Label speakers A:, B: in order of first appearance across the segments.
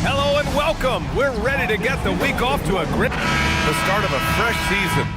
A: Hello and welcome. We're ready to get the week off to a great the start of a fresh season.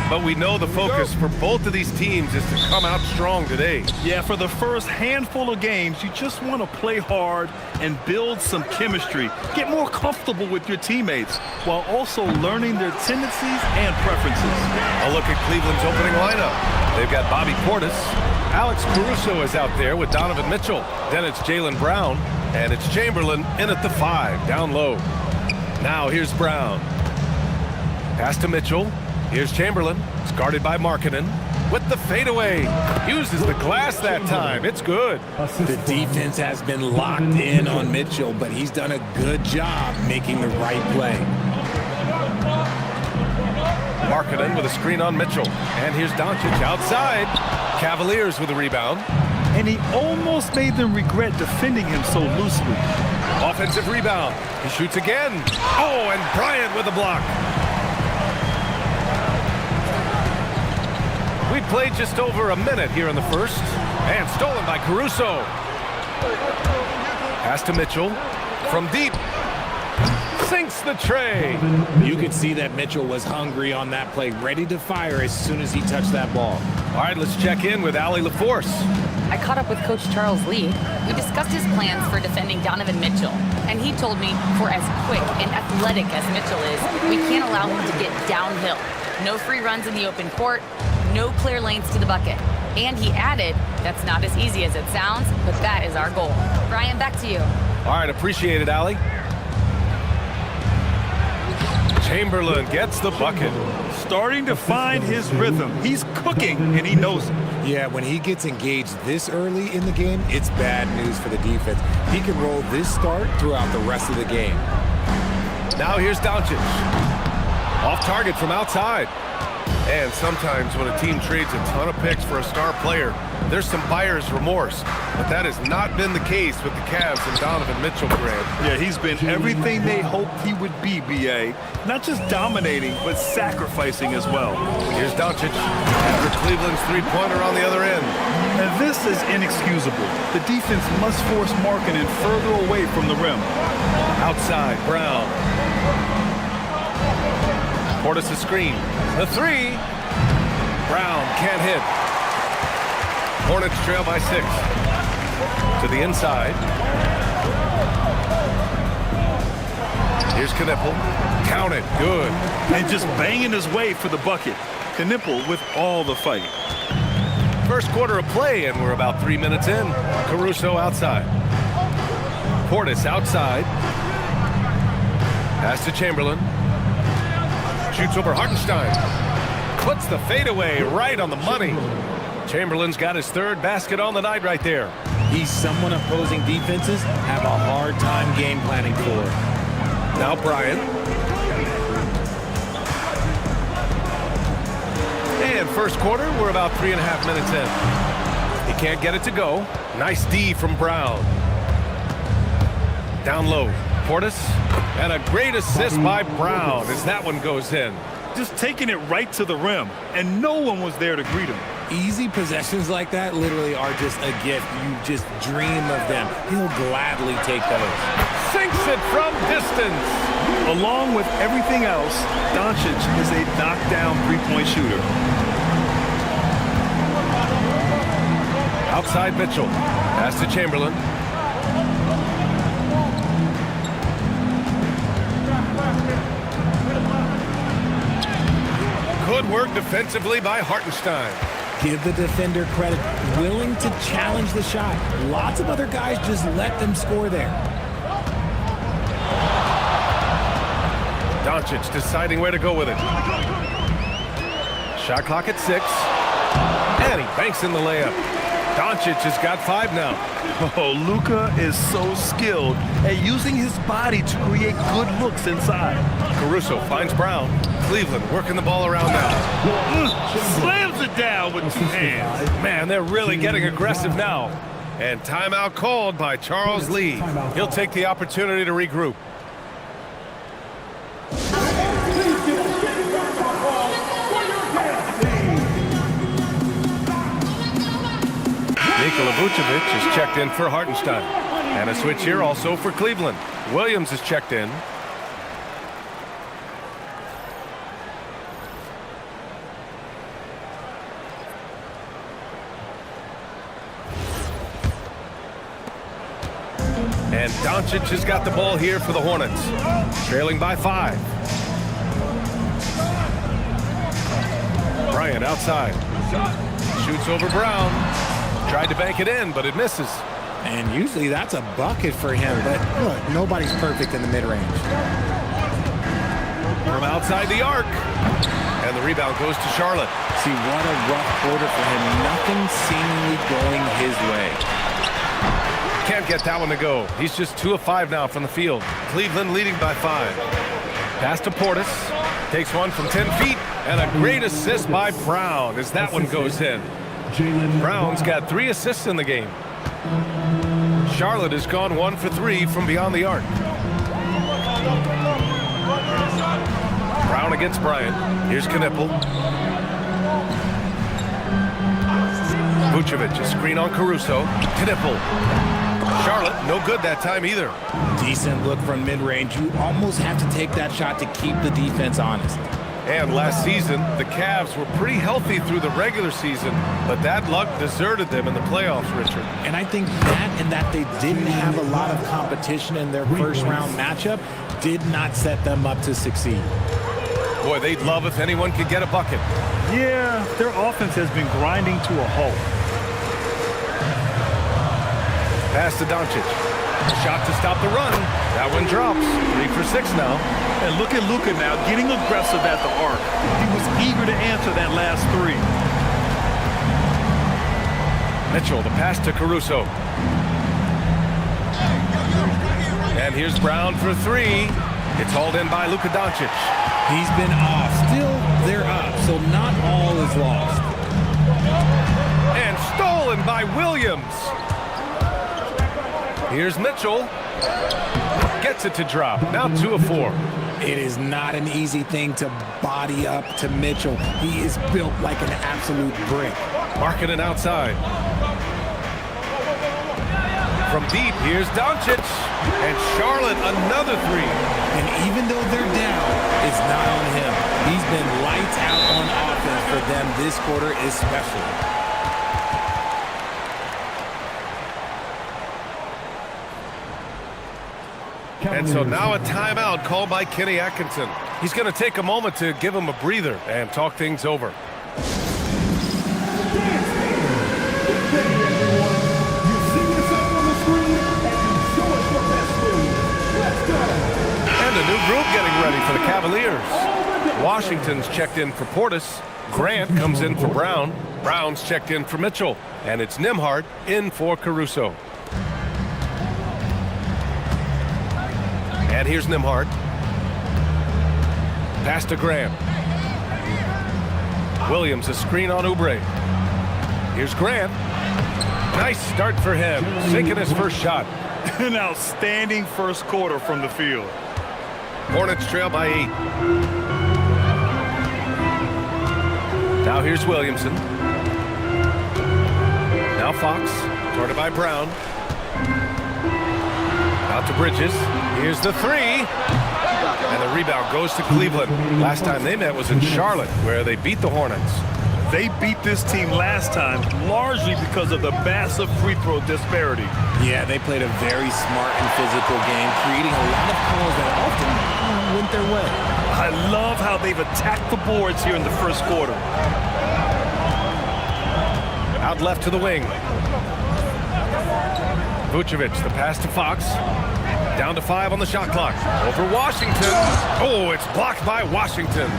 A: But we know the focus for both of these teams is to come out strong today.
B: Yeah, for the first handful of games, you just want to play hard and build some chemistry. Get more comfortable with your teammates while also learning their tendencies and preferences.
A: A look at Cleveland's opening lineup. They've got Bobby Portis. Alex Caruso is out there with Donovan Mitchell. Then it's Jaylen Brown. And it's Chamberlain in at the 5, down low. Now here's Brown. Pass to Mitchell. Here's Chamberlain. It's guarded by Markkanen. With the fadeaway. Uses the glass that time. It's good.
C: The defense has been locked in on Mitchell, but he's done a good job making the right play.
A: Markkanen with a screen on Mitchell. And here's Doncic outside. Cavaliers with a rebound.
B: And he almost made them regret defending him so loosely.
A: Offensive rebound. He shoots again. Oh, and Bryant with a block. We played just over a minute here in the first. And stolen by Caruso. Pass to Mitchell. From deep. Sinks the tray.
C: You could see that Mitchell was hungry on that play, ready to fire as soon as he touched that ball.
A: All right, let's check in with Allie LaForce.
D: I caught up with Coach Charles Lee. We discussed his plans for defending Donovan Mitchell, and he told me for as quick and athletic as Mitchell is, we can't allow him to get downhill. No free runs in the open court, no clear lanes to the bucket. And he added, that's not as easy as it sounds, but that is our goal. Brian, back to you.
A: All right, appreciate it, Allie. Chamberlain gets the bucket.
B: Starting to find his rhythm. He's cooking, and he knows it.
C: Yeah, when he gets engaged this early in the game, it's bad news for the defense. He can roll this start throughout the rest of the game.
A: Now here's Doncic. Off target from outside. And sometimes when a team trades a ton of picks for a star player, there's some buyer's remorse. But that has not been the case with the Cavs and Donovan Mitchell, Grant.
B: Yeah, he's been everything they hoped he would be, B.A. Not just dominating, but sacrificing as well.
A: Here's Doncic after Cleveland's three-pointer on the other end.
B: And this is inexcusable. The defense must force Markkanen further away from the rim.
A: Outside, Brown. Portis' screen. The three. Brown can't hit. Hornets trail by 6. To the inside. Here's Knipple. Count it. Good.
B: And just banging his way for the bucket. Knipple with all the fight.
A: First quarter of play, and we're about 3 minutes in. Caruso outside. Portis outside. Pass to Chamberlain. Shoots over Hartenstein. Puts the fadeaway right on the money. Chamberlain's got his third basket on the night right there.
C: He's someone opposing defenses have a hard time game planning for.
A: Now Bryant. And first quarter, we're about 3.5 minutes in. He can't get it to go. Nice D from Brown. Down low, Portis. And a great assist by Brown as that one goes in.
B: Just taking it right to the rim, and no one was there to greet him.
C: Easy possessions like that literally are just a gift. You just dream of them. He'll gladly take those.
A: Sinks it from distance.
B: Along with everything else, Doncic is a knockdown three-point shooter.
A: Outside Mitchell. Pass to Chamberlain. Good work defensively by Hartenstein.
C: Give the defender credit. Willing to challenge the shot. Lots of other guys just let them score there.
A: Doncic deciding where to go with it. Shot clock at 6. And he banks in the layup. Doncic has got 5 now.
B: Oh, Luka is so skilled at using his body to create good looks inside.
A: Caruso finds Brown. Cleveland working the ball around now.
B: Slams it down with 2 hands.
A: Man, they're really getting aggressive now. And timeout called by Charles Lee. He'll take the opportunity to regroup. Nikola Vucevic is checked in for Hartenstein. And a switch here also for Cleveland. Williams is checked in. And Doncic has got the ball here for the Hornets. Trailing by 5. Bryant outside. Shoots over Brown. Tried to bank it in, but it misses.
C: And usually that's a bucket for him, but look, nobody's perfect in the mid-range.
A: From outside the arc. And the rebound goes to Charlotte.
C: See, what a rough quarter for him. Nothing seemingly going his way.
A: Can't get that one to go. He's just 2 of 5 now from the field. Cleveland leading by 5. Pass to Portis. Takes one from 10 feet. And a great assist by Brown as that one goes in. Brown's got 3 assists in the game. Charlotte has gone 1 for 3 from beyond the arc. Brown against Bryant. Here's Knipple. Vucevic, a screen on Caruso. Knipple. Charlotte, no good that time either.
C: Decent look from mid-range. You almost have to take that shot to keep the defense honest.
A: And last season, the Cavs were pretty healthy through the regular season, but that luck deserted them in the playoffs, Richard.
C: And I think that they didn't have a lot of competition in their first-round matchup did not set them up to succeed.
A: Boy, they'd love if anyone could get a bucket.
B: Yeah, their offense has been grinding to a halt.
A: Pass to Doncic. Shot to stop the run. That one drops. 3 for 6 now.
B: And look at Luka now getting aggressive at the arc. He was eager to answer that last 3.
A: Mitchell, the pass to Caruso. And here's Brown for 3. It's hauled in by Luka Doncic.
C: He's been off. Still, they're up, so not all is lost.
A: And stolen by Williams. Here's Mitchell. Gets it to drop. Now 2 of 4.
C: It is not an easy thing to body up to Mitchell. He is built like an absolute brick.
A: Marking it outside. From deep, here's Doncic. And Charlotte, another 3.
C: And even though they're down, it's not on him. He's been lights out on offense for them this quarter especially.
A: And so now a timeout called by Kenny Atkinson. He's going to take a moment to give him a breather and talk things over. And a new group getting ready for the Cavaliers. Washington's checked in for Portis. Grant comes in for Brown. Brown's checked in for Mitchell. And it's Nembhard in for Caruso. And here's Nembhard. Pass to Graham. Williams, a screen on Oubre. Here's Grant. Nice start for him, sinking his first shot.
B: An outstanding first quarter from the field.
A: Hornets trail by 8. Now here's Williamson. Now Fox, guarded by Brown. Out to Bridges. Here's the 3. And the rebound goes to Cleveland. Last time they met was in Charlotte, where they beat the Hornets.
B: They beat this team last time largely because of the massive free throw disparity.
C: Yeah, they played a very smart and physical game, creating a lot of calls that often went their way.
B: I love how they've attacked the boards here in the first quarter.
A: Out left to the wing. Vucevic, the pass to Fox. Down to 5 on the shot clock. Over Washington. Oh, it's blocked by Washington.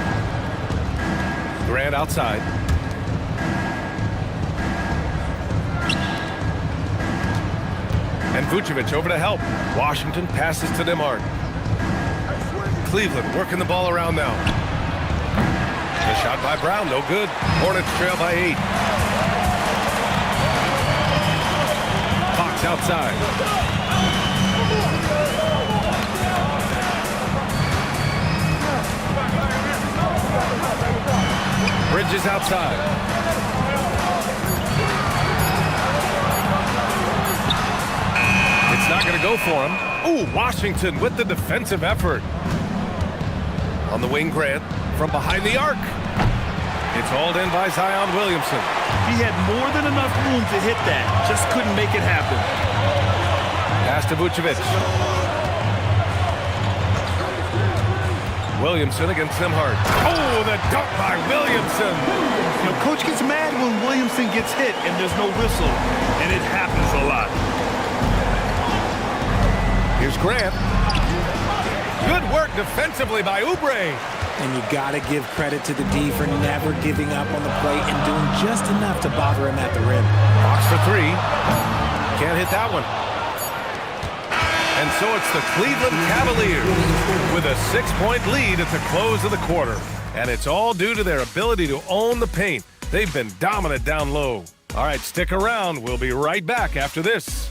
A: Grant outside. And Vucevic over to help. Washington passes to Nembhard. Cleveland working the ball around now. The shot by Brown, no good. Hornets trail by 8. Fox outside. Bridges outside. It's not going to go for him. Ooh, Washington with the defensive effort. On the wing, Grant from behind the arc. It's hauled in by Zion Williamson.
B: He had more than enough room to hit that. Just couldn't make it happen.
A: Pass to Vucevic. Williamson against Nembhard. Oh, the dunk by Williamson.
B: You know, coach gets mad when Williamson gets hit and there's no whistle, and it happens a lot.
A: Here's Grant. Good work defensively by Oubre.
C: And you got to give credit to the D for never giving up on the plate and doing just enough to bother him at the rim.
A: Fox for 3. Can't hit that one. And so it's the Cleveland Cavaliers with a 6-point lead at the close of the quarter. And it's all due to their ability to own the paint. They've been dominant down low. All right, stick around. We'll be right back after this.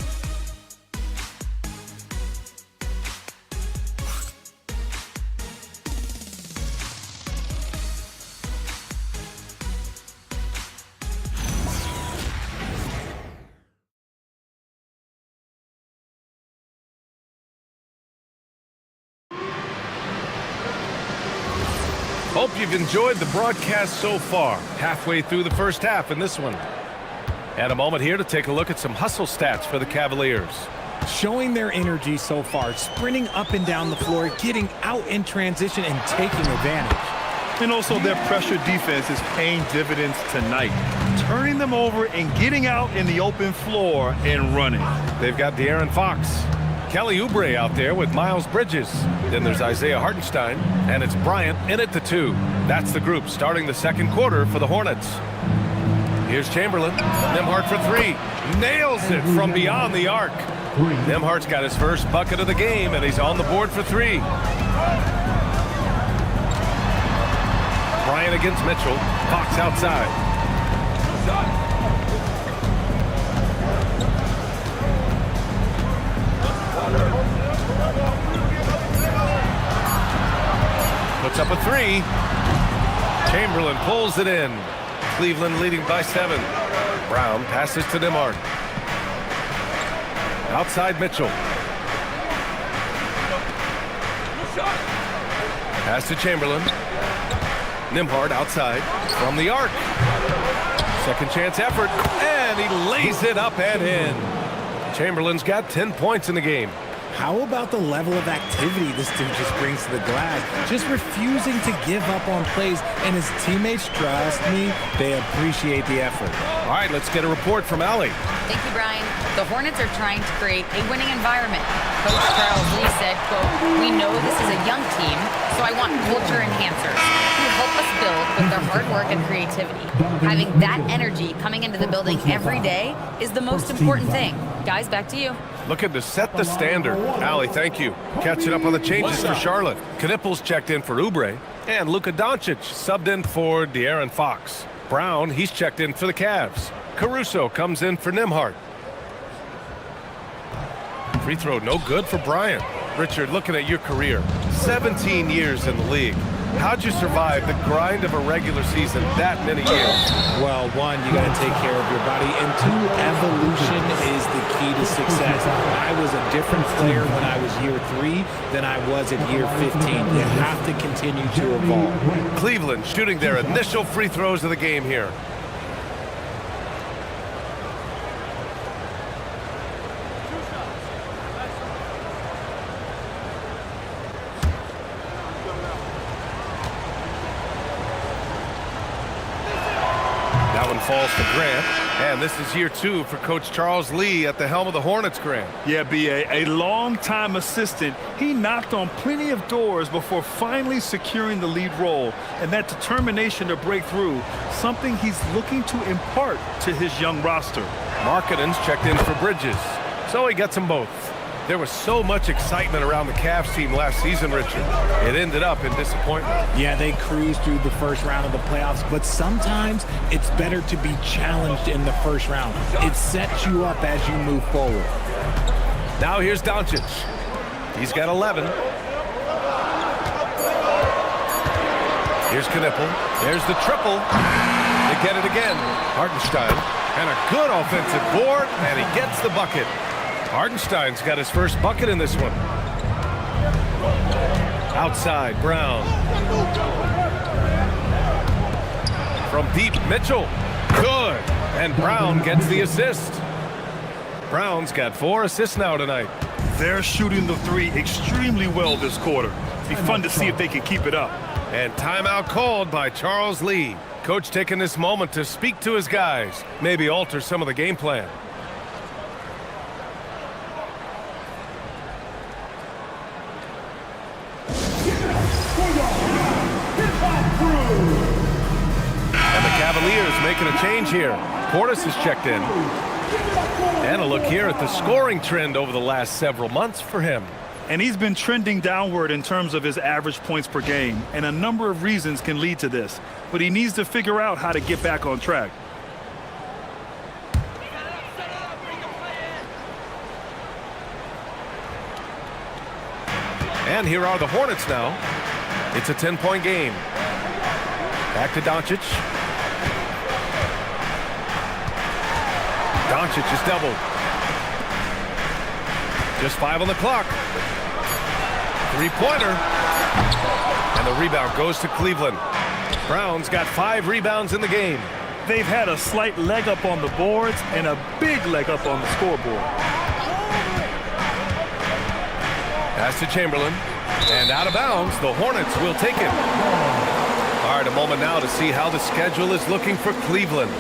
A: Hope you've enjoyed the broadcast so far. Halfway through the first half in this one. And a moment here to take a look at some hustle stats for the Cavaliers.
C: Showing their energy so far, sprinting up and down the floor, getting out in transition and taking advantage.
B: And also their pressure defense is paying dividends tonight. Turning them over and getting out in the open floor and running.
A: They've got De'Aaron Fox. Kelly Oubre out there with Miles Bridges. Then there's Isaiah Hartenstein, and it's Bryant in at the 2. That's the group starting the second quarter for the Hornets. Here's Chamberlain. Nembhard for 3. Nails it from beyond the arc. Nembhard's got his first bucket of the game, and he's on the board for 3. Bryant against Mitchell. Fox outside. Puts up a 3. Chamberlain pulls it in. Cleveland leading by 7. Brown passes to Nembhard. Outside Mitchell. Pass to Chamberlain. Nembhard outside from the arc. Second chance effort, and he lays it up and in. Chamberlain's got 10 points in the game.
C: How about the level of activity this dude just brings to the glass? Just refusing to give up on plays, and his teammates, trust me, they appreciate the effort.
A: All right, let's get a report from Allie.
D: Thank you, Brian. The Hornets are trying to create a winning environment. Coach Charles Lee said, quote, "We know this is a young team, so I want culture enhancers who help us build with their hard work and creativity. Having that energy coming into the building every day is the most important thing." Guys, back to you.
A: Looking to set the standard. Allie, thank you. Catching up on the changes for Charlotte. Knipples checked in for Oubre. And Luka Doncic subbed in for De'Aaron Fox. Brown, he's checked in for the Cavs. Caruso comes in for Nembhard. Free throw no good for Bryant. Richard, looking at your career, 17 years in the league. How'd you survive the grind of a regular season that many years?
C: Well, one, you got to take care of your body, and two, evolution is the key to success. I was a different player when I was year 3 than I was at year 15. You have to continue to evolve.
A: Cleveland shooting their initial free throws of the game here. Falls to Grant, and this is year 2 for Coach Charles Lee at the helm of the Hornets, Grant.
B: Yeah, B.A., a long-time assistant. He knocked on plenty of doors before finally securing the lead role, and that determination to break through, something he's looking to impart to his young roster.
A: Markkanen's checked in for Bridges, so he gets them both. There was so much excitement around the Cavs team last season, Richard. It ended up in disappointment.
C: Yeah, they cruised through the first round of the playoffs, but sometimes it's better to be challenged in the first round. It sets you up as you move forward.
A: Now here's Doncic. He's got 11. Here's Knipple. There's the triple. They get it again. Hartenstein, and a good offensive board, and he gets the bucket. Hartenstein's got his first bucket in this one. Outside, Brown. From deep, Mitchell. Good. And Brown gets the assist. Brown's got 4 assists now tonight.
B: They're shooting the 3 extremely well this quarter. Be fun to see if they can keep it up.
A: And timeout called by Charles Lee. Coach taking this moment to speak to his guys. Maybe alter some of the game plan. And the Cavaliers making a change here. Portis is checked in. And a look here at the scoring trend over the last several months for him.
B: And he's been trending downward in terms of his average points per game, and a number of reasons can lead to this. But he needs to figure out how to get back on track.
A: And here are the Hornets now. It's a 10-point game. Back to Doncic. Doncic is doubled. Just 5 on the clock. Three-pointer. And the rebound goes to Cleveland. Brown's got 5 rebounds in the game.
B: They've had a slight leg up on the boards and a big leg up on the scoreboard.
A: Pass to Chamberlain. And out of bounds, the Hornets will take it. All right, a moment now to see how the schedule is looking for Cleveland.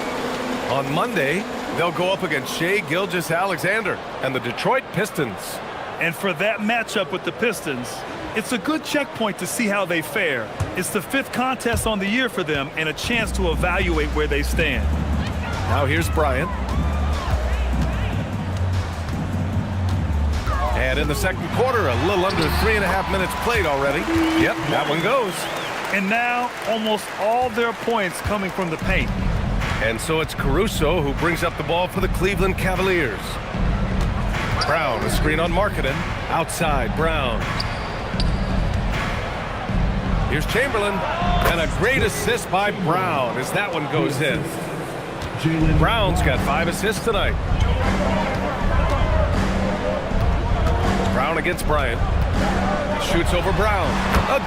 A: On Monday, they'll go up against Shai Gilgeous-Alexander and the Detroit Pistons.
B: And for that matchup with the Pistons, it's a good checkpoint to see how they fare. It's the 5th contest on the year for them and a chance to evaluate where they stand.
A: Now here's Bryant. And in the second quarter, a little under 3.5 minutes played already. Yep, that one goes.
B: And now almost all their points coming from the paint.
A: And so it's Caruso who brings up the ball for the Cleveland Cavaliers. Brown, a screen on Markkanen. Outside, Brown. Here's Chamberlain. And a great assist by Brown as that one goes in. Brown's got 5 assists tonight. Brown against Bryant. Shoots over Brown.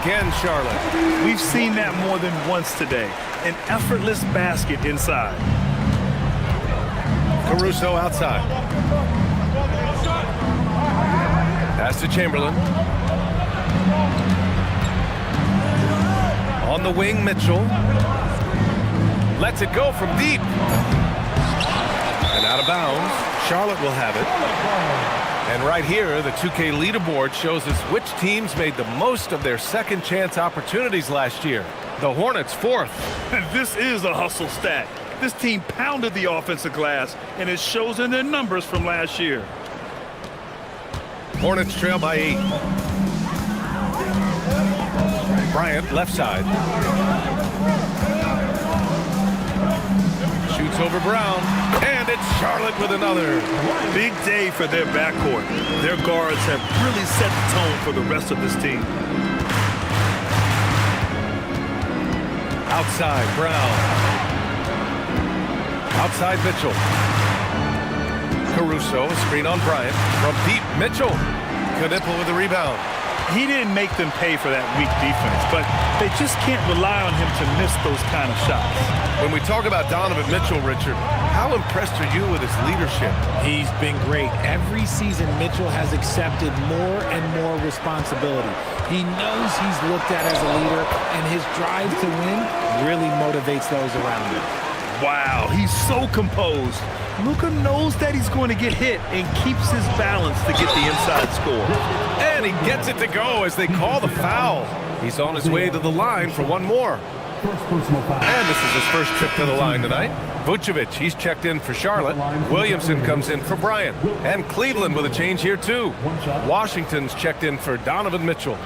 A: Again, Charlotte.
B: We've seen that more than once today. An effortless basket inside.
A: Caruso outside. Pass Pass to Chamberlain. On the wing, Mitchell. Lets it go from deep. And out of bounds. Charlotte will have it. And right here, the 2K leaderboard shows us which teams made the most of their second chance opportunities last year. The Hornets fourth.
B: And this is a hustle stat. This team pounded the offensive glass, and it shows in their numbers from last year.
A: Hornets trail by 8. Bryant, left side. Shoots over Brown, and it's Charlotte with another.
B: Big day for their backcourt. Their guards have really set the tone for the rest of this team.
A: Outside, Brown. Outside, Mitchell. Caruso, screen on Bryant. From deep, Mitchell. Knipple with the rebound.
B: He didn't make them pay for that weak defense, but they just can't rely on him to miss those kind of shots.
A: When we talk about Donovan Mitchell, Richard, how impressed are you with his leadership?
C: He's been great. Every season, Mitchell has accepted more and more responsibility. He knows he's looked at as a leader, and his drive to win really motivates those around him.
B: Wow, he's so composed. Luka knows that he's going to get hit and keeps his balance to get the inside score.
A: And he gets it to go as they call the foul. He's on his way to the line for one more. And this is his first trip to the line tonight. Vucevic, he's checked in for Charlotte. Williamson comes in for Bryant. And Cleveland with a change here too. Washington's checked in for Donovan Mitchell.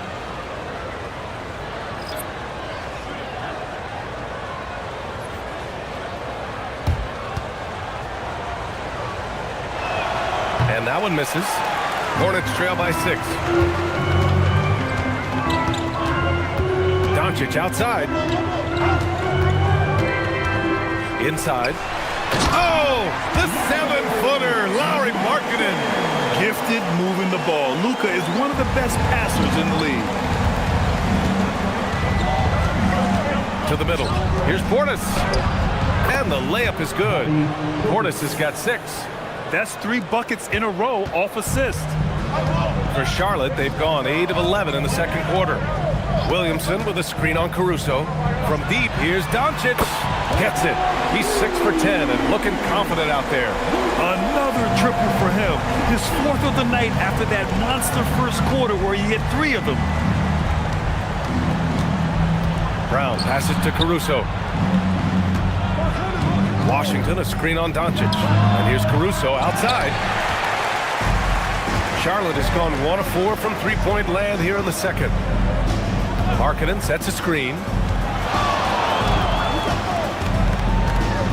A: And that one misses. Hornets trail by 6. Doncic outside. Inside. Oh, the 7-footer, Lauri Markkanen.
B: Gifted moving the ball. Luka is one of the best passers in the league.
A: To the middle. Here's Portis. And the layup is good. Portis has got 6.
B: That's 3 buckets in a row off assist.
A: For Charlotte, they've gone 8 of 11 in the second quarter. Williamson with a screen on Caruso. From deep, here's Doncic. Gets it. He's 6 for 10 and looking confident out there.
B: Another triple for him. His 4th of the night after that monster first quarter where he hit 3 of them.
A: Brown passes to Caruso. Washington, a screen on Doncic. And here's Caruso outside. Charlotte has gone 1 of 4 from three-point land here in the second. Markkanen sets a screen.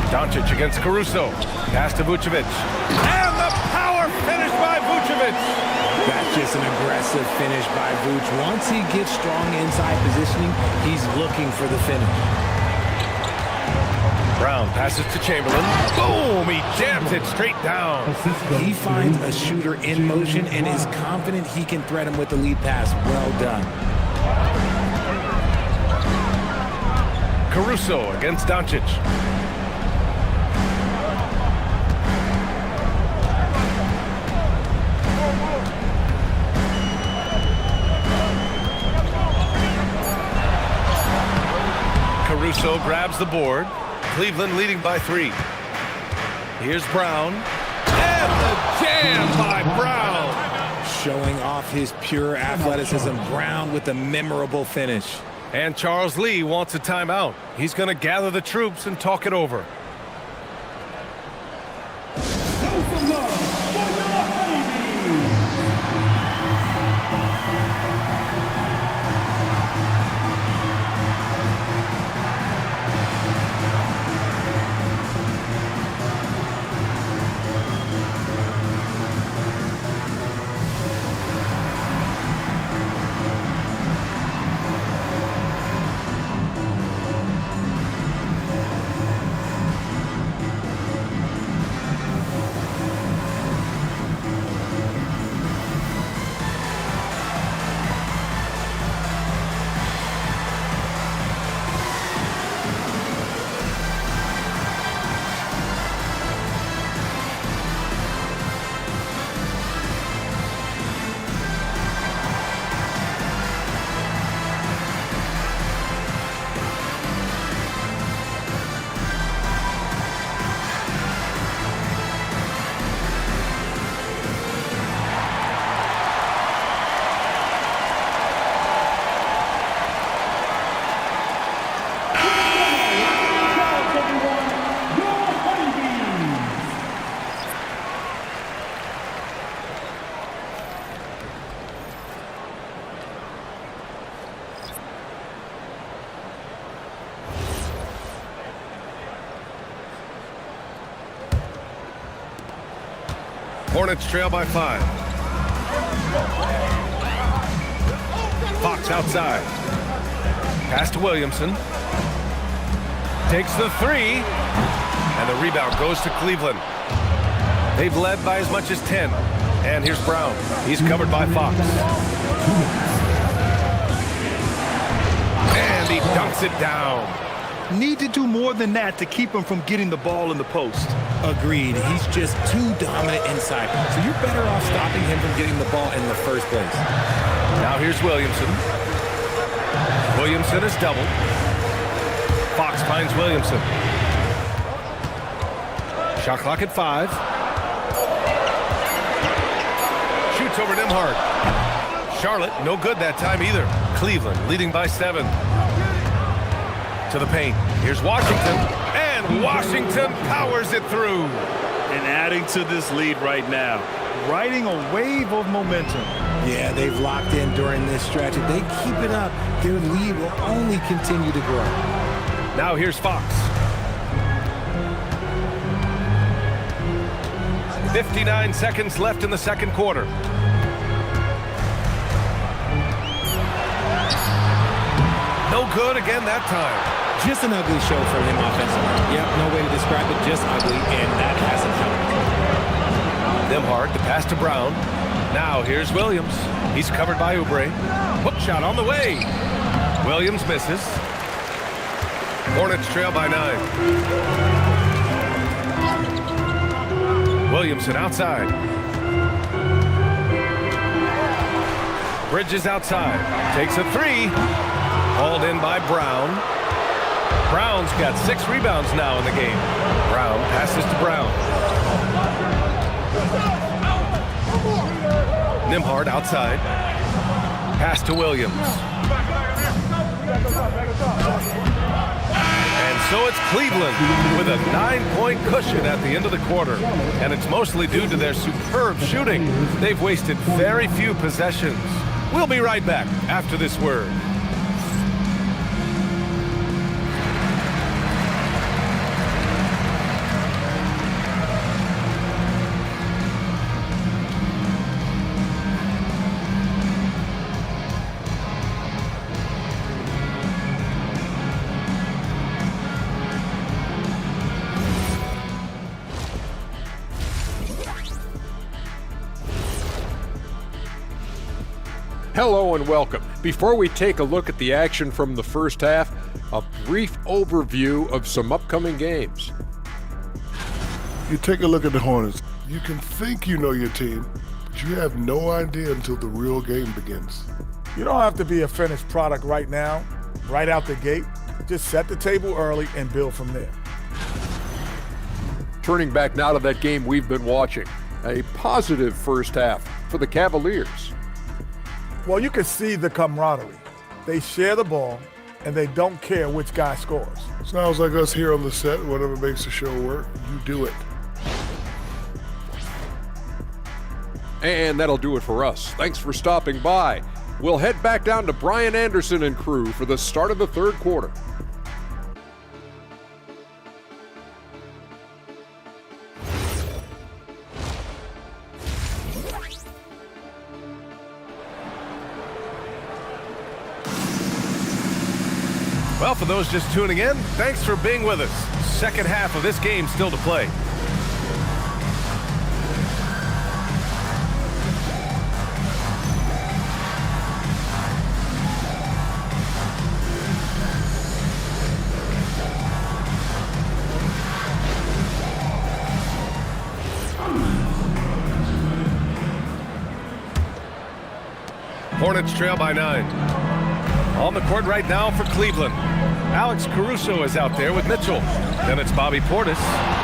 A: Doncic against Caruso. Pass to Vucevic. And the power finish by Vucevic.
C: That's just an aggressive finish by Vuce. Once he gets strong inside positioning, he's looking for the finish.
A: Brown passes to Chamberlain. Boom! He jams it straight down.
C: He finds a shooter in motion and is confident he can thread him with the lead pass. Well done.
A: Caruso against Doncic. Caruso grabs the board. Cleveland leading by 3. Here's Brown. And the jam by Brown.
C: Showing off his pure athleticism. Brown with a memorable finish.
A: And Charles Lee wants a timeout. He's going to gather the troops and talk it over. Hornets trail by 5. Fox outside. Pass to Williamson. Takes the 3. And the rebound goes to Cleveland. They've led by as much as 10. And here's Brown. He's covered by Fox. And he dunks it down.
B: Need to do more than that to keep him from getting the ball in the post.
C: Agreed. He's just too dominant inside. So you're better off stopping him from getting the ball in the first place.
A: Now here's Williamson. Williamson is doubled. Fox finds Williamson. Shot clock at 5. Shoots over Nembhard. Charlotte, no good that time either. Cleveland leading by 7. To the paint. Here's Washington. And Washington powers it through.
B: And adding to this lead right now. Riding a wave of momentum.
C: Yeah, they've locked in during this stretch. If they keep it up, their lead will only continue to grow.
A: Now here's Fox. 59 seconds left in the second quarter. No good again that time.
C: Just an ugly show for him offensively. Yep, no way to describe it, just ugly, and that hasn't helped.
A: Nembhard, the pass to Brown. Now here's Williams. He's covered by Oubre. Hook shot on the way. Williams misses. Hornets trail by 9. Williamson outside. Bridges outside. Takes a 3. Hauled in by Brown. Brown's got 6 rebounds now in the game. Brown passes to Brown. Nembhard outside. Pass to Williams. And so it's Cleveland with a 9-point cushion at the end of the quarter. And it's mostly due to their superb shooting. They've wasted very few possessions. We'll be right back after this word.
E: Hello and welcome. Before we take a look at the action from the first half, a brief overview of some upcoming games.
F: You take a look at the Hornets. You can think you know your team, but you have no idea until the real game begins.
G: You don't have to be a finished product right now, right out the gate. Just set the table early and build from there.
E: Turning back now to that game we've been watching. A positive first half for the Cavaliers.
G: Well, you can see the camaraderie. They share the ball, and they don't care which guy scores.
F: Sounds like us here on the set. Whatever makes the show work, you do it.
E: And that'll do it for us. Thanks for stopping by. We'll head back down to Brian Anderson and crew for the start of the third quarter.
A: Well, for those just tuning in, thanks for being with us. Second half of this game still to play. Hornets trail by 9. On the court right now for Cleveland. Alex Caruso is out there with Mitchell. Then it's Bobby Portis.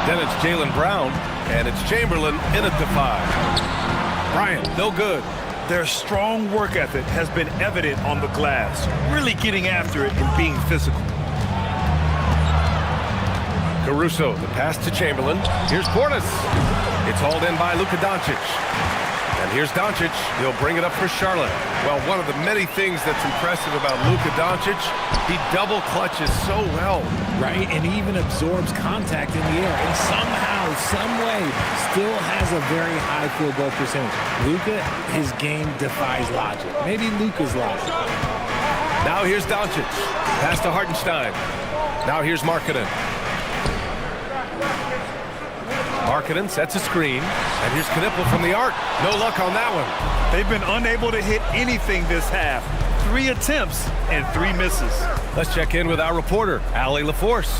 A: Then it's Jaylen Brown. And it's Chamberlain in at the 5. Bryant, no good.
B: Their strong work ethic has been evident on the glass, really getting after it and being physical.
A: Caruso, the pass to Chamberlain. Here's Portis. It's hauled in by Luka Doncic. And here's Doncic. He'll bring it up for Charlotte. Well, one of the many things that's impressive about Luka Doncic, he double clutches so well.
C: Right, and he even absorbs contact in the air. And somehow somehow, some way, still has a very high field goal percentage. Luka, his game defies logic. Maybe Luka's logic.
A: Now here's Doncic. Pass to Hartenstein. Now here's Markkanen. Markkanen sets a screen. And here's Knipple from the arc. No luck on that one.
B: They've been unable to hit anything this half. 3 attempts and 3 misses.
A: Let's check in with our reporter, Allie LaForce.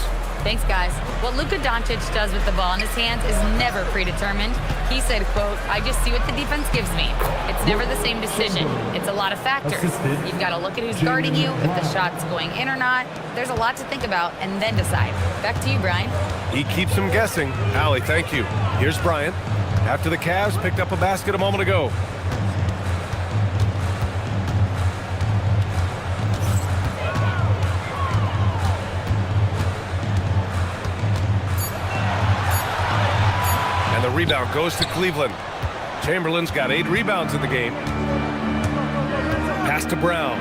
D: Thanks, guys. What Luka Doncic does with the ball in his hands is never predetermined. He said, quote, "I just see what the defense gives me. It's never the same decision. It's a lot of factors. You've got to look at who's guarding you, if the shot's going in or not. There's a lot to think about and then decide." Back to you, Brian.
A: He keeps them guessing. Allie, thank you. Here's Bryant. After the Cavs picked up a basket a moment ago. And the rebound goes to Cleveland. Chamberlain's got 8 rebounds in the game. Pass to Brown.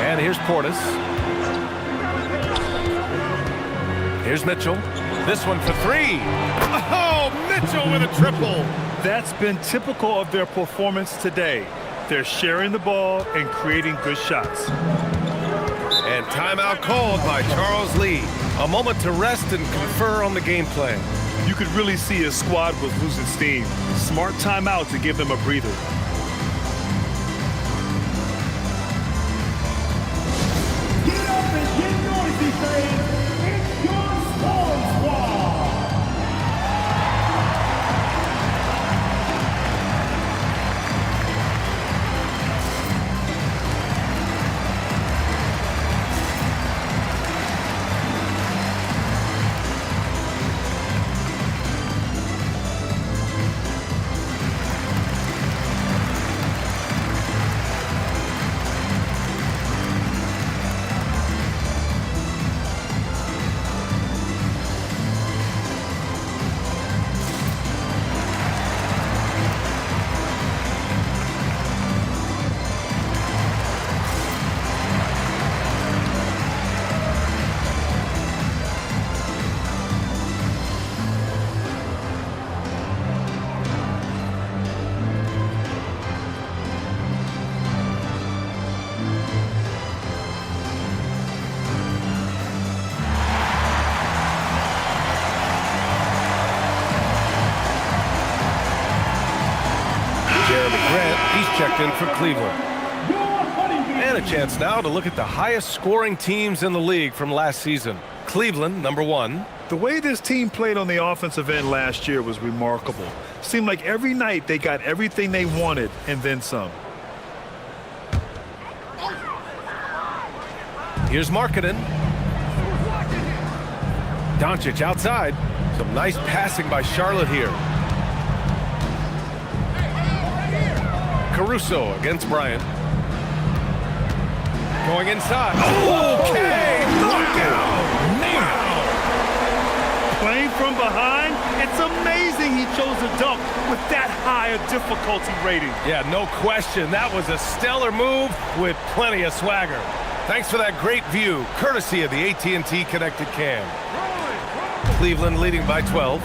A: And here's Portis. Here's Mitchell. This one for 3. Oh, Mitchell with a triple.
B: That's been typical of their performance today. They're sharing the ball and creating good shots.
A: And timeout called by Charles Lee. A moment to rest and confer on the game plan.
B: You could really see his squad was losing steam. Smart timeout to give them a breather.
H: Get up and get noisy, fans. It's your Storm Squad.
A: Checked in for Cleveland. And a chance now to look at the highest scoring teams in the league from last season. Cleveland, number 1.
B: The way this team played on the offensive end last year was remarkable. Seemed like every night they got everything they wanted and then some.
A: Here's Markkanen. Doncic outside. Some nice passing by Charlotte here. Caruso against Bryant. Going inside. Okay! Knockout!
B: Wow! Playing from behind, it's amazing he chose a dunk with that high a difficulty rating.
A: Yeah, no question. That was a stellar move with plenty of swagger. Thanks for that great view, courtesy of the AT&T Connected Cam. Cleveland leading by 12.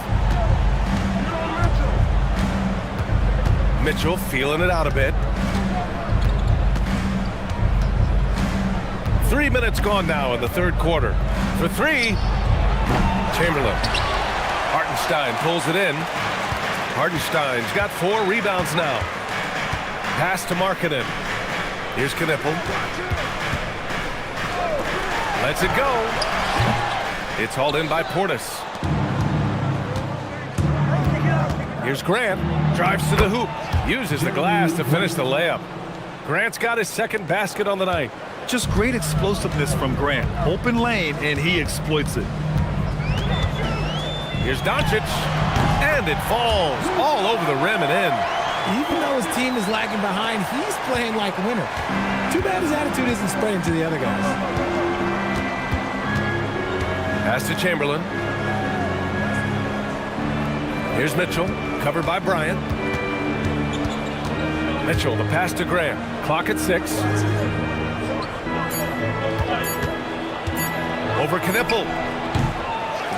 A: Mitchell feeling it out a bit. 3 minutes gone now in the third quarter. For 3, Chamberlain. Hartenstein pulls it in. Hartenstein's got 4 rebounds now. Pass to Markkanen. Here's Knipple. Lets it go. It's hauled in by Portis. Here's Grant. Drives to the hoop. Uses the glass to finish the layup. Grant's got his second basket on the night.
B: Just great explosiveness from Grant. Open lane, and he exploits it.
A: Here's Doncic. And it falls all over the rim and in.
C: Even though his team is lagging behind, he's playing like a winner. Too bad his attitude isn't spreading to the other guys.
A: Pass to Chamberlain. Here's Mitchell, covered by Bryant. Mitchell, the pass to Grant. Clock at 6. Over Knipple.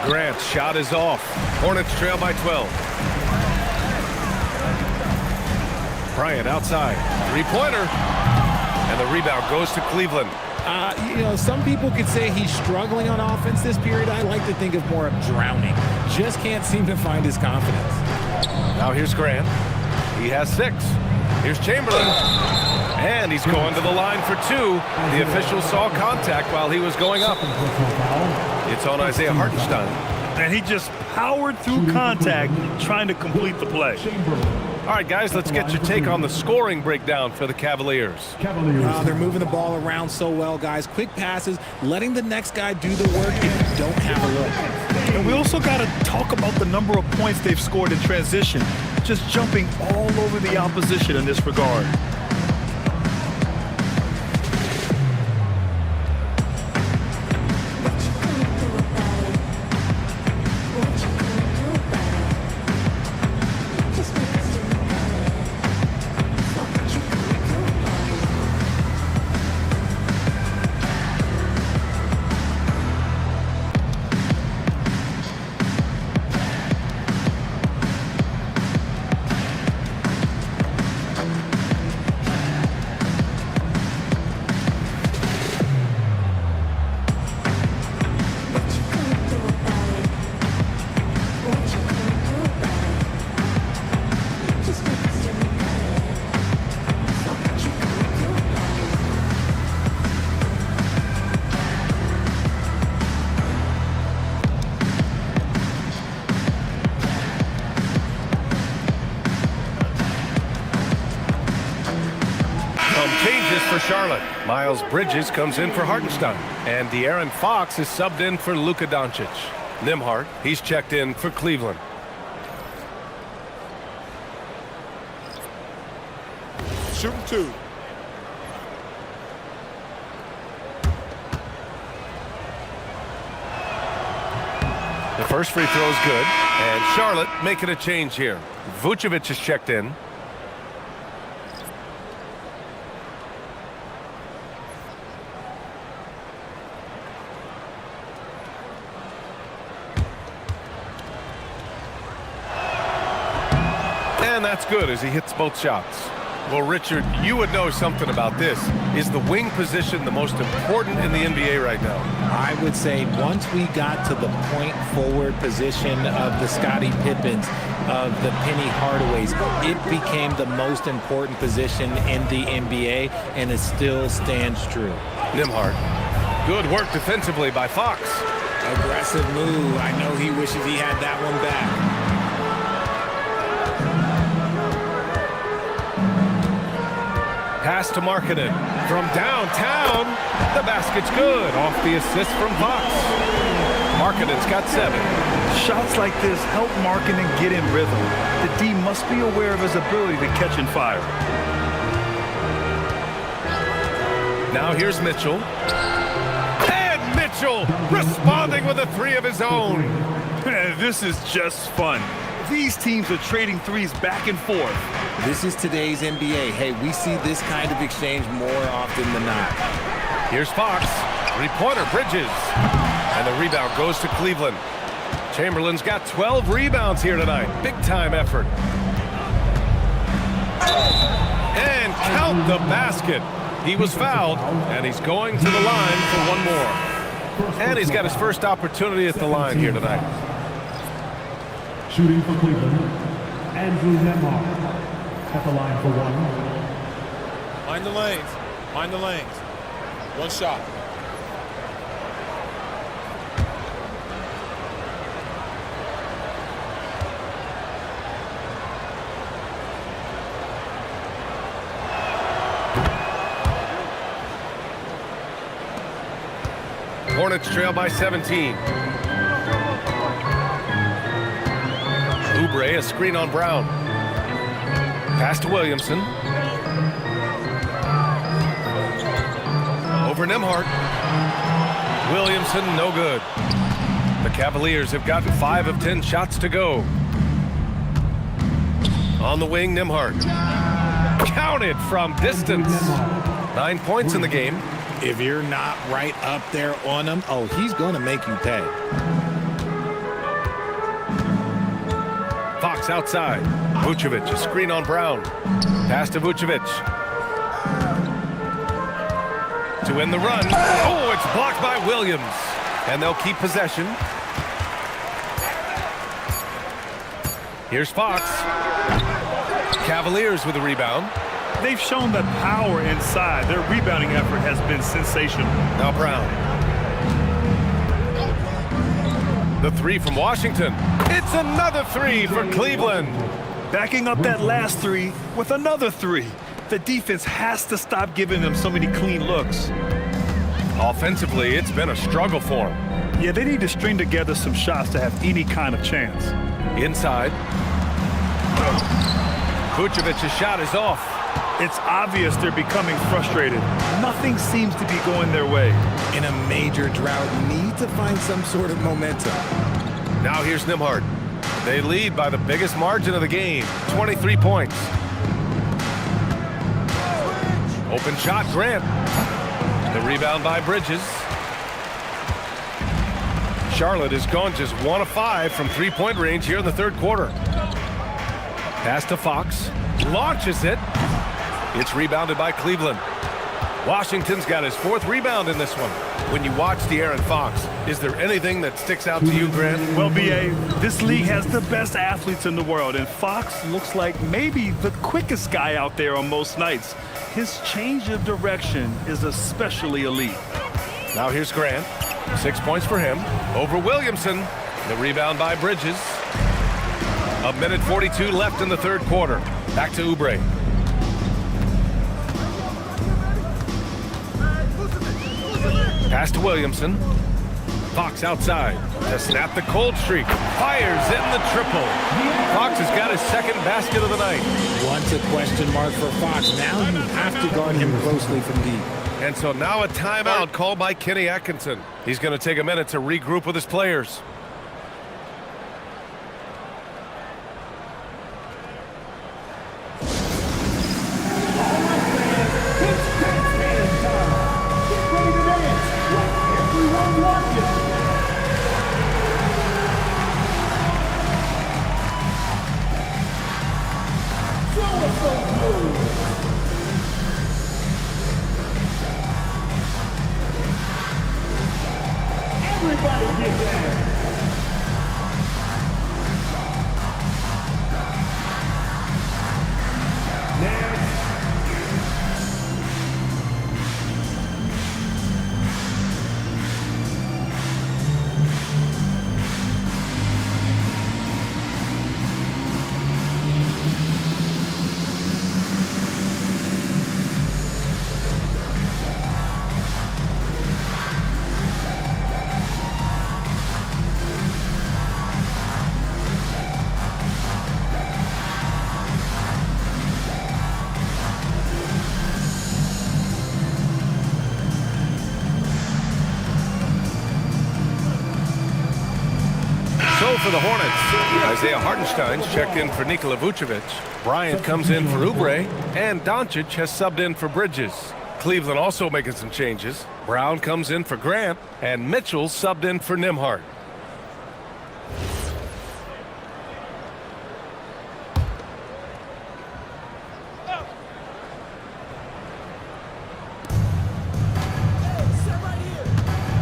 A: Grant's shot is off. Hornets trail by 12. Bryant outside. Three-pointer. And the rebound goes to Cleveland.
C: Some people could say he's struggling on offense this period. I like to think of more of drowning. Just can't seem to find his confidence.
A: Now here's Grant. He has 6. Here's Chamberlain. And he's going to the line for 2. The official saw contact while he was going up. It's on Isaiah Hartenstein.
B: And he just powered through contact trying to complete the play.
A: All right, guys, let's get your take on the scoring breakdown for the Cavaliers.
C: They're moving the ball around so well, guys. Quick passes, letting the next guy do the work if you don't have a look.
B: And we also got to talk about the number of points they've scored in transition, just jumping all over the opposition in this regard.
A: Changes for Charlotte. Miles Bridges comes in for Hartenstein. And De'Aaron Fox is subbed in for Luka Doncic. Nembhard, he's checked in for Cleveland.
E: Shooting 2.
A: The first free throw is good. And Charlotte making a change here. Vucevic is checked in. And that's good as he hits both shots. Well, Richard, you would know something about this. Is the wing position the most important in the NBA right now?
C: I would say once we got to the point forward position of the Scottie Pippens, of the Penny Hardaways, it became the most important position in the NBA, and it still stands true.
A: Nembhard. Good work defensively by Fox.
C: Aggressive move. I know he wishes he had that one back.
A: Pass to Markkanen from downtown. The basket's good. Off the assist from Fox. Markkanen's got 7.
B: Shots like this help Markkanen get in rhythm. The D must be aware of his ability to catch and fire.
A: Now here's Mitchell. And Mitchell responding with a 3 of his own.
B: This is just fun. These teams are trading threes back and forth.
C: This is today's NBA. Hey, we see this kind of exchange more often than not.
A: Here's Fox. Three-pointer, Bridges. And the rebound goes to Cleveland. Chamberlain's got 12 rebounds here tonight. Big-time effort. And count the basket. He was fouled, and he's going to the line for one more. And he's got his first opportunity at the line here tonight.
H: Shooting for Cleveland, Andrew Nembhard at the line for 1.
E: Mind the lanes. Mind the lanes. One shot.
A: Hornets trail by 17. Oubre, a screen on Brown. Pass to Williamson. Over Nembhard. Williamson, no good. The Cavaliers have gotten 5 of 10 shots to go. On the wing, Nembhard. Counted from distance. 9 points in the game.
C: If you're not right up there on him, oh, he's going to make you pay.
A: Fox outside. Vucevic, a screen on Brown. Pass to Vucevic. To win the run. Oh, it's blocked by Williams. And they'll keep possession. Here's Fox. Cavaliers with a rebound.
B: They've shown that power inside. Their rebounding effort has been sensational.
A: Now Brown. The three from Washington. It's another three for Cleveland.
B: Backing up that last three with another three. The defense has to stop giving them so many clean looks.
A: Offensively, it's been a struggle for them.
B: Yeah, they need to string together some shots to have any kind of chance.
A: Inside. Vucevic's shot is off.
B: It's obvious they're becoming frustrated. Nothing seems to be going their way.
C: In a major drought, you need to find some sort of momentum.
A: Now here's Nembhard. They lead by the biggest margin of the game, 23 points. Open shot, Grant. The rebound by Bridges. Charlotte has gone just 1 of 5 from three-point range here in the third quarter. Pass to Fox. Launches it. It's rebounded by Cleveland. Washington's got his 4th rebound in this one. When you watch De'Aaron Fox, is there anything that sticks out to you, Grant?
B: Well, B.A., this league has the best athletes in the world, and Fox looks like maybe the quickest guy out there on most nights. His change of direction is especially elite.
A: Now here's Grant. 6 points for him. Over Williamson. The rebound by Bridges. 1:42 left in the third quarter. Back to Oubre. Pass to Williamson. Fox outside to snap the cold streak. Fires in the triple. Fox has got his 2nd basket of the night.
C: Once a question mark for Fox. Now you have to guard him closely from deep.
A: And so now a timeout called by Kenny Atkinson. He's going to take a minute to regroup with his players.
H: Everybody get down.
A: So for the Hornets, Isaiah Hartenstein's checked in for Nikola Vucevic. Bryant comes in for Oubre, and Doncic has subbed in for Bridges. Cleveland also making some changes. Brown comes in for Grant, and Mitchell subbed in for Nembhard.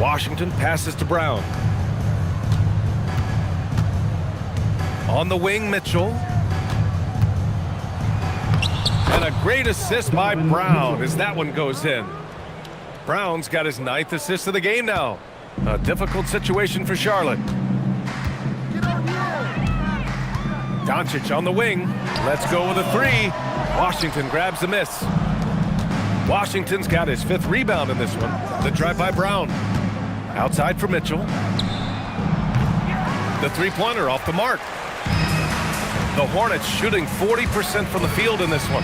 A: Washington passes to Brown. On the wing, Mitchell. And a great assist by Brown as that one goes in. Brown's got his 9th assist of the game now. A difficult situation for Charlotte. Doncic on the wing. Let's go with a 3. Washington grabs the miss. Washington's got his 5th rebound in this one. The drive by Brown. Outside for Mitchell. The three-pointer off the mark. The Hornets shooting 40% from the field in this one.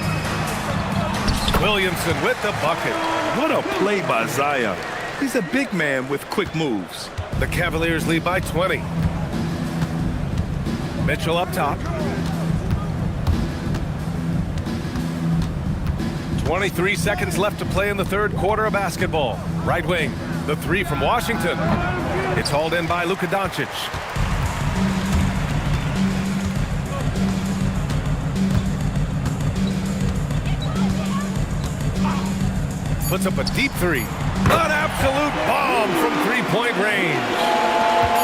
A: Williamson with the bucket.
B: What a play by Zion. He's a big man with quick moves.
A: The Cavaliers lead by 20. Mitchell up top. 23 seconds left to play in the third quarter of basketball. Right wing, the 3 from Washington. It's hauled in by Luka Doncic. puts up a deep three. An absolute bomb from three-point range.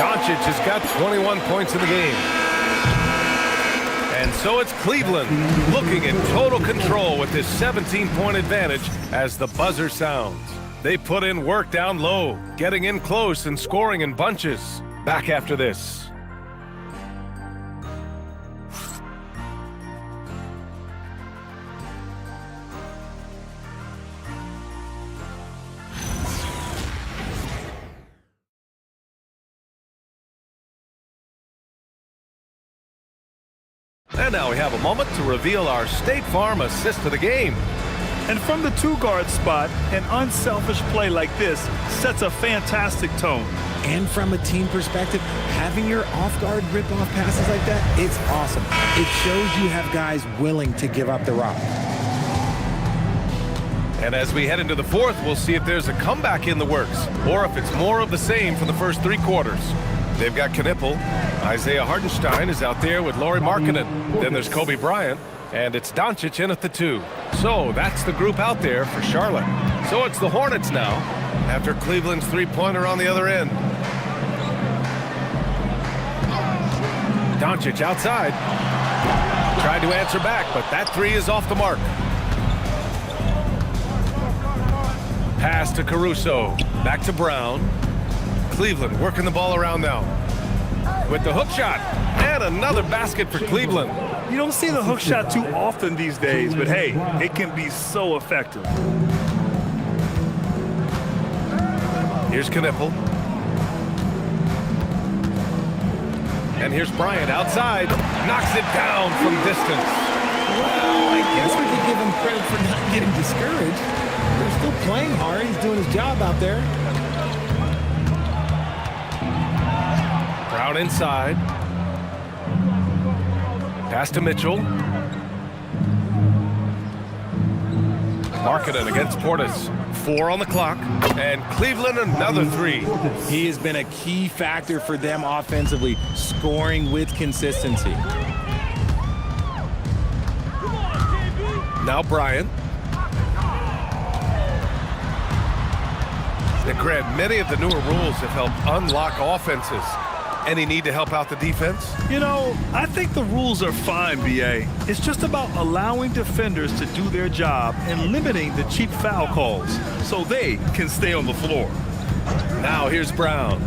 A: Doncic has got 21 points in the game. And so it's Cleveland looking in total control with this 17-point advantage as the buzzer sounds. They put in work down low, getting in close and scoring in bunches. Back after this. And now we have a moment to reveal our State Farm assist of the game.
B: And from the two-guard spot, an unselfish play like this sets a fantastic tone.
C: And from a team perspective, having your off-guard rip-off passes like that, it's awesome. It shows you have guys willing to give up the rock.
A: And as we head into the fourth, we'll see if there's a comeback in the works or if it's more of the same for the first three quarters. They've got Knipple. Isaiah Hartenstein is out there with Lauri Markkanen. Then there's Kobe Bryant, and it's Doncic in at the 2. So that's the group out there for Charlotte. So it's the Hornets now after Cleveland's three-pointer on the other end. Doncic outside. Tried to answer back, but that three is off the mark. Pass to Caruso. Back to Brown. Cleveland working the ball around now with the hook shot and another basket for Cleveland.
B: You don't see the hook shot too often these days, but hey, it can be so effective.
A: Here's Knipple. And here's Bryant outside. Knocks it down from distance.
C: Well, I guess we could give him credit for not getting discouraged. They're still playing hard. He's doing his job out there.
A: Brown inside. Pass to Mitchell. Markkanen against Portis. 4 on the clock. And Cleveland another three.
C: He has been a key factor for them offensively, scoring with consistency.
A: Now Bryant. And Grant, many of the newer rules have helped unlock offenses. Any need to help out the defense?
B: You know, I think the rules are fine, B.A. It's just about allowing defenders to do their job and limiting the cheap foul calls so they can stay on the floor.
A: Now here's Brown.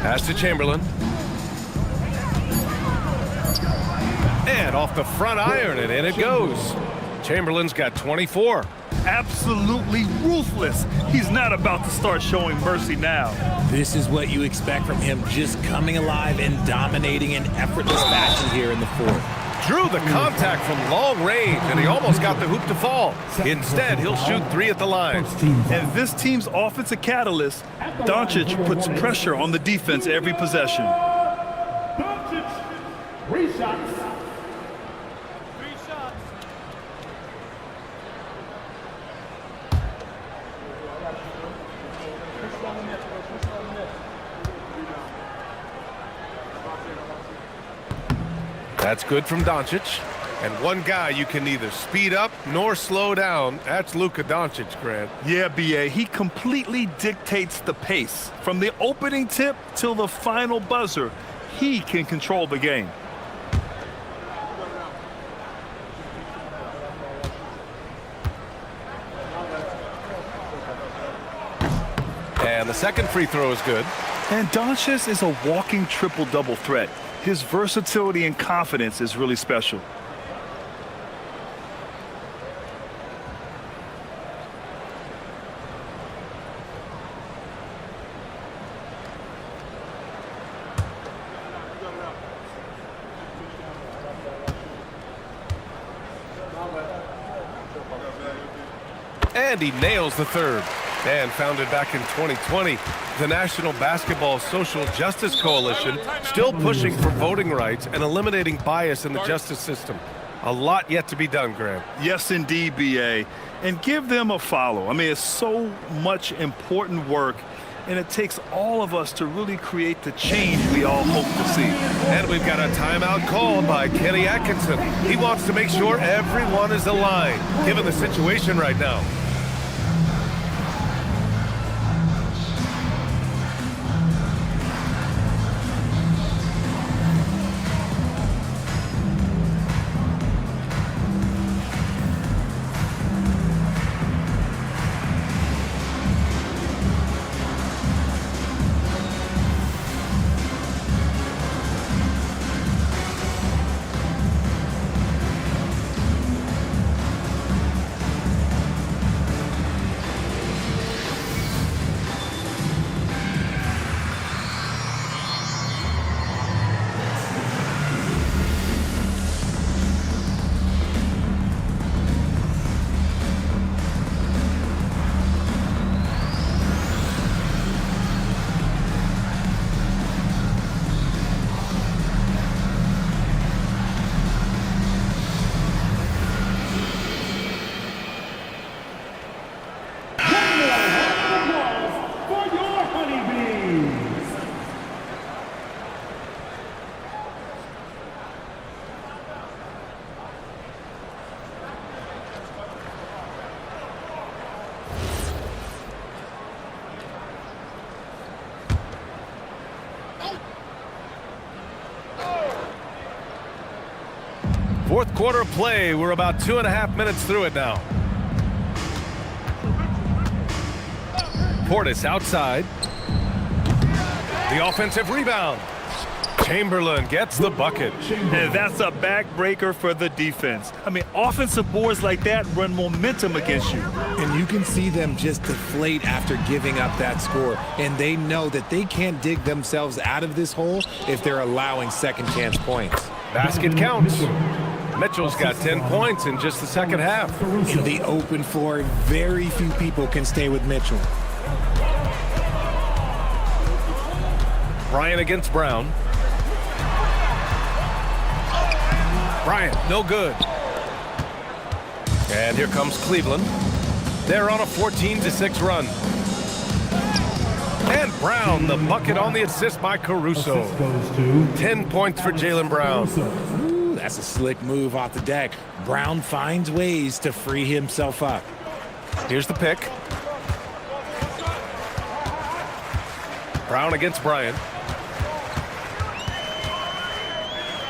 A: Pass to Chamberlain. And off the front iron, and in it goes. Chamberlain's got 24.
B: Absolutely ruthless. He's not about to start showing mercy now.
C: This is what you expect from him, just coming alive and dominating in effortless fashion here in the fourth.
A: Drew the contact from long range, and he almost got the hoop to fall. Instead, he'll shoot 3 at the line.
B: And this team's offensive catalyst, Doncic, puts pressure on the defense every possession.
H: Doncic, 3 shots.
A: That's good from Doncic. And one guy you can neither speed up nor slow down, that's Luka Doncic, Grant.
B: Yeah, B.A., he completely dictates the pace. From the opening tip till the final buzzer, he can control the game.
A: And the second free throw is good.
B: And Doncic is a walking triple-double threat. His versatility and confidence is really special.
A: And he nails the third. And founded back in 2020, the National Basketball Social Justice Coalition still pushing for voting rights and eliminating bias in the justice system. A lot yet to be done, Grant.
B: Yes, indeed, B.A. And give them a follow. I mean, it's so much important work, and it takes all of us to really create the change we all hope to see.
A: And we've got a timeout called by Kenny Atkinson. He wants to make sure everyone is aligned, given the situation right now. Fourth quarter of play. We're about 2.5 minutes through it now. Portis outside. The offensive rebound. Chamberlain gets the bucket.
B: And that's a backbreaker for the defense. I mean, offensive boards like that run momentum against you.
C: And you can see them just deflate after giving up that score. And they know that they can't dig themselves out of this hole if they're allowing second chance points.
A: Basket counts. Mitchell's got 10 points in just the second half.
C: In the open floor, very few people can stay with Mitchell.
A: Bryant against Brown. Bryant, no good. And here comes Cleveland. They're on a 14-6 run. And Brown, the bucket on the assist by Caruso. 10 points for Jaylen Brown.
C: Ooh, that's a slick move off the deck. Brown finds ways to free himself up.
A: Here's the pick. Brown against Bryant.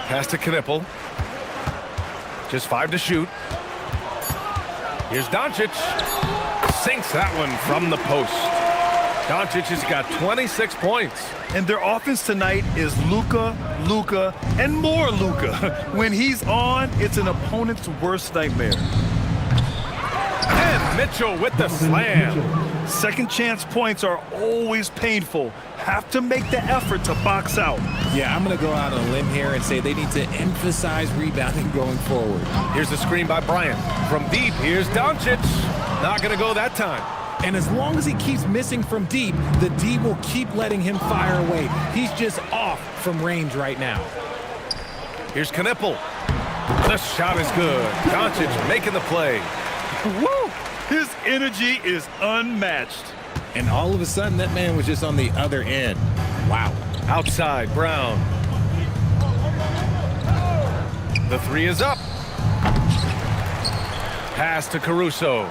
A: Pass to Knipple. Just 5 to shoot. Here's Doncic. Sinks that one from the post. Doncic has got 26 points.
B: And their offense tonight is Luka, Luka, and more Luka. When he's on, it's an opponent's worst nightmare.
A: And Mitchell with the slam.
B: Second chance points are always painful. Have to make the effort to box out.
C: Yeah, I'm going to go out on a limb here and say they need to emphasize rebounding going forward.
A: Here's the screen by Bryant. From deep, here's Doncic. Not going to go that time.
C: And as long as he keeps missing from deep, the D will keep letting him fire away. He's just off from range right now.
A: Here's Knipple. The shot is good. Doncic making the play.
B: Woo! His energy is unmatched.
C: And all of a sudden, that man was just on the other end. Wow.
A: Outside, Brown. The three is up. Pass to Caruso.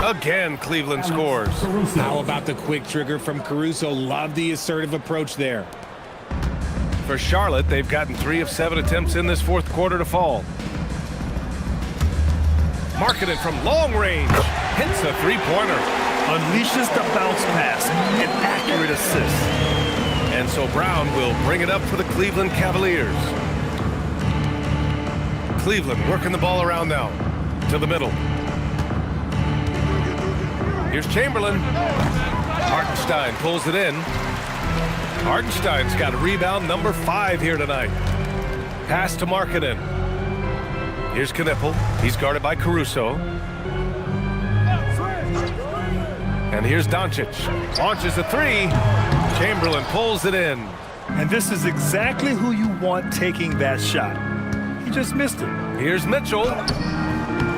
A: Again, Cleveland scores.
C: How about the quick trigger from Caruso? Love the assertive approach there.
A: For Charlotte, they've gotten 3 of 7 attempts in this fourth quarter to fall. Marketed from long range. Hits a three-pointer.
B: Unleashes the bounce pass. An accurate assist.
A: And so Brown will bring it up for the Cleveland Cavaliers. Cleveland working the ball around now. To the middle. Here's Chamberlain. Hartenstein pulls it in. Hartenstein's got rebound number 5 here tonight. Pass to Markkanen. Here's Knipple. He's guarded by Caruso. And here's Doncic. Launches a 3. Chamberlain pulls it in.
B: And this is exactly who you want taking that shot. He just missed it.
A: Here's Mitchell.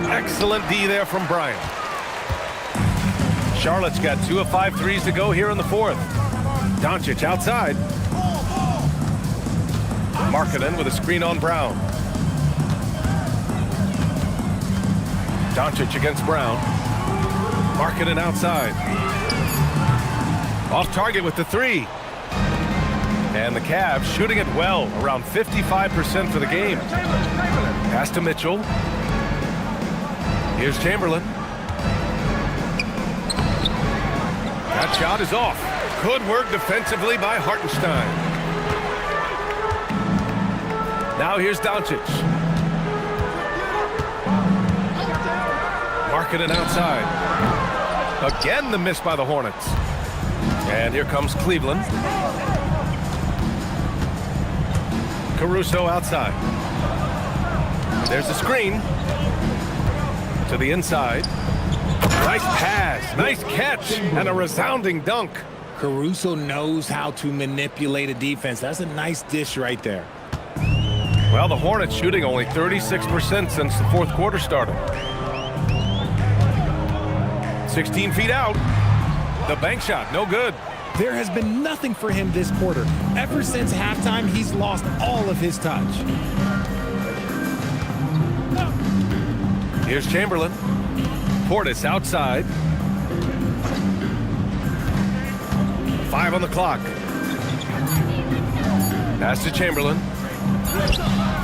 A: Excellent D there from Bryant. Charlotte's got 2 of 5 threes to go here in the fourth. Doncic outside. Markkanen with a screen on Brown. Doncic against Brown. Markkanen outside. Off target with the 3. And the Cavs shooting it well, around 55% for the game. Pass to Mitchell. Here's Chamberlain. That shot is off. Good work defensively by Hartenstein. Now here's Doncic. Markkanen outside. Again the miss by the Hornets. And here comes Cleveland. Caruso outside. There's the screen. To the inside. Nice pass, nice catch, and a resounding dunk.
C: Caruso knows how to manipulate a defense. That's a nice dish right there.
A: Well, the Hornets shooting only 36% since the fourth quarter started. 16 feet out. The bank shot, no good.
C: There has been nothing for him this quarter. Ever since halftime, he's lost all of his touch.
A: Here's Chamberlain. Portis outside. 5 on the clock. Pass to Chamberlain.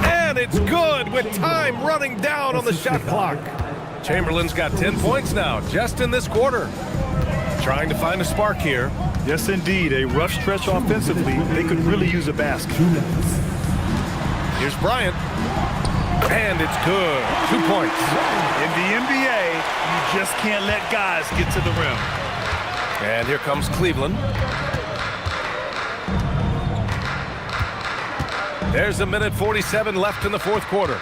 A: And it's good with time running down on the shot clock. Chamberlain's got 10 points now, just in this quarter. Trying to find a spark here.
B: Yes, indeed. A rough stretch offensively. They could really use a basket.
A: Here's Bryant. And it's good. 2 points.
B: In the NBA, you just can't let guys get to the rim.
A: And here comes Cleveland. There's a minute 47 left in the fourth quarter.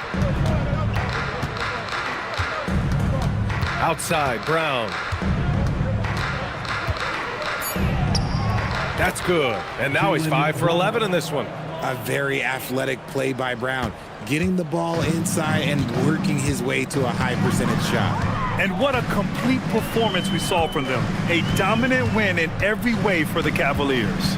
A: Outside, Brown. That's good. And now he's 5 for 11 in this one.
C: A very athletic play by Brown, getting the ball inside and working his way to a high percentage shot.
B: And what a complete performance we saw from them. A dominant win in every way for the Cavaliers.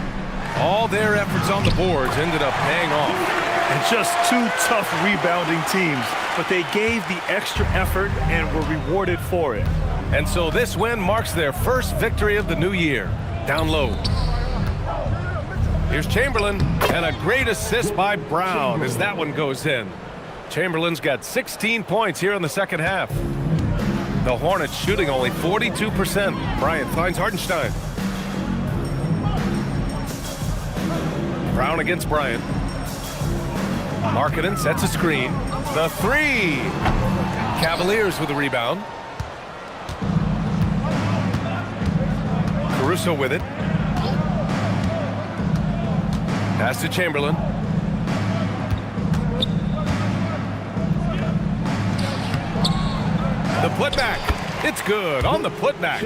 A: All their efforts on the boards ended up paying off.
B: And just two tough rebounding teams, but they gave the extra effort and were rewarded for it.
A: And so this win marks their first victory of the new year. Down low. Here's Chamberlain, and a great assist by Brown as that one goes in. Chamberlain's got 16 points here in the second half. The Hornets shooting only 42%. Bryant finds Hartenstein. Brown against Bryant. Markkanen sets a screen. The three. Cavaliers with the rebound. Caruso with it. Pass to Chamberlain. The putback. It's good on the putback.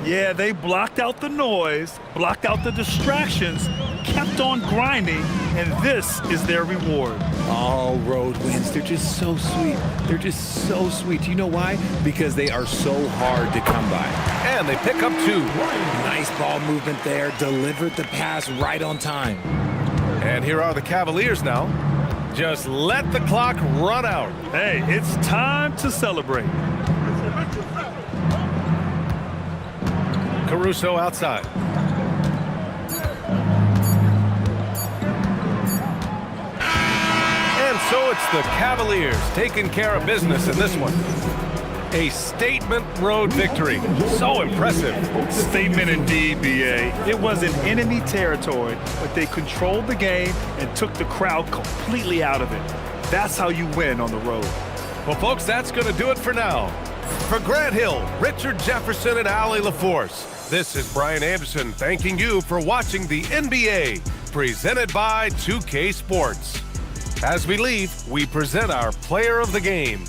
B: Yeah, they blocked out the noise, blocked out the distractions, kept on grinding, and this is their reward.
C: All road wins, they're just so sweet. They're just so sweet. You know why? Because they are so hard to come by.
A: And they pick up 2.
C: Nice ball movement there, delivered the pass right on time.
A: And here are the Cavaliers now. Just let the clock run out.
B: Hey, it's time to celebrate.
A: Caruso outside. And so it's the Cavaliers taking care of business in this one. A statement road victory. So impressive.
B: Statement indeed, B.A. It was in enemy territory, but they controlled the game and took the crowd completely out of it. That's how you win on the road.
A: Well, folks, that's going to do it for now. For Grant Hill, Richard Jefferson, and Allie LaForce, this is Brian Anderson thanking you for watching the NBA, presented by 2K Sports. As we leave, we present our player of the game.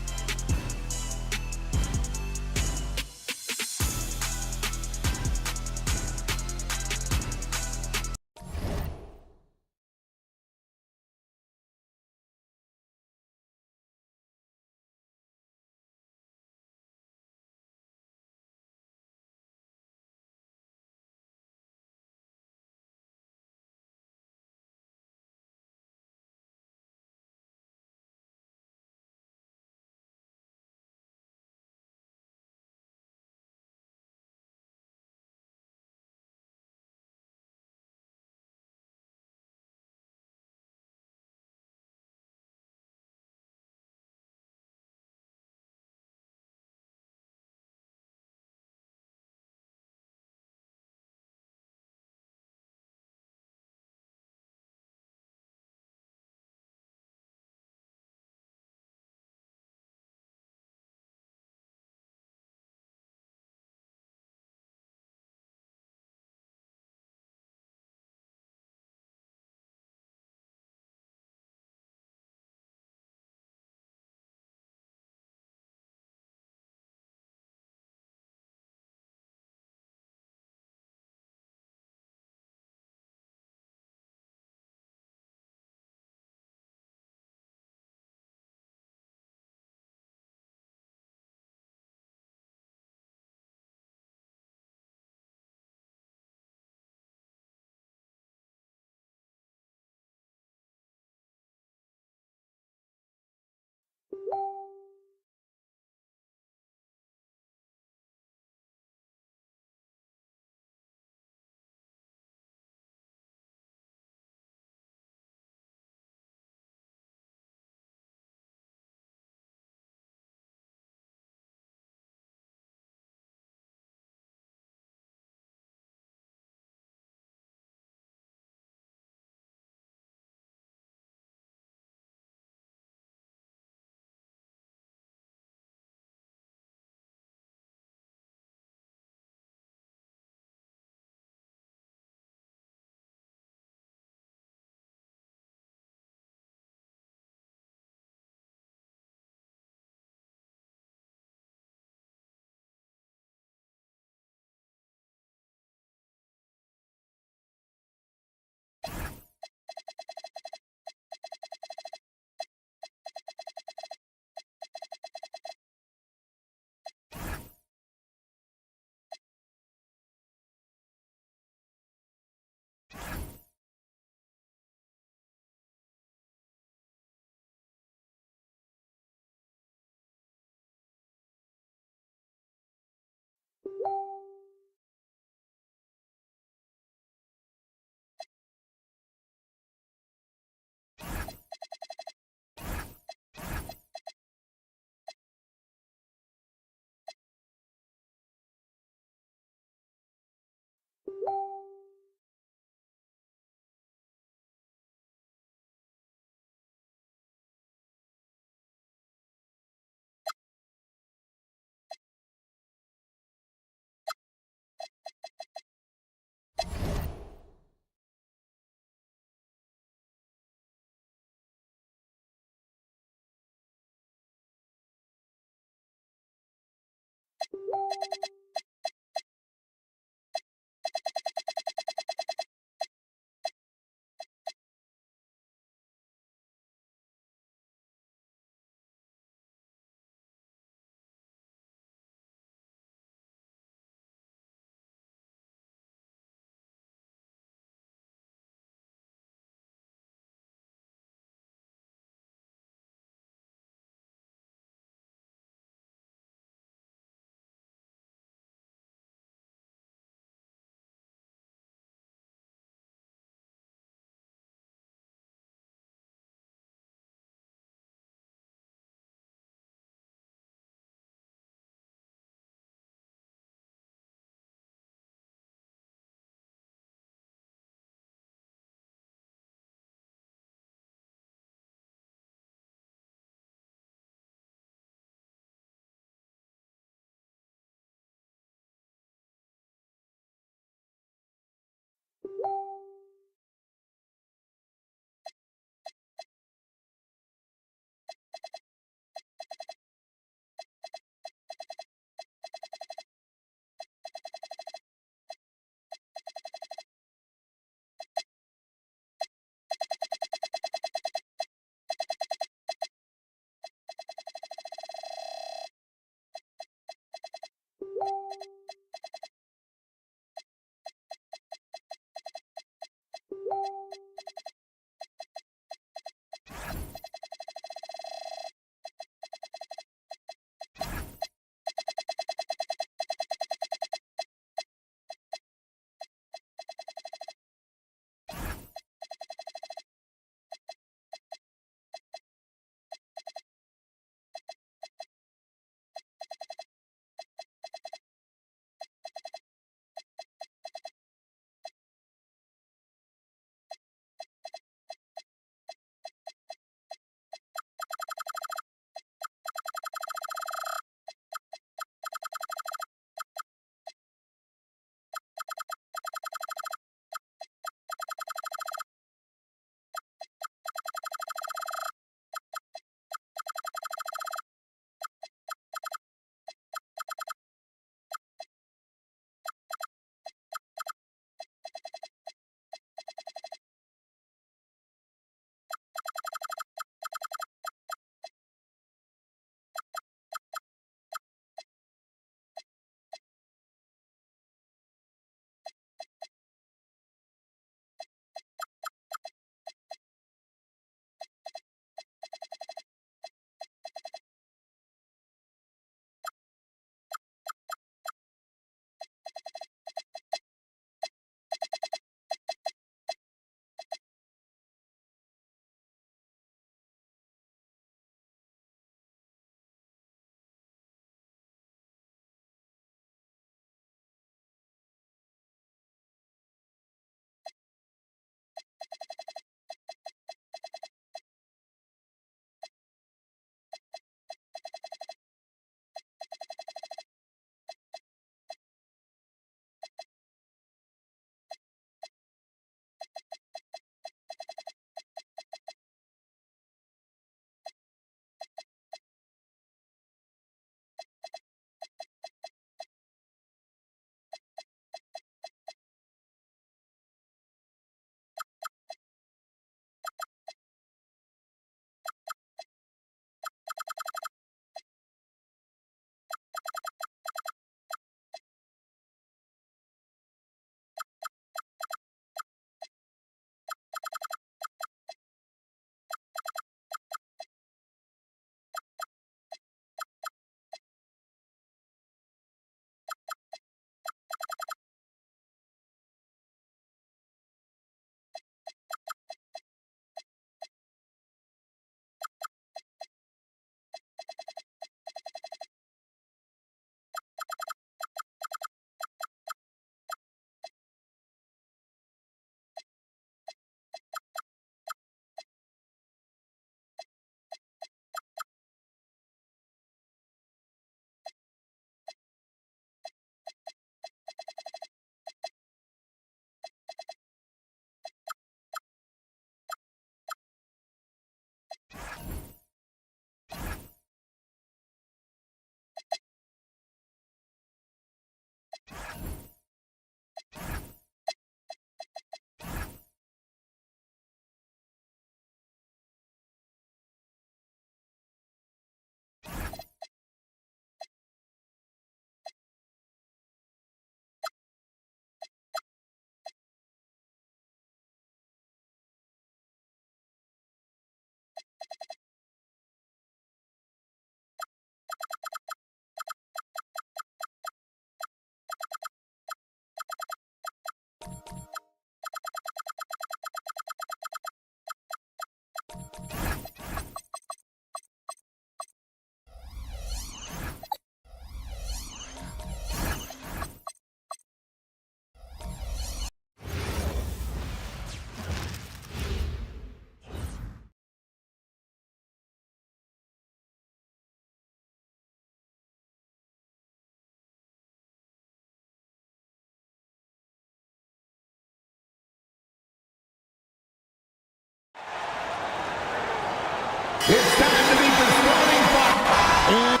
H: It's time to meet the starting five.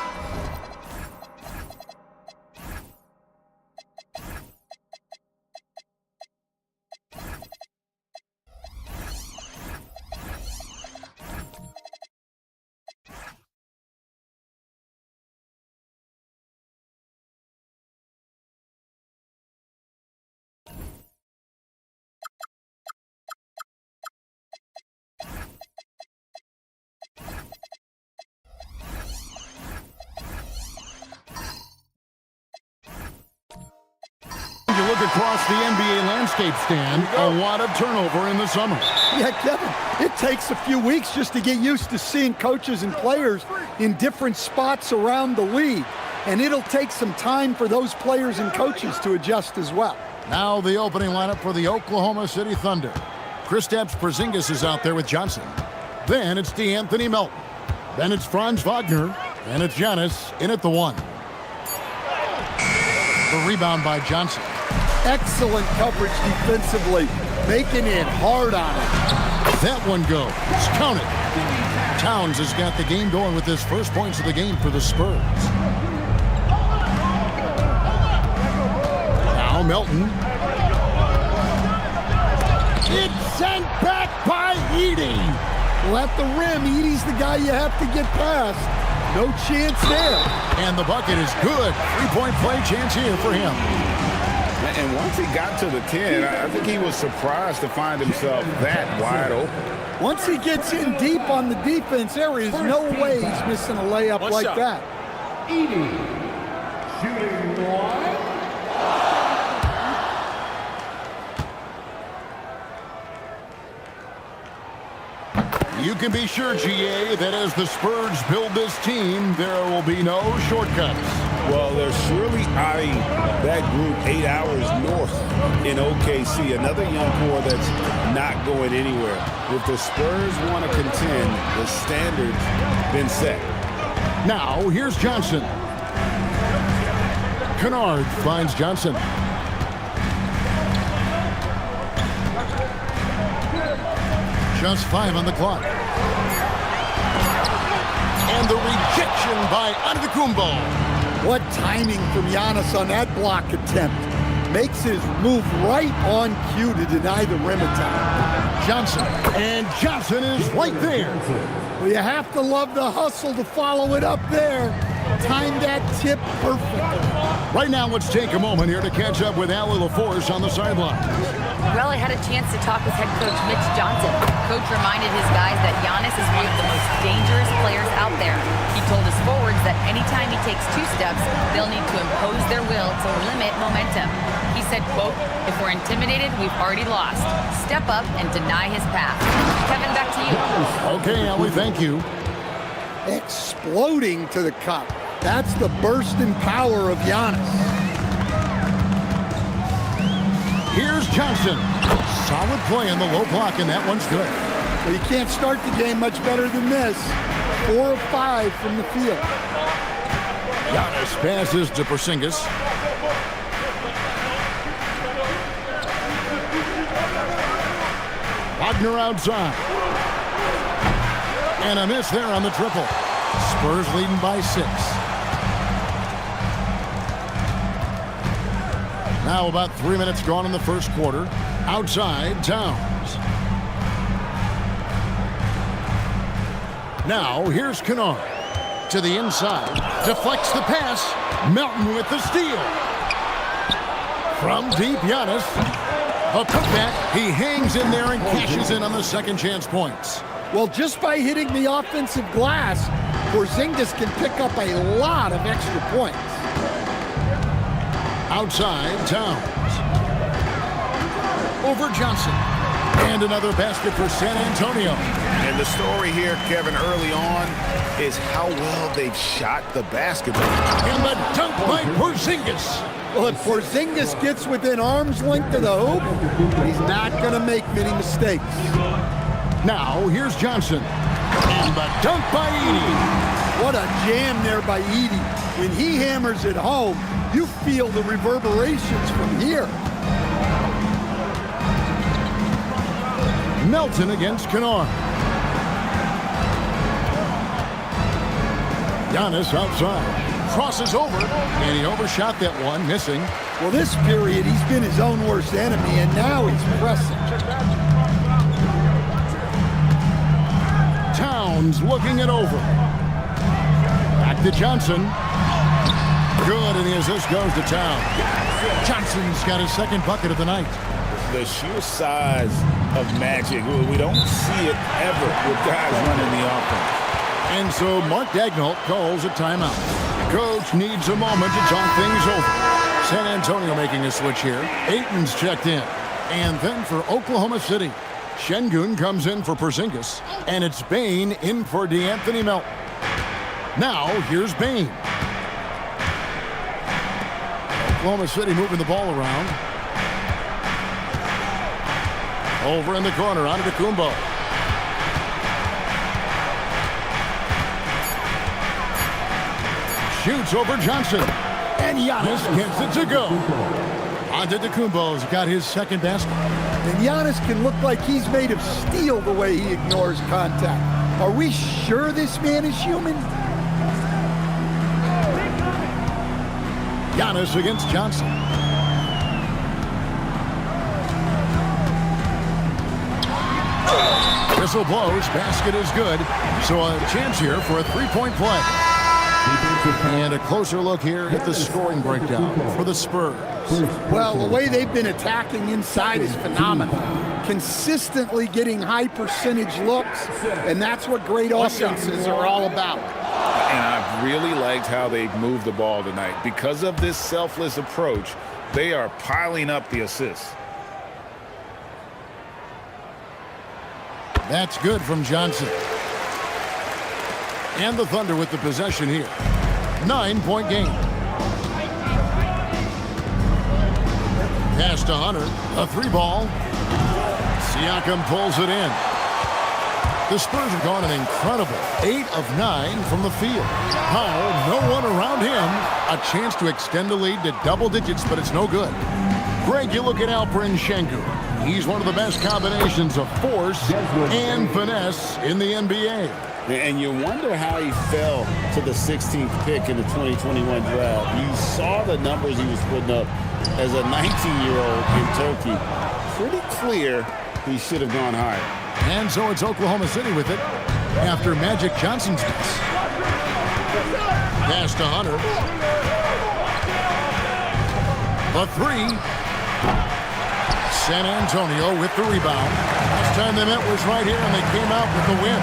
I: You look across the NBA landscape, Stan, a lot of turnover in the summer.
J: Yeah, Kevin, it takes a few weeks just to get used to seeing coaches and players in different spots around the league. And it'll take some time for those players and coaches to adjust as well.
I: Now the opening lineup for the Oklahoma City Thunder. Kristaps Porzingis is out there with Johnson. Then it's DeAnthony Melton. Then it's Franz Wagner. And it's Giannis in at the 1. The rebound by Johnson.
J: Excellent coverage defensively, making it hard on it.
I: That one goes. Counted. Towns has got the game going with his first points of the game for the Spurs. Now Melton. It's sent back by Edey.
J: Well, at the rim, Edey's the guy you have to get past. No chance there.
I: And the bucket is good. 3-point play chance here for him.
K: And once he got to the 10, I think he was surprised to find himself that wide open.
J: Once he gets in deep on the defense, there is no way he's missing a layup like that.
H: Edey, shooting one.
I: You can be sure, GA, that as the Spurs build this team, there will be no shortcuts.
K: Well, they're surely eyeing that group 8 hours north in OKC. Another young core that's not going anywhere. If the Spurs want to contend, the standard's been set.
I: Now, here's Johnson. Kennard finds Johnson. Just 5 on the clock. And the rejection by Antetokounmpo.
J: What timing from Giannis on that block attempt. Makes his move right on cue to deny the rim attack.
I: Johnson. And Johnson is right there.
J: Well, you have to love the hustle to follow it up there. Timed that tip perfectly.
I: Right now, let's take a moment here to catch up with Allie LaForce on the sideline.
D: Well, I had a chance to talk with head coach Mitch Johnson. Coach reminded his guys that Giannis is one of the most dangerous players out there. He told his forwards that anytime he takes 2 steps, they'll need to impose their will to limit momentum. He said, quote, "If we're intimidated, we've already lost. Step up and deny his path." Kevin, back to you.
I: Okay, Allie, thank you.
J: Exploding to the cup. That's the burst in power of Giannis.
I: Here's Johnson. Solid play in the low block, and that one's good.
J: Well, you can't start the game much better than this. 4 of 5 from the field.
I: Giannis passes to Porzingis. Wagner outside. And a miss there on the triple. Spurs leading by 6. Now about 3 minutes gone in the first quarter. Outside, Towns. Now here's Kennard. To the inside. Deflects the pass. Melton with the steal. From deep, Giannis. A putback. He hangs in there and cashes in on the second chance points.
J: Well, just by hitting the offensive glass, Porzingis can pick up a lot of extra points.
I: Outside, Towns. Over Johnson. And another basket for San Antonio.
K: And the story here, Kevin, early on is how well they've shot the basketball.
I: And the dunk by Porzingis.
J: Well, if Porzingis gets within arm's length of the hoop, he's not going to make many mistakes.
I: Now, here's Johnson. And the dunk by Edey.
J: What a jam there by Edey. When he hammers it home, you feel the reverberations from here.
I: Melton against Kennard. Giannis outside. Crosses over, and he overshot that one, missing.
J: Well, this period, he's been his own worst enemy, and now he's pressing.
I: Towns looking it over. Back to Johnson. Good, and the assist goes to Towns. Johnson's got his second bucket of the night.
K: The sheer size of Magic, we don't see it ever with guys running the offense.
I: And so Mark Daigneault calls a timeout. Coach needs a moment to talk things over. San Antonio making a switch here. Ayton's checked in. And then for Oklahoma City, Şengün comes in for Porzingis, and it's Bane in for De'Anthony Melton. Now, here's Bane. Oklahoma City moving the ball around. Over in the corner, onto Kumbo. Shoots over Johnson. And Giannis gets it to go. Antetokounmpo's got his second basket.
J: And Giannis can look like he's made of steel the way he ignores contact. Are we sure this man is human?
I: Giannis against Johnson. Whistle blows. Basket is good. So a chance here for a three-point play. And a closer look here at the scoring breakdown for the Spurs.
J: Well, the way they've been attacking inside is phenomenal. Consistently getting high percentage looks, and that's what great offenses are all about.
K: And I've really liked how they've moved the ball tonight. Because of this selfless approach, they are piling up the assists.
I: That's good from Johnson. And the Thunder with the possession here. 9-point game. Pass to Hunter. A three ball. Siakam pulls it in. The Spurs have gone an incredible 8 of 9 from the field. Powell, no one around him. A chance to extend the lead to double digits, but it's no good. Greg, you look at Alperen Şengün. He's one of the best combinations of force and finesse in the NBA.
K: And you wonder how he fell to the 16th pick in the 2021 draft. You saw the numbers he was putting up as a 19-year-old in Turkey. Pretty clear he should have gone higher.
I: And so it's Oklahoma City with it after Magic Johnson's miss. Pass to Hunter. A three. San Antonio with the rebound. Last time they met was right here, and they came out with the win.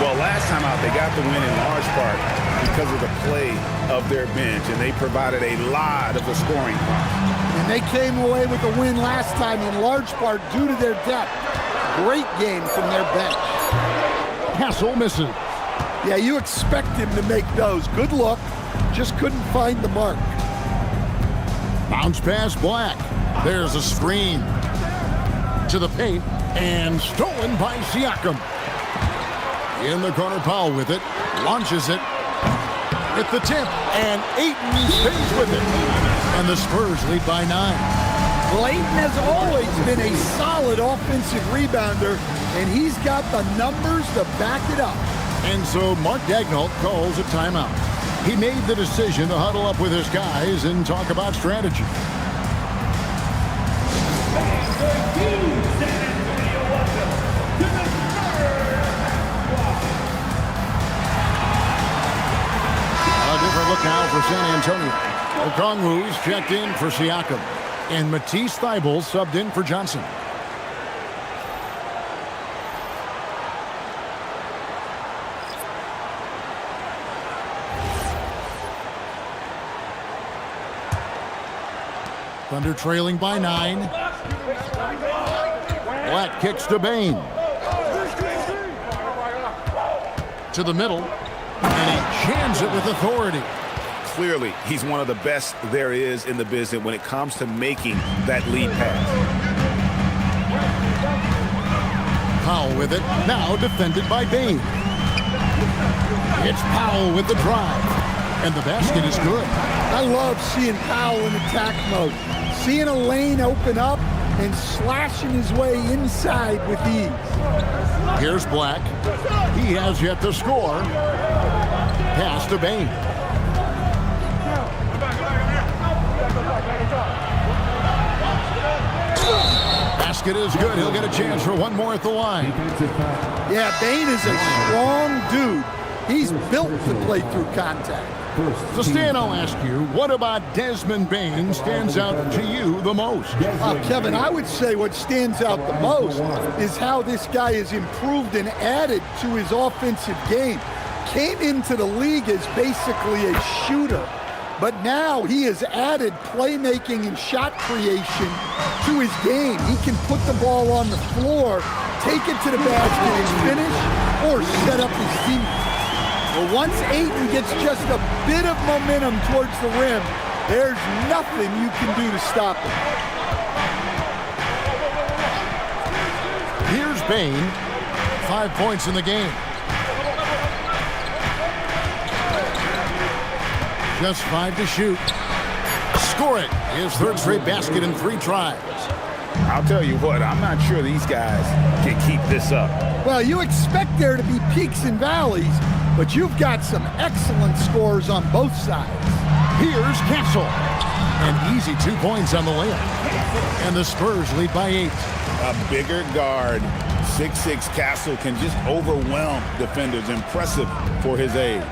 K: Well, last time out, they got the win in large part because of the play of their bench, and they provided a lot of the scoring.
J: And they came away with the win last time in large part due to their depth. Great game from their bench.
I: Castle misses.
J: Yeah, you expect him to make those. Good luck. Just couldn't find the mark.
I: Bounce pass Black. There's a screen. To the paint, and stolen by Siakam. In the corner, Powell with it. Launches it. At the tip, and Ayton stays with it. And the Spurs lead by 9.
J: Well, Ayton has always been a solid offensive rebounder, and he's got the numbers to back it up.
I: And so Mark Daigneault calls a timeout. He made the decision to huddle up with his guys and talk about strategy. A different look now for San Antonio. Okongwu's checked in for Siakam. And Matisse Thybulle subbed in for Johnson. Thunder trailing by 9. Black kicks to Bane. To the middle. And he jams it with authority.
K: Clearly, he's one of the best there is in the business when it comes to making that lead pass.
I: Powell with it. Now defended by Bane. It's Powell with the drive. And the basket is good.
J: I love seeing Powell in attack mode. Seeing a lane open up and slashing his way inside with ease.
I: Here's Black. He has yet to score. Pass to Bane. Basket is good. He'll get a chance for one more at the line.
J: Yeah, Bane is a strong dude. He's built to play through contact.
I: So, Stan, I'll ask you, what about Desmond Bane stands out to you the most?
J: Kevin, I would say what stands out the most is how this guy has improved and added to his offensive game. Came into the league as basically a shooter, but now he has added playmaking and shot creation to his game. He can put the ball on the floor, take it to the basket and finish, or set up his teammates. Well, once Ayton gets just a bit of momentum towards the rim, there's nothing you can do to stop him.
I: Here's Bane. 5 points in the game. Just 5 to shoot. Score it. His third straight basket in 3 tries.
K: I'll tell you what, I'm not sure these guys can keep this up.
J: Well, you expect there to be peaks and valleys, but you've got some excellent scores on both sides.
I: Here's Castle. An easy 2 points on the layup. And the Spurs lead by 8.
K: A bigger guard, 6'6" Castle, can just overwhelm defenders. Impressive for his age.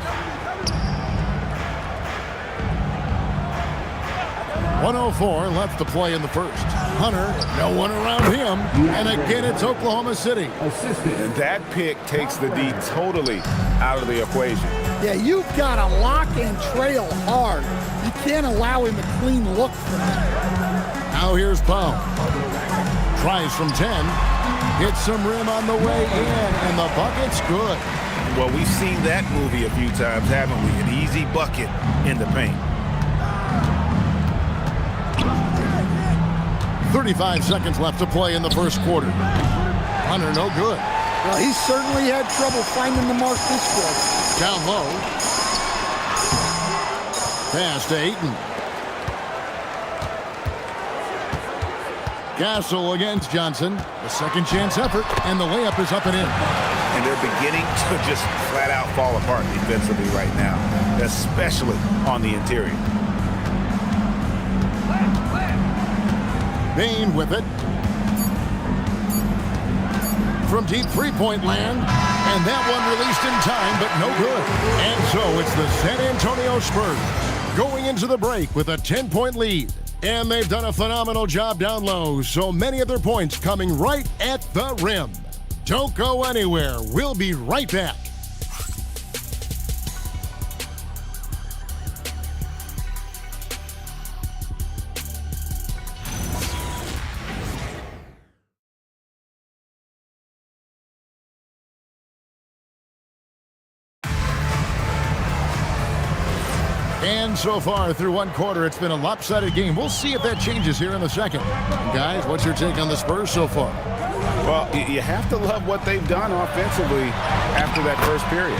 I: 1:04 left to play in the first. Hunter, no one around him. And again, it's Oklahoma City.
K: And that pick takes the D totally out of the equation.
J: Yeah, you've got to lock and trail hard. You can't allow him a clean look from that.
I: Now here's Powell. Tries from 10. Hits some rim on the way in, and the bucket's good.
K: Well, we've seen that movie a few times, haven't we? An easy bucket in the paint.
I: 35 seconds left to play in the first quarter. Hunter, no good.
J: Well, he certainly had trouble finding the mark this quarter.
I: Down low. Pass to Ayton. Castle against Johnson. A second chance effort, and the layup is up and in.
K: And they're beginning to just flat out fall apart defensively right now, especially on the interior.
I: Bane with it. From deep three-point land. And that one released in time, but no good. And so it's the San Antonio Spurs going into the break with a 10-point lead. And they've done a phenomenal job down low, so many of their points coming right at the rim. Don't go anywhere. We'll be right back. And so far through one quarter, it's been a lopsided game. We'll see if that changes here in the second. Guys, what's your take on the Spurs so far?
K: Well, you have to love what they've done offensively after that first period.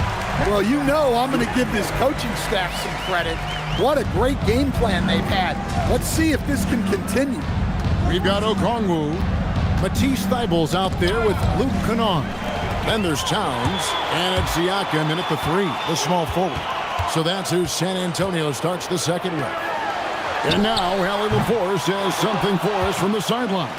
J: Well, you know I'm going to give this coaching staff some credit. What a great game plan they've had. Let's see if this can continue.
I: We've got Okongwu. Matisse Thybulle's out there with Luke Kennard. Then there's Towns. And it's Siakam in at the 3, the small forward. So that's who San Antonio starts the second with. And now Allie LaForce has something for us from the sideline.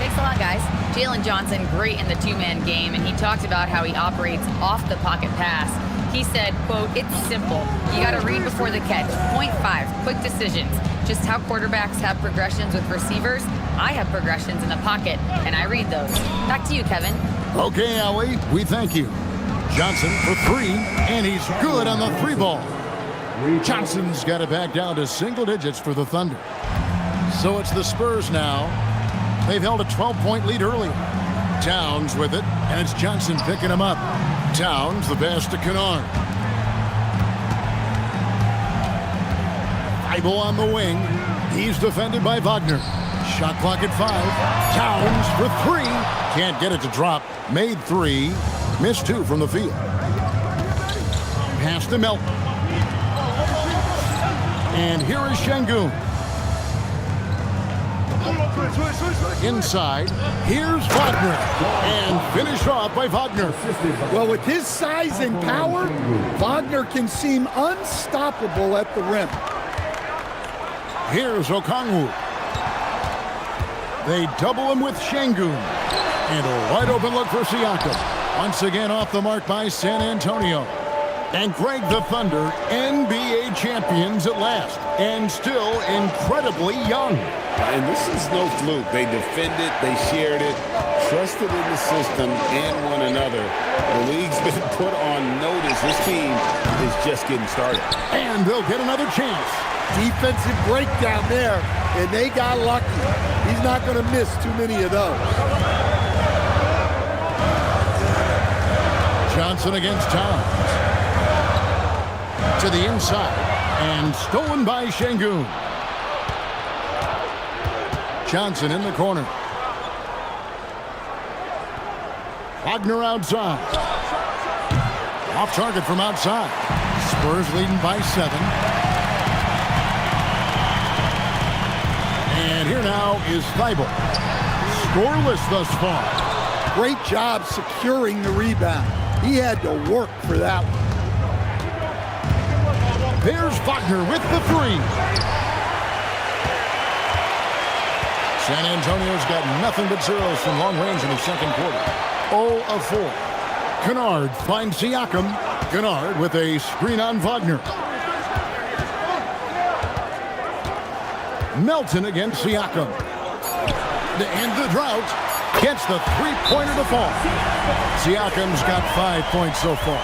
D: Thanks a lot, guys. Jalen Johnson, great in the two-man game, and he talked about how he operates off the pocket pass. He said, quote, "It's simple. You got to read before the catch. Point 5, quick decisions. Just how quarterbacks have progressions with receivers, I have progressions in the pocket, and I read those." Back to you, Kevin.
I: Okay, Allie, we thank you. Johnson for 3, and he's good on the 3 ball. Johnson's got it back down to single digits for the Thunder. So it's the Spurs now. They've held a 12-point lead earlier. Towns with it, and it's Johnson picking him up. Towns, the pass to Kennard. Thibault on the wing. He's defended by Wagner. Shot clock at 5. Towns for 3. Can't get it to drop. Made 3. Missed 2 from the field. Pass to Melton. And here is Şengün. Inside, here's Wagner. And finished off by Wagner.
J: Well, with his size and power, Wagner can seem unstoppable at the rim.
I: Here's Okongwu. They double him with Şengün. And a wide open look for Siakam. Once again off the mark by San Antonio. And Greg, the Thunder, NBA champions at last. And still incredibly young.
K: And this is no fluke. They defended, they shared it, trusted in the system and one another. The league's been put on notice. This team is just getting started.
I: And they'll get another chance.
J: Defensive breakdown there, and they got lucky. He's not going to miss too many of those.
I: Johnson against Towns. To the inside, and stolen by Şengün. Johnson in the corner. Wagner outside. Off target from outside. Spurs leading by 7. And here now is Thibault. Scoreless thus far.
J: Great job securing the rebound. He had to work for that one.
I: There's Wagner with the 3. San Antonio's got nothing but zeros from long range in the second quarter. 0 of 4. Kennard finds Siakam. Kennard with a screen on Wagner. Melton against Siakam. To end the drought, gets the 3-pointer to fall. Siakam's got 5 points so far.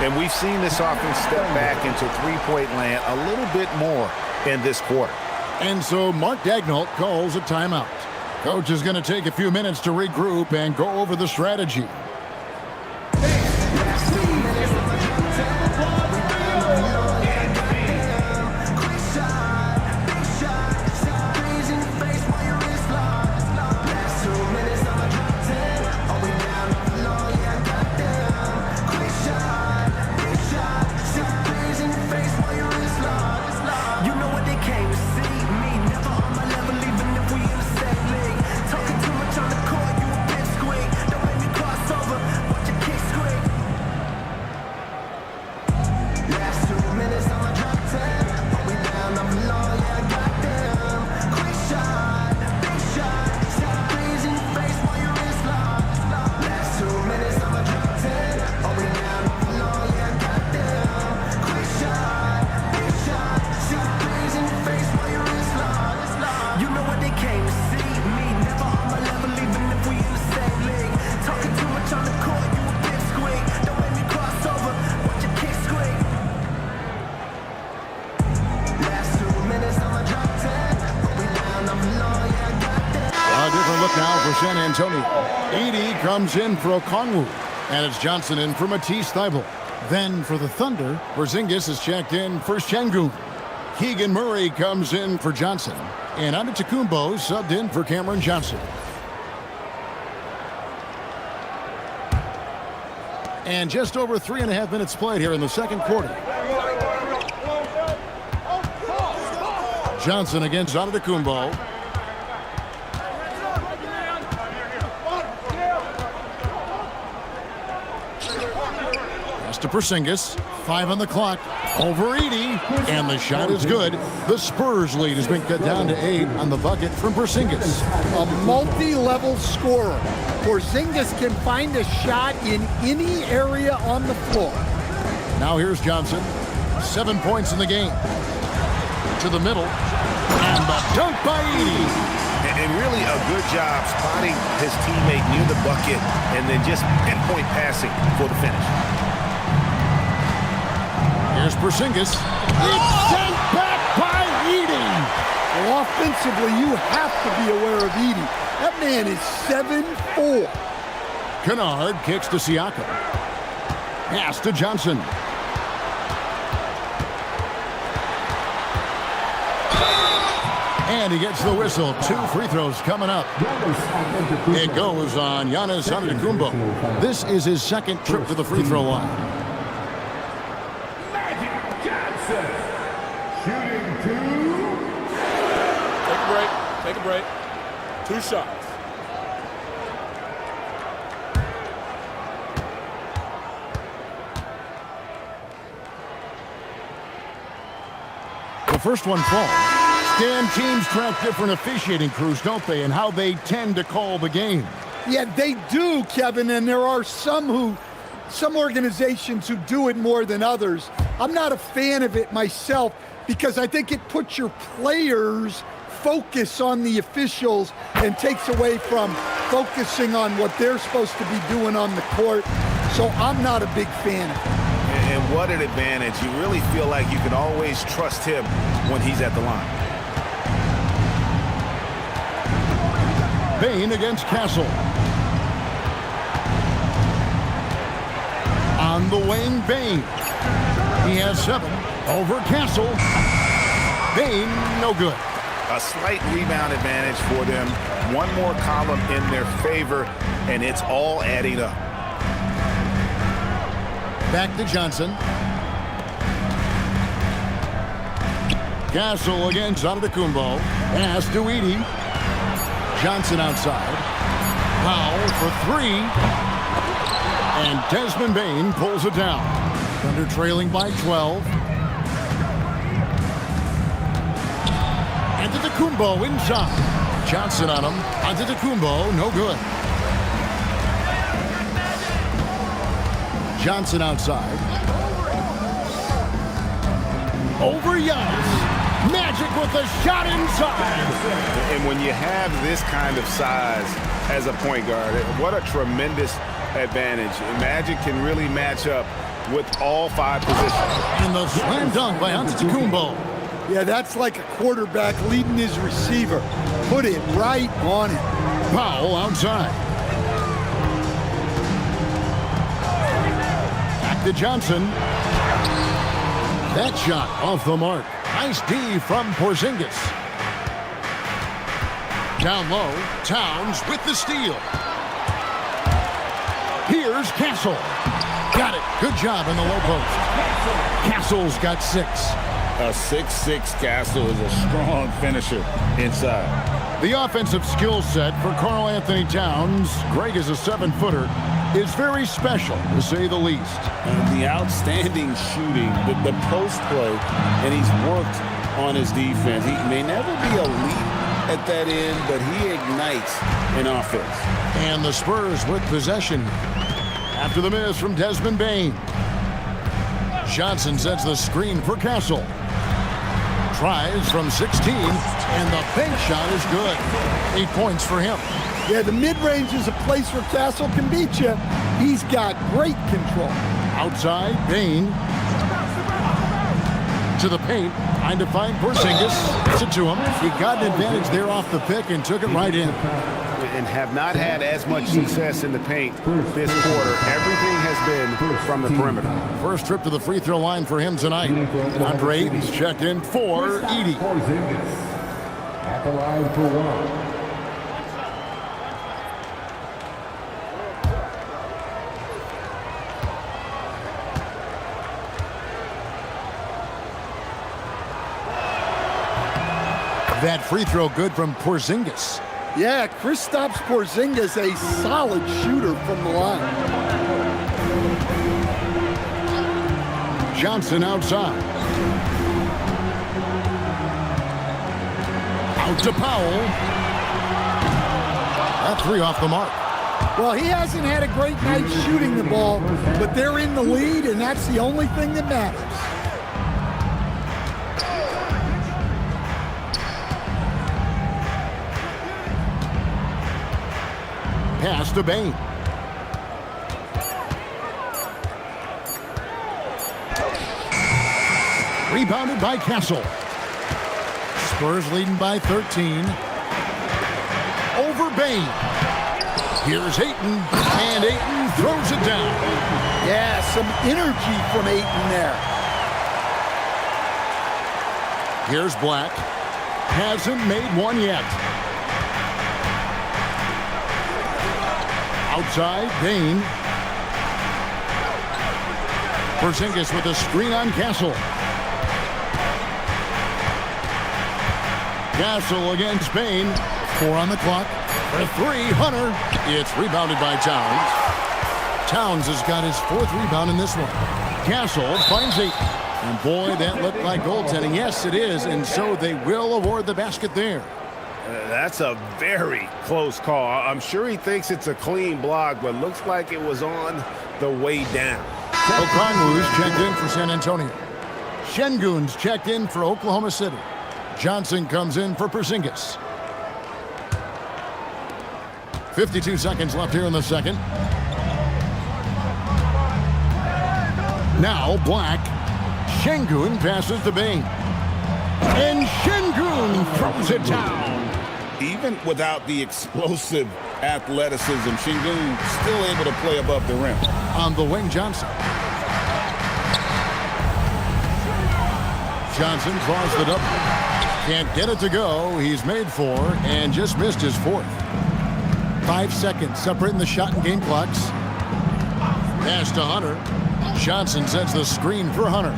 L: And we've seen this offense step back into three-point land a little bit more in this quarter.
I: And so Mark Daigneault calls a timeout. Coach is going to take a few minutes to regroup and go over the strategy. San Antonio. Edey comes in for Okongwu, and it's Johnson in for Matisse Thybulle. Then for the Thunder, Porzingis is checked in for Şengün. Keegan Murray comes in for Johnson, and Antetokounmpo subbed in for Cameron Johnson. And just over 3.5 minutes played here in the second quarter. Johnson against Antetokounmpo. To Porzingis, 5 on the clock. Over Edey, and the shot is good. The Spurs lead has been cut down to 8 on the bucket from Porzingis.
J: A multi-level scorer. Porzingis can find a shot in any area on the floor.
I: Now here's Johnson. 7 points in the game. To the middle. And the dunk by Edey.
L: And really a good job spotting his teammate near the bucket and then just pinpoint passing for the finish.
I: Here's Porzingis. It's sent back by Edey.
J: Well, offensively, you have to be aware of Edey. That man is 7'4".
I: Kennard kicks to Siakam. Pass to Johnson. And he gets the whistle. 2 free throws coming up. It goes on Giannis Antetokounmpo. This is his second trip to the free throw line.
H: Magic Johnson. Shooting 2.
E: Take a break. Take a break. 2 shots.
I: The first one falls. Dan, teams track different officiating crews, don't they, and how they tend to call the game.
J: Yeah, they do, Kevin, and there are some organizations who do it more than others. I'm not a fan of it myself because I think it puts your players' focus on the officials and takes away from focusing on what they're supposed to be doing on the court. So I'm not a big fan of it.
L: And what an advantage. You really feel like you can always trust him when he's at the line.
I: Bane against Castle. On the wing, Bane. He has 7 over Castle. Bane, no good.
L: A slight rebound advantage for them. One more column in their favor, and it's all adding up.
I: Back to Johnson. Castle against Antetokounmpo. Pass to Edey. Johnson outside. Powell for 3. And Desmond Bane pulls it down. Thunder trailing by 12. Antetokounmpo inside. Johnson on him. Antetokounmpo, no good. Johnson outside. Over Giannis. Magic with a shot inside.
L: And when you have this kind of size as a point guard, what a tremendous advantage. Magic can really match up with all 5 positions.
I: And the slam dunk by Antetokounmpo.
J: Yeah, that's like a quarterback leading his receiver. Put it right on it.
I: Powell outside. Back to Johnson. That shot off the mark. Nice D from Porzingis. Down low, Towns with the steal. Here's Castle. Got it. Good job in the low post. Castle's got 6.
K: A 6'6" Castle is a strong finisher inside.
I: The offensive skill set for Karl Anthony Towns, Greg is a 7-footer, is very special, to say the least.
K: And the outstanding shooting, the post play, and he's worked on his defense. He may never be elite at that end, but he ignites an offense.
I: And the Spurs with possession after the miss from Desmond Bane. Johnson sets the screen for Castle. Tries from 16, and the bank shot is good. 8 points for him.
J: Yeah, the mid-range is a place where Castle can beat you. He's got great control.
I: Outside, Bane. To the paint, trying to find Porzingis. Gets it to him. He got an advantage there off the pick and took it right in.
L: And have not had as much success in the paint this quarter. Everything has been from the perimeter.
I: First trip to the free throw line for him tonight. Andre Ayton's checked in for Edey.
H: At the line for 1.
I: That free throw good from Porzingis.
J: Yeah, Kristaps Porzingis, a solid shooter from the line.
I: Johnson outside. Out to Powell. That three off the mark.
J: Well, he hasn't had a great night shooting the ball, but they're in the lead, and that's the only thing that matters.
I: Pass to Bane. Rebounded by Castle. Spurs leading by 13. Over Bane. Here's Ayton, and Ayton throws it down.
J: Yeah, some energy from Ayton there.
I: Here's Black. Hasn't made one yet. Outside, Bane. Porzingis with a screen on Castle. Castle against Bane. 4 on the clock. For 3, Hunter. It's rebounded by Towns. Towns has got his 4th rebound in this one. Castle finds 8. And boy, that looked like goaltending. Yes, it is. And so they will award the basket there.
L: That's a very close call. I'm sure he thinks it's a clean block, but looks like it was on the way down.
I: Okongwu's checked in for San Antonio. Şengün's checked in for Oklahoma City. Johnson comes in for Porzingis. 52 seconds left here in the second. Now Black. Şengün passes to Bane. And Şengün throws it down.
K: Even without the explosive athleticism, Şengün still able to play above the rim.
I: On the wing, Johnson. Johnson draws the double. Can't get it to go. He's made 4 and just missed his 4th. 5 seconds separating the shot and game clocks. Pass to Hunter. Johnson sets the screen for Hunter.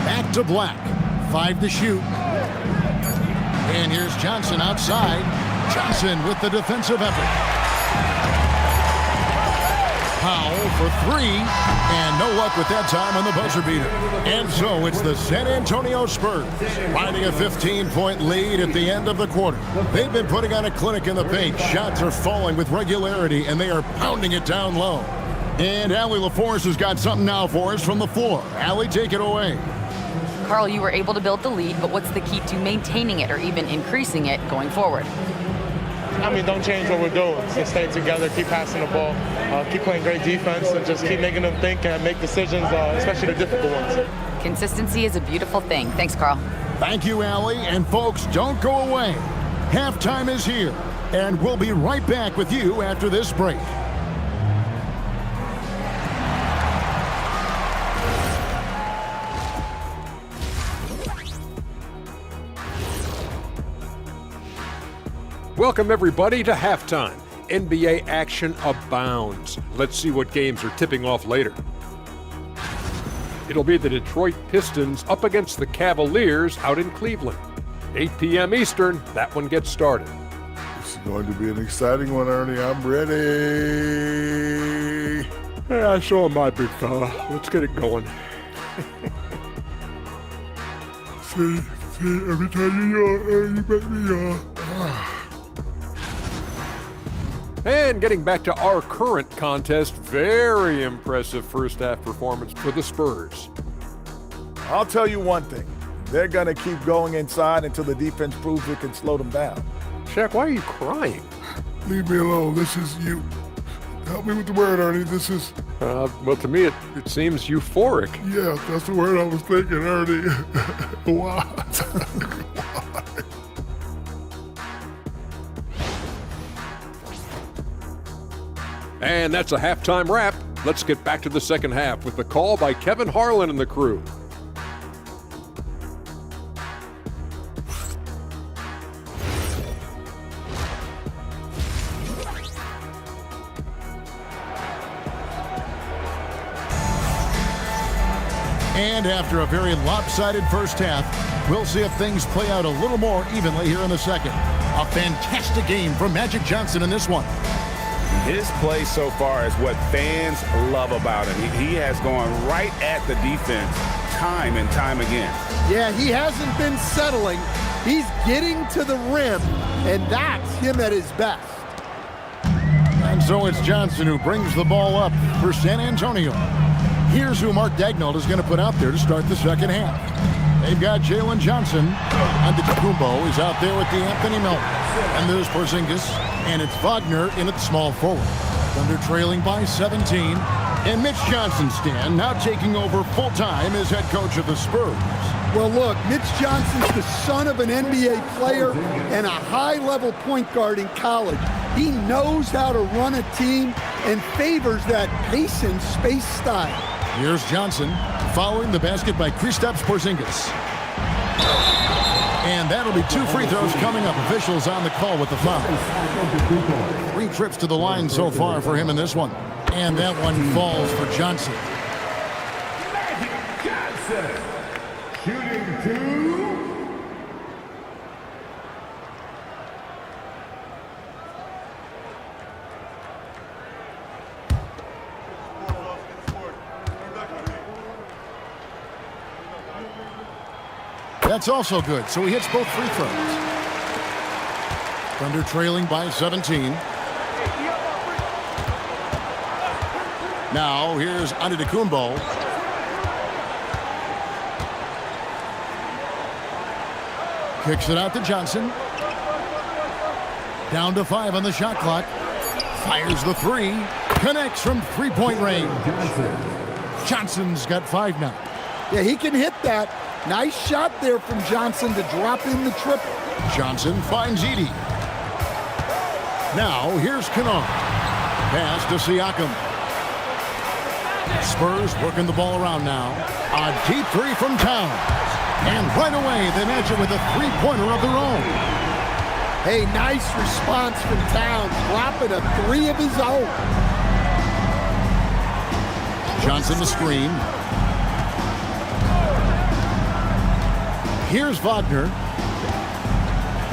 I: Back to Black. 5 to shoot. And here's Johnson outside. Johnson with the defensive effort. Powell for 3, and no luck with that time on the buzzer beater. And so it's the San Antonio Spurs finding a 15-point lead at the end of the quarter. They've been putting on a clinic in the paint. Shots are falling with regularity, and they are pounding it down low. And Allie LaForce has got something now for us from the floor. Allie, take it away.
D: Carl, you were able to build the lead, but what's the key to maintaining it or even increasing it going forward?
M: I mean, don't change what we're doing. Just stay together, keep passing the ball, keep playing great defense, and just keep making them think and make decisions, especially the difficult ones.
D: Consistency is a beautiful thing. Thanks, Carl.
I: Thank you, Allie. And folks, don't go away. Halftime is here, and we'll be right back with you after this break.
E: Welcome, everybody, to halftime. NBA action abounds. Let's see what games are tipping off later. It'll be the Detroit Pistons up against the Cavaliers out in Cleveland. 8 p.m. Eastern, that one gets started.
F: It's going to be an exciting one, Ernie. I'm ready.
E: Yeah, so am I, big fella. Let's get it going.
F: See, every time you yawn, Ernie, you make me yawn.
E: And getting back to our current contest, very impressive first half performance for the Spurs.
G: I'll tell you one thing. They're going to keep going inside until the defense proves it can slow them down.
E: Shaq, why are you crying?
F: Leave me alone. This is you. Help me with the word, Ernie. This is...
E: well, to me, it seems euphoric.
F: Yeah, that's the word I was thinking, Ernie. Why?
E: And that's a halftime wrap. Let's get back to the second half with the call by Kevin Harlan and the crew.
I: And after a very lopsided first half, we'll see if things play out a little more evenly here in the second. A fantastic game from Magic Johnson in this one.
L: His play so far is what fans love about him. He has gone right at the defense time and time again.
J: Yeah, he hasn't been settling. He's getting to the rim, and that's him at his best.
I: And so it's Johnson who brings the ball up for San Antonio. Here's who Mark Daigneault is going to put out there to start the second half. They've got Jalen Johnson. Antetokounmpo is out there with D'Anthony Melton. And there's Porzingis, and it's Wagner in at small forward. Thunder trailing by 17. And Mitch Johnson, Stan, now taking over full-time as head coach of the Spurs.
J: Well, look, Mitch Johnson's the son of an NBA player and a high-level point guard in college. He knows how to run a team and favors that pace and space style.
I: Here's Johnson following the basket by Kristaps Porzingis. And that'll be 2 free throws coming up. Officials on the call with the foul. 3 trips to the line so far for him in this one. And that one falls for Johnson.
H: Magic Johnson, shooting 2.
I: That's also good, so he hits both free throws. Thunder trailing by 17. Now, here's Antetokounmpo. Kicks it out to Johnson. Down to 5 on the shot clock. Fires the 3. Connects from three-point range. Johnson's got 5 now.
J: Yeah, he can hit that. Nice shot there from Johnson to drop in the triple.
I: Johnson finds Edey. Now, here's Kennard. Pass to Siakam. Spurs working the ball around now. A deep 3 from Towns. And right away, they match it with a three-pointer of their own.
J: Hey, nice response from Towns, dropping a 3 of his own.
I: Johnson the screen. Here's Wagner.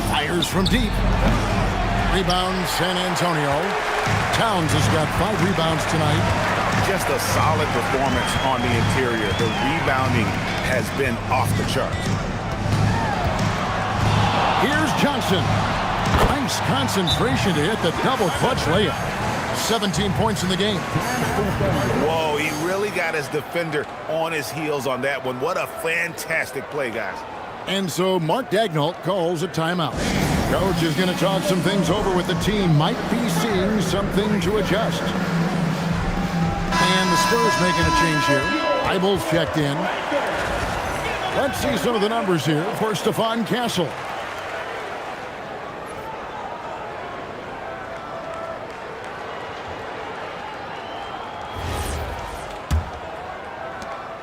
I: Fires from deep. Rebounds San Antonio. Towns has got 5 rebounds tonight.
L: Just a solid performance on the interior. The rebounding has been off the charts.
I: Here's Johnson. Nice concentration to hit the double clutch layup. 17 points in the game.
L: Whoa, he really got his defender on his heels on that one. What a fantastic play, guys.
I: And so Mark Daigneault calls a timeout. Coach is going to talk some things over with the team. Might be seeing something to adjust. And the Spurs making a change here. Eibel's checked in. Let's see some of the numbers here for Stephon Castle.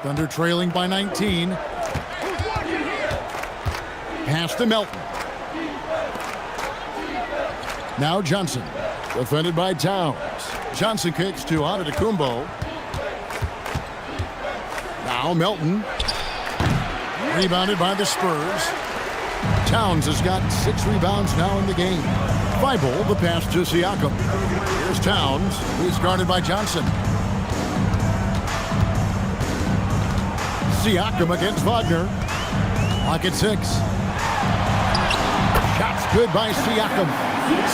I: Thunder trailing by 19. Pass to Melton. Now Johnson. Defended by Towns. Johnson kicks to Antetokounmpo. Now Melton. Rebounded by the Spurs. Towns has got 6 rebounds now in the game. Eibel, the pass to Siakam. Here's Towns. He's guarded by Johnson. Siakam against Wagner. Lock at 6. Shots good by Siakam.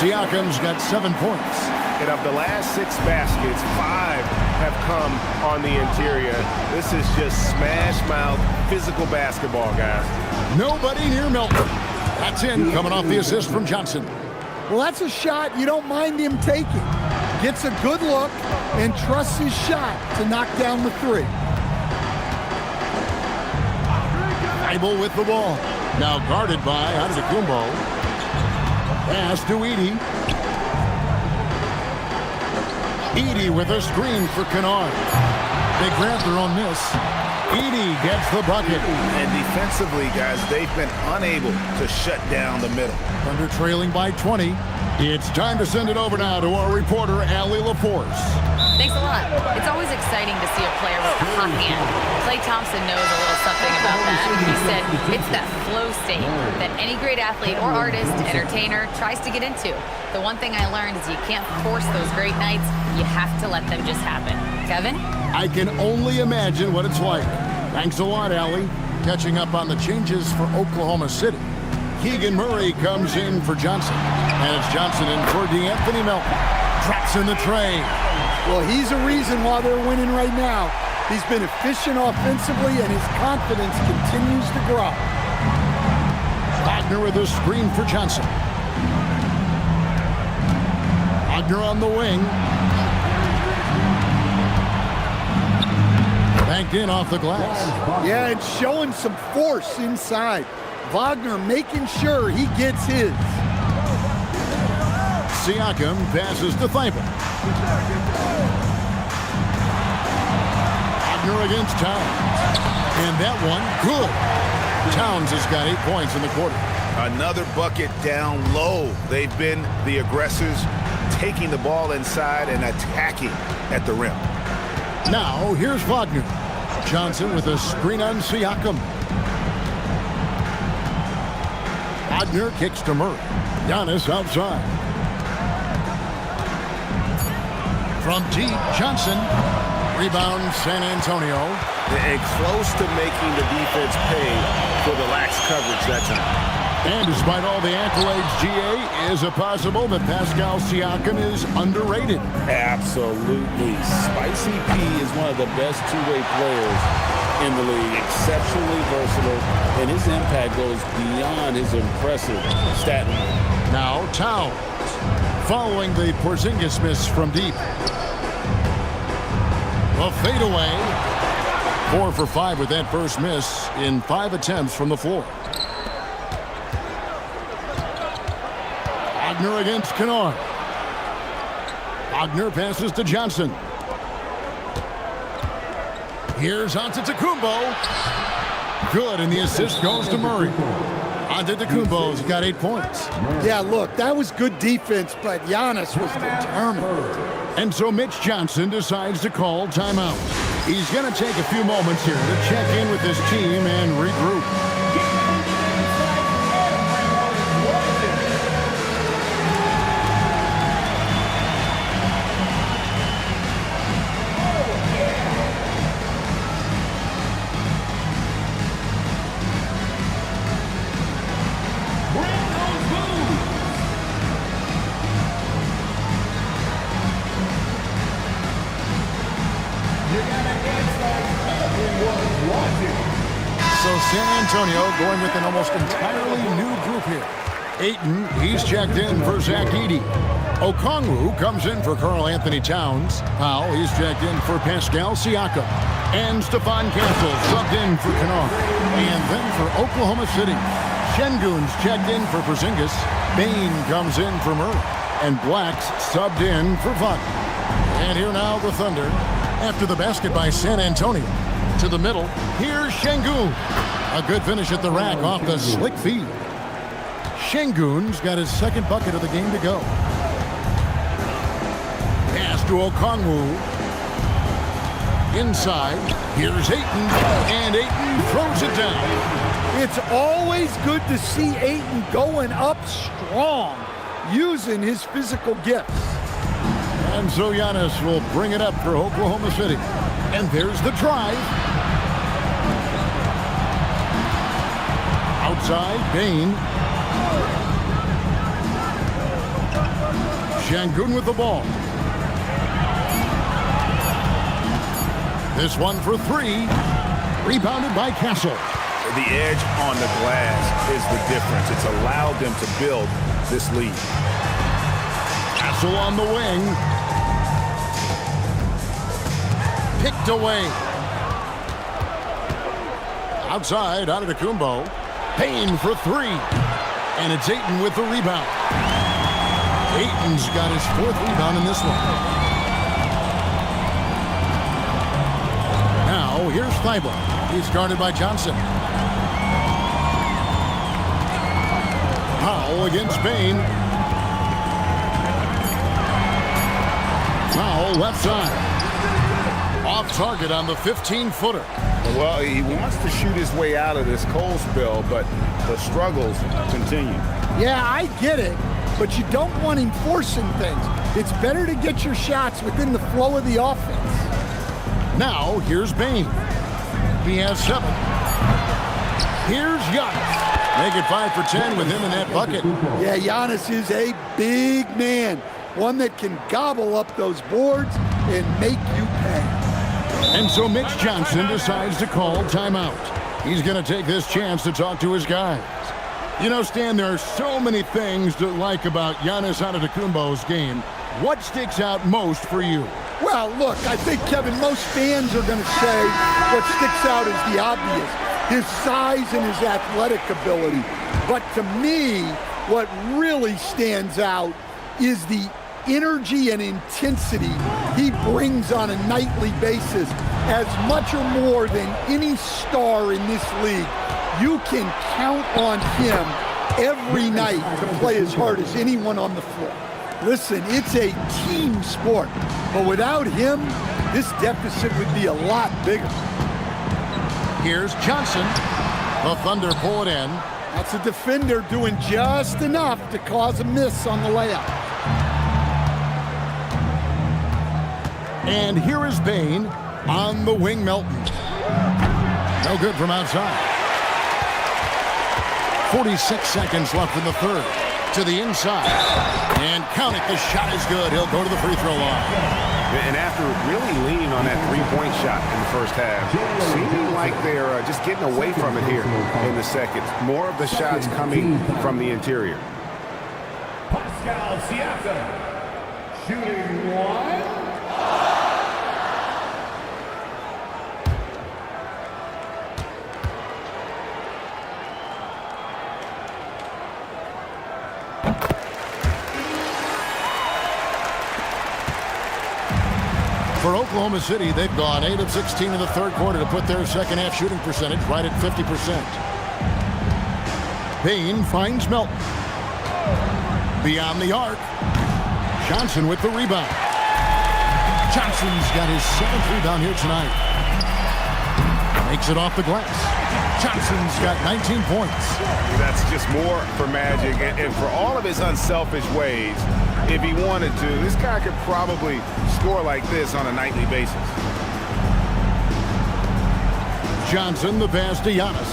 I: Siakam's got 7 points.
L: And of the last 6 baskets, 5 have come on the interior. This is just smash mouth physical basketball, guys.
I: Nobody near Melton. That's in, coming off the assist from Johnson.
J: Well, that's a shot you don't mind him taking. Gets a good look and trusts his shot to knock down the 3.
I: Eibel with the ball. Now guarded by Antetokounmpo. Pass to Edey. Edey with a screen for Kennard. They grab their own miss. Edey gets the bucket.
L: And defensively, guys, they've been unable to shut down the middle.
I: Thunder trailing by 20. It's time to send it over now to our reporter, Allie LaForce.
D: Thanks a lot. It's always exciting to see a player with a hot hand. Klay Thompson knows a little something about that. He said it's that flow state that any great athlete or artist, entertainer, tries to get into. The one thing I learned is you can't force those great nights. You have to let them just happen. Kevin?
I: I can only imagine what it's like. Thanks a lot, Allie. Catching up on the changes for Oklahoma City. Keegan Murray comes in for Johnson. And it's Johnson in for DeAnthony Melton. Drops in the tray.
J: Well, he's a reason why they're winning right now. He's been efficient offensively, and his confidence continues to grow.
I: Wagner with a screen for Johnson. Wagner on the wing. Banked in off the glass.
J: Yeah, and showing some force inside. Wagner making sure he gets his.
I: Siakam passes to Thibault. Wagner against Towns. And that one, good. Towns has got 8 points in the quarter.
L: Another bucket down low. They've been the aggressors, taking the ball inside and attacking at the rim.
I: Now, here's Wagner. Johnson with a screen on Siakam. Wagner kicks to Murray. Giannis outside. From deep, Johnson. Rebound, San Antonio.
L: And close to making the defense pay for the lax coverage that time.
I: And despite all the accolades, GA, is it possible that Pascal Siakam is underrated?
K: Absolutely. Spicy P is one of the best two-way players in the league. Exceptionally versatile, and his impact goes beyond his impressive stat line.
I: Now Towns, following the Porzingis miss from deep. A fadeaway. 4 for 5 with that first miss in 5 attempts from the floor. Wagner against Kennard. Wagner passes to Johnson. Here's Antetokounmpo. Good, and the assist goes to Murray. Antetokounmpo's got 8 points.
J: Yeah, look, that was good defense, but Giannis was determined.
I: And so Mitch Johnson decides to call timeout. He's going to take a few moments here to check in with his team and regroup. So San Antonio going with an almost entirely new group here. Ayton, he's checked in for Zach Edey. Okongwu comes in for Karl Anthony Towns. Powell, he's checked in for Pascal Siakam. And Stephon Castle subbed in for Kennard. And then for Oklahoma City, Şengün's checked in for Porzingis. Bane comes in for Murray. And Black's subbed in for Wagner. And here now the Thunder. After the basket by San Antonio. To the middle, here's Şengün. A good finish at the rack off the slick feed. Şengün's got his second bucket of the game to go. Pass to Okongwu. Inside, here's Ayton, and Ayton throws it down.
J: It's always good to see Ayton going up strong, using his physical gifts.
I: And so Giannis will bring it up for Oklahoma City. And there's the drive. Outside, Bane. Şengün with the ball. This one for 3. Rebounded by Castle.
L: The edge on the glass is the difference. It's allowed them to build this lead.
I: Castle on the wing. Picked away. Outside, Antetokounmpo. Payne for 3. And it's Ayton with the rebound. Ayton's got his 4th rebound in this one. Now, here's Thibault. He's guarded by Johnson. Powell against Bane. Powell left side. Off target on the 15-footer.
L: Well, he wants to shoot his way out of this cold spell, but the struggles continue.
J: Yeah, I get it, but you don't want him forcing things. It's better to get your shots within the flow of the offense.
I: Now, here's Bane. He has 7. Here's Giannis. Make it 5 for 10 with him in that bucket.
J: Yeah, Giannis is a big man. One that can gobble up those boards and make you pay.
I: And so Mitch Johnson decides to call timeout. He's going to take this chance to talk to his guys. You know, Stan, there are so many things to like about Giannis Antetokounmpo's game. What sticks out most for you?
J: Well, look, I think, Kevin, most fans are going to say what sticks out is the obvious. His size and his athletic ability. But to me, what really stands out is the energy and intensity he brings on a nightly basis, as much or more than any star in this league. You can count on him every night to play as hard as anyone on the floor. Listen, it's a team sport, but without him, this deficit would be a lot bigger.
I: Here's Johnson. The Thunder pull it in.
J: That's a defender doing just enough to cause a miss on the layup.
I: And here is Bane on the wing. Melton. No good from outside. 46 seconds left in the third. To the inside. And count it, the shot is good. He'll go to the free throw line.
L: And after really leaning on that three-point shot in the first half, seeming like they're just getting away from it here in the second. More of the shots coming from the interior.
H: Pascal Siakam, shooting 1.
I: For Oklahoma City, they've gone 8 of 16 in the third quarter to put their second half shooting percentage right at 50%. Bane finds Melton. Beyond the arc. Johnson with the rebound. Johnson's got his 7th rebound here tonight. Makes it off the glass. Johnson's got 19 points.
L: That's just more for Magic, and for all of his unselfish ways, if he wanted to, this guy could probably score like this on a nightly basis.
I: Johnson, the pass to Giannis.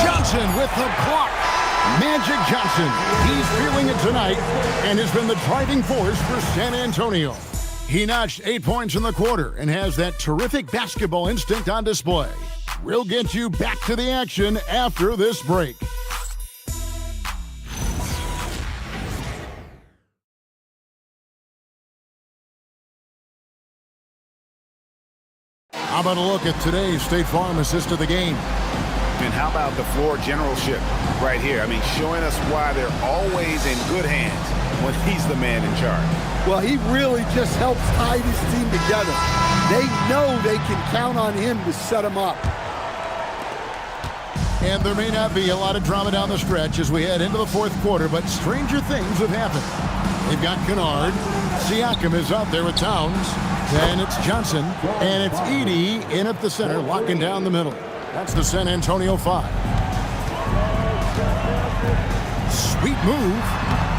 I: Johnson with the block. Magic Johnson. He's feeling it tonight and has been the driving force for San Antonio. He notched 8 points in the quarter and has that terrific basketball instinct on display. We'll get you back to the action after this break. How about a look at today's State Farm assist of the game?
L: And how about the floor generalship right here? I mean, showing us why they're always in good hands when he's the man in charge.
J: Well, he really just helps tie this team together. They know they can count on him to set them up.
I: And there may not be a lot of drama down the stretch as we head into the fourth quarter, but stranger things have happened. They've got Kennard. Siakam is out there with Towns. Then it's Johnson. And it's Edey in at the center, locking down the middle. That's the San Antonio 5. Sweet move.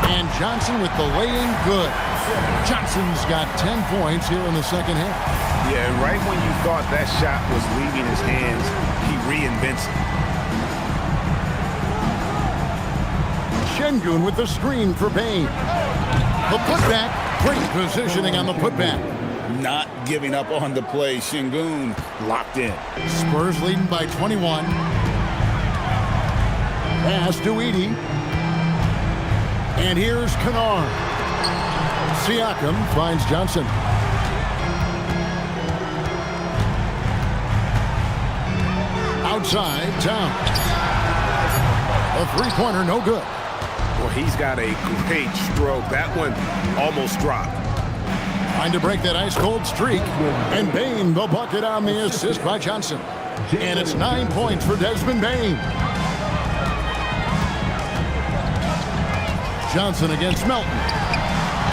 I: And Johnson with the lay-in good. Johnson's got 10 points here in the second half.
L: Yeah, and right when you thought that shot was leaving his hands, he reinvents it.
I: Şengün with the screen for Bane. The putback. Great positioning on the putback.
K: Not giving up on the play. Şengün locked in.
I: Spurs leading by 21. Pass to Edey. And here's Kennard. Siakam finds Johnson. Outside, Towns. A three-pointer, no good.
L: Well, he's got a great stroke. That one almost dropped.
I: Trying to break that ice-cold streak. And Bane, the bucket on the assist by Johnson. And it's 9 points for Desmond Bane. Johnson against Melton.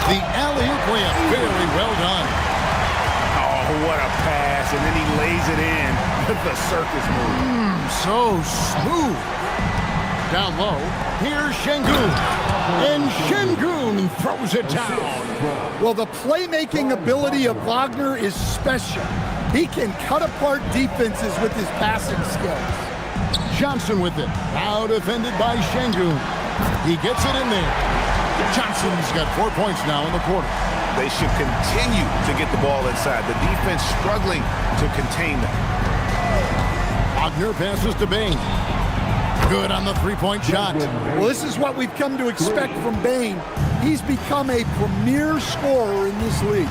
I: The alley-oop layup, very well done.
L: Oh, what a pass, and then he lays it in with the circus move.
I: So smooth. Down low, here's Şengün. And Şengün throws it down.
J: Well, the playmaking ability of Wagner is special. He can cut apart defenses with his passing skills.
I: Johnson with it. Now defended by Şengün. He gets it in there. Johnson's got 4 points now in the quarter.
L: They should continue to get the ball inside. The defense struggling to contain them.
I: Wagner passes to Bane. Good on the three-point shot.
J: Well, this is what we've come to expect from Bane. He's become a premier scorer in this league.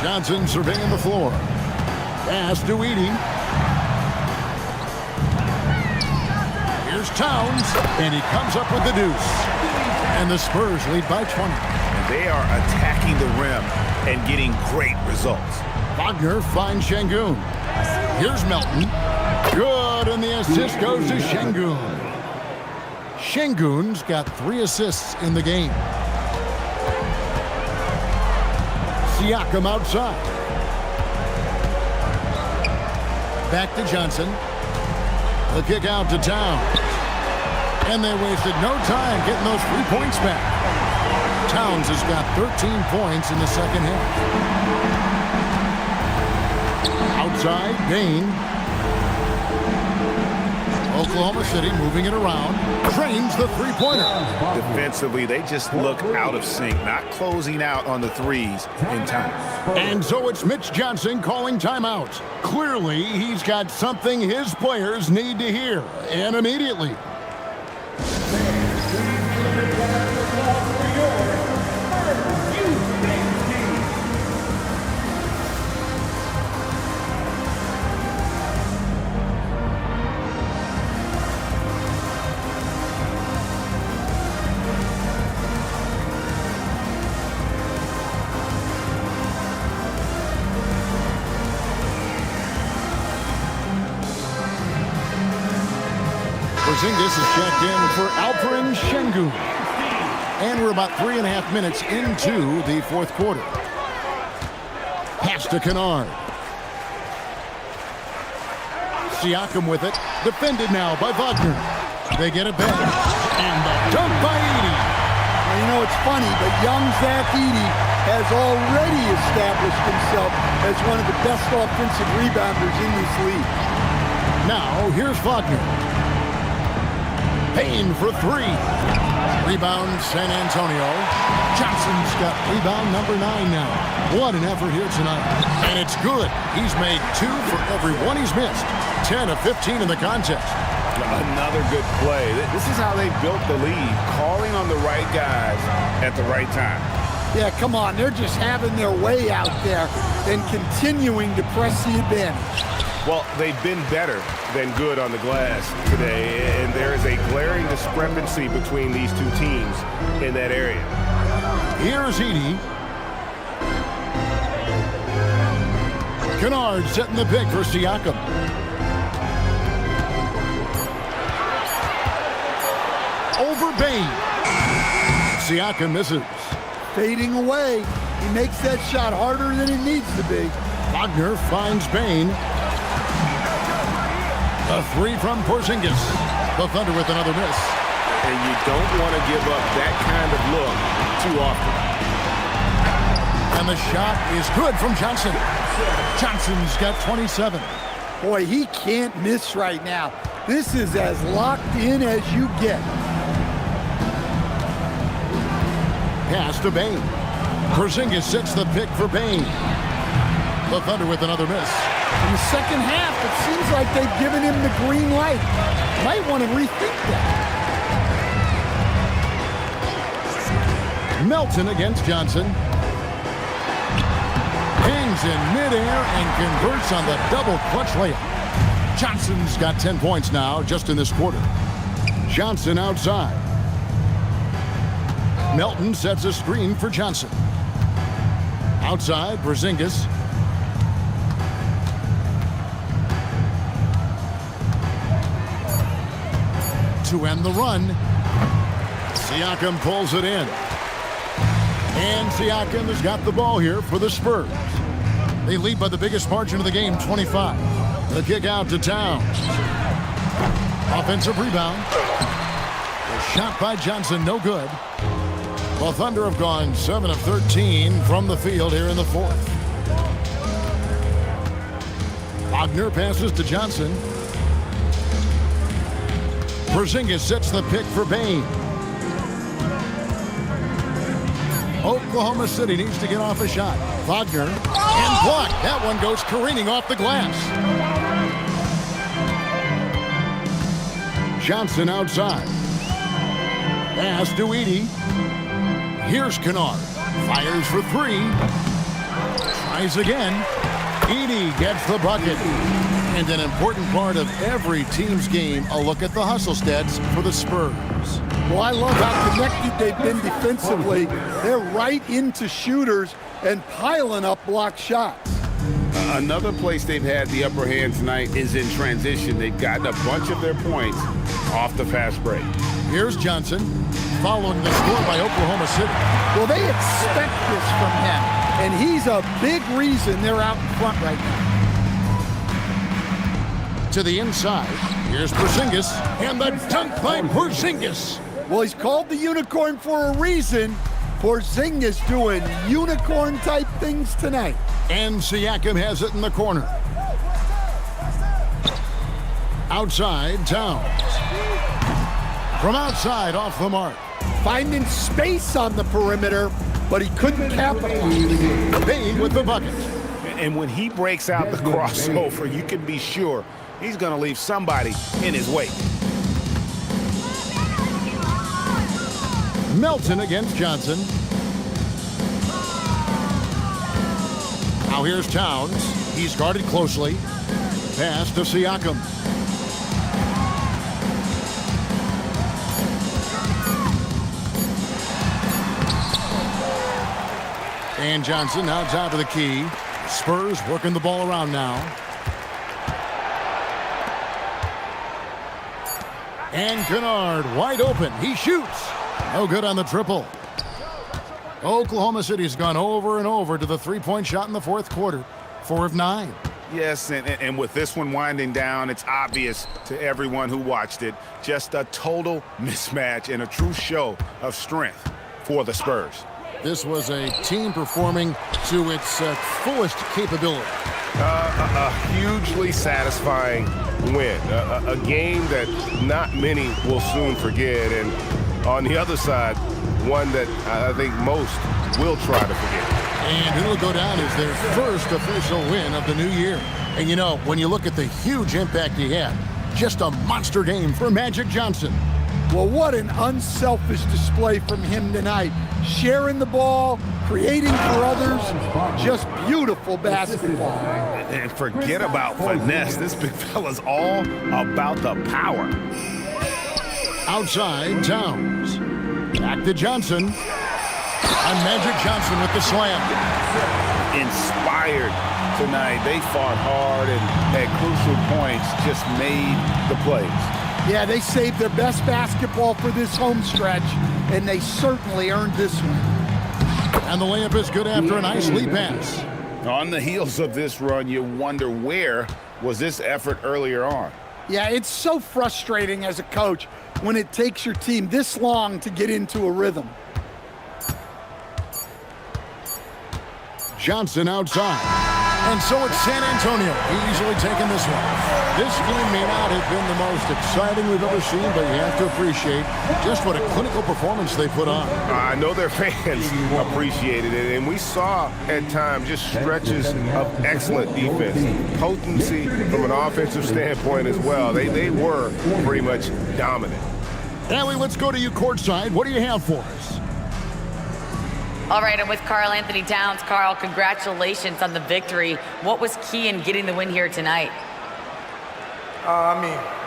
I: Johnson surveying the floor. Pass to Edey. Here's Towns, and he comes up with the deuce. And the Spurs lead by 20.
L: And they are attacking the rim and getting great results.
I: Wagner finds Şengün. Here's Melton. Good, and the assist goes to Şengün. Şengün's got 3 assists in the game. Siakam outside. Back to Johnson. The kick out to Towns. And they wasted no time getting those 3 points back. Towns has got 13 points in the second half. Outside, Bane. Oklahoma City moving it around. Trains the three-pointer.
L: Defensively, they just look out of sync, not closing out on the threes in time.
I: And so it's Mitch Johnson calling timeout. Clearly, he's got something his players need to hear, and immediately. Porzingis is checked in for Alperen Şengün. And we're about 3.5 minutes into the fourth quarter. Pass to Kennard. Siakam with it. Defended now by Wagner. They get it back. And the dunk by Edey.
J: Well, you know, it's funny, but young Zach Edey has already established himself as one of the best offensive rebounders in this league.
I: Now, here's Wagner. Payne for 3. Rebound, San Antonio. Johnson's got rebound number 9 now. What an effort here tonight. And it's good. He's made 2 for every one he's missed. 10 of 15 in the contest.
L: Another good play. This is how they built the lead, calling on the right guys at the right time.
J: Yeah, come on. They're just having their way out there and continuing to press the advantage.
L: Well, they've been better than good on the glass today, and there is a glaring discrepancy between these two teams in that area.
I: Here's Edey. Kennard setting the pick for Siakam. Over Bane. Siakam misses.
J: Fading away. He makes that shot harder than it needs to be.
I: Wagner finds Bane. A 3 from Porzingis. The Thunder with another miss.
L: And you don't want to give up that kind of look too often.
I: And the shot is good from Johnson. Johnson's got 27.
J: Boy, he can't miss right now. This is as locked in as you get.
I: Pass to Bane. Porzingis sets the pick for Bane. The Thunder with another miss.
J: In the second half, it seems like they've given him the green light. Might want to rethink that.
I: Melton against Johnson. Hangs in midair and converts on the double clutch layup. Johnson's got 10 points now just in this quarter. Johnson outside. Melton sets a screen for Johnson. Outside, Porzingis. To end the run. Siakam pulls it in. And Siakam has got the ball here for the Spurs. They lead by the biggest margin of the game, 25. The kick out to Towns. Offensive rebound. The shot by Johnson, no good. The Thunder have gone 7 of 13 from the field here in the fourth. Wagner passes to Johnson. Porzingis sets the pick for Bane. Oklahoma City needs to get off a shot. Wagner and blocked. That one goes careening off the glass. Johnson outside. Pass to Edey. Here's Kennard. Fires for three. Tries again. Edey gets the bucket. And an important part of every team's game, a look at the hustle stats for the Spurs.
J: Well, I love how connected they've been defensively. They're right into shooters and piling up block shots.
L: Another place they've had the upper hand tonight is in transition. They've gotten a bunch of their points off the fast break.
I: Here's Johnson, following the score by Oklahoma City.
J: Well, they expect this from him, and he's a big reason they're out in front right now.
I: To the inside, here's Porzingis, and the dunk by Porzingis.
J: Well, he's called the unicorn for a reason. Porzingis doing unicorn-type things tonight.
I: And Siakam has it in the corner. Outside, Towns. From outside, off the mark.
J: Finding space on the perimeter, but he couldn't capitalize.
I: Bane with the bucket.
L: And when he breaks out the crossover, you can be sure he's going to leave somebody in his wake.
I: Melton against Johnson. Now here's Towns. He's guarded closely. Pass to Siakam. And Johnson now top of the key. Spurs working the ball around now. And Kennard wide open. He shoots. No good on the triple. Oklahoma City's gone over and over to the three-point shot in the fourth quarter. 4 of 9.
L: Yes, and with this one winding down, it's obvious to everyone who watched it. Just a total mismatch and a true show of strength for the Spurs.
I: This was a team performing to its fullest capability.
A: A hugely satisfying win. A game that not many will soon forget. And on the other side, one that I think most will try to forget.
I: And it'll go down as their first official win of the new year. And you know, when you look at the huge impact he had, just a monster game for Magic Johnson.
J: Well, what an unselfish display from him tonight. Sharing the ball, creating for others, just beautiful basketball.
L: And forget about finesse. This big fella's all about the power.
I: Outside, Towns. Back to Johnson. And Magic Johnson with the slam.
L: Inspired tonight. They fought hard and at crucial points just made the plays.
J: Yeah, they saved their best basketball for this home stretch, and they certainly earned this one.
I: And the layup is good after a nice lead pass.
L: On the heels of this run, you wonder where was this effort earlier on?
J: Yeah, it's so frustrating as a coach when it takes your team this long to get into a rhythm.
I: Johnson outside. And so it's San Antonio easily taking this one. This game may not have been the most exciting we've ever seen, but you have to appreciate just what a clinical performance they put on.
A: I know their fans appreciated it, and we saw at times just stretches of excellent defense. Potency from an offensive standpoint as well. They were pretty much dominant.
I: Allie, let's go to you courtside. What do you have for us?
D: All right, I'm with Karl Anthony Towns. Karl, congratulations on the victory. What was key in getting the win here tonight?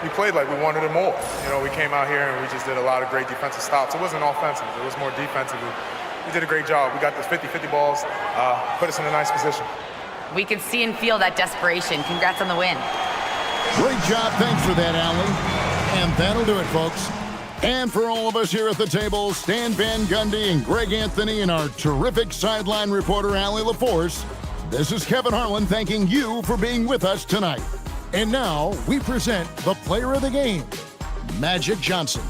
M: We played like we wanted it more. You know, we came out here and we just did a lot of great defensive stops. It wasn't offensive. It was more defensive. We did a great job. We got those 50-50 balls, put us in a nice position.
D: We can see and feel that desperation. Congrats on the win.
I: Great job. Thanks for that, Allie. And that'll do it, folks. And for all of us here at the table, Stan Van Gundy and Greg Anthony and our terrific sideline reporter, Allie LaForce, this is Kevin Harlan thanking you for being with us tonight. And now we present the player of the game, Magic Johnson.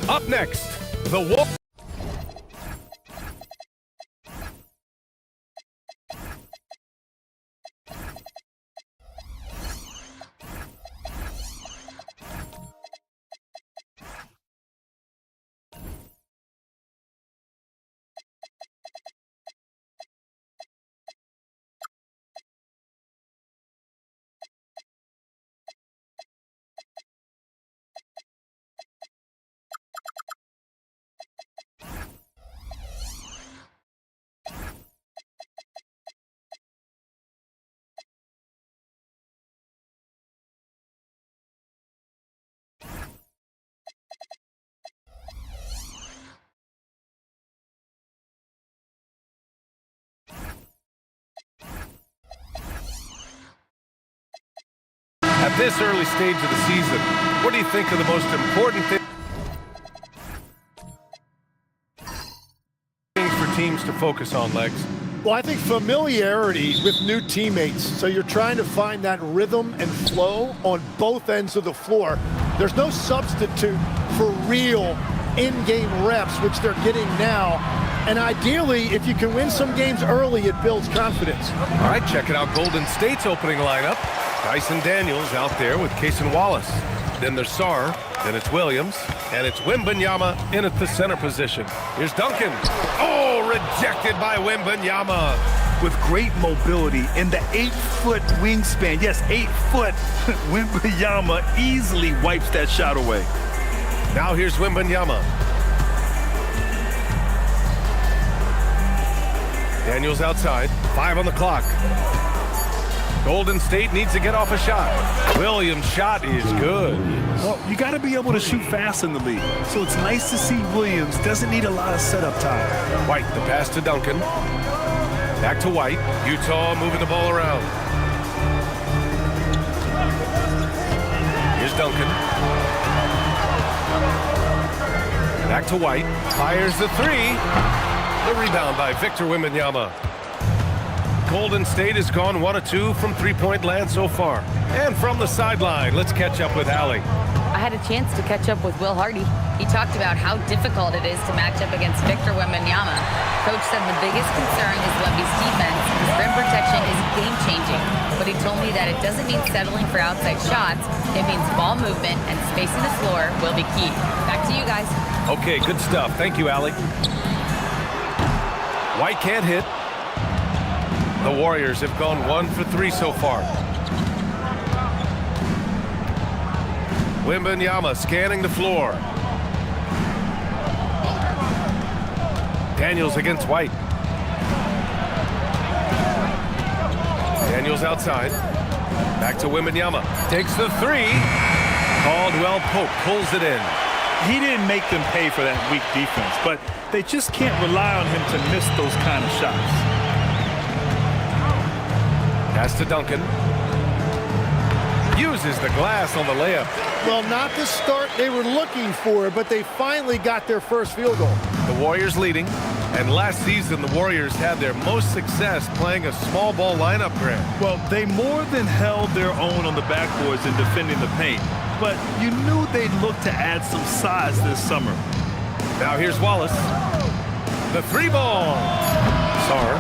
A: Up next, the Wolf. At this early stage of the season, what do you think are the most important things for teams to focus on, Legs?
N: Well, I think familiarity with new teammates. So you're trying to find that rhythm and flow on both ends of the floor. There's no substitute for real in-game reps, which they're getting now. And ideally, if you can win some games early, it builds confidence.
A: All right, check it out. Golden State's opening lineup. Dyson Daniels out there with Cason Wallace. Then there's Sarr, then it's Williams, and it's Wembanyama in at the center position. Here's Duncan. Oh, rejected by Wembanyama.
B: With great mobility and the 8-foot wingspan, yes, 8 foot, Wembanyama easily wipes that shot away.
A: Now here's Wembanyama. Daniels outside, 5 on the clock. Golden State needs to get off a shot. Williams' shot is good.
B: Well, you got to be able to shoot fast in the league. So it's nice to see Williams doesn't need a lot of setup time.
A: White, the pass to Duncan. Back to White. Utah moving the ball around. Here's Duncan. Back to White. Fires the three. The rebound by Victor Wembanyama. Golden State has gone 1 of 2 from three-point land so far. And from the sideline, let's catch up with Allie.
D: I had a chance to catch up with Will Hardy. He talked about how difficult it is to match up against Victor Wembanyama. Coach said the biggest concern is Wemby's defense. His rim protection is game-changing. But he told me that it doesn't mean settling for outside shots. It means ball movement and spacing the floor will be key. Back to you guys.
A: Okay, good stuff. Thank you, Allie. White can't hit. The Warriors have gone 1 for 3 so far. Wembanyama scanning the floor. Daniels against White. Daniels outside. Back to Wembanyama. Takes the three. Caldwell Pope pulls it in.
B: He didn't make them pay for that weak defense, but they just can't rely on him to miss those kind of shots.
A: Pass to Duncan. Uses the glass on the layup.
N: Well, not the start they were looking for, but they finally got their first field goal.
A: The Warriors leading. And last season, the Warriors had their most success playing a small ball lineup, Grant.
B: Well, they more than held their own on the backboards in defending the paint. but you knew they'd look to add some size this summer.
A: Now here's Wallace. The three ball. Sarr.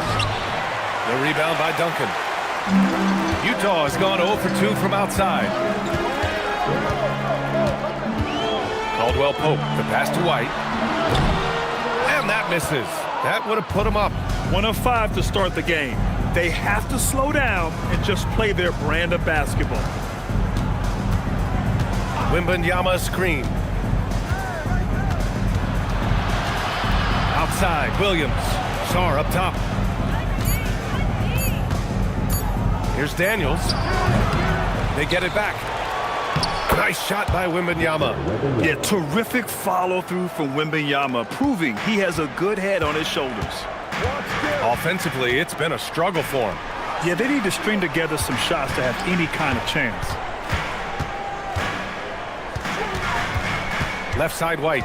A: The rebound by Duncan. Utah has gone 0 for 2 from outside. Caldwell Pope, the pass to White. And that misses. That would have put him up.
B: 1 of 5 to start the game. They have to slow down and just play their brand of basketball.
A: Wembanyama screen. Outside, Williams. Sarr up top. Here's Daniels. They get it back. Nice shot by Wembanyama.
B: Yeah, terrific follow-through from Wembanyama, proving he has a good head on his shoulders.
A: Offensively, it's been a struggle for him.
B: Yeah, they need to string together some shots to have any kind of chance.
A: Left side, White.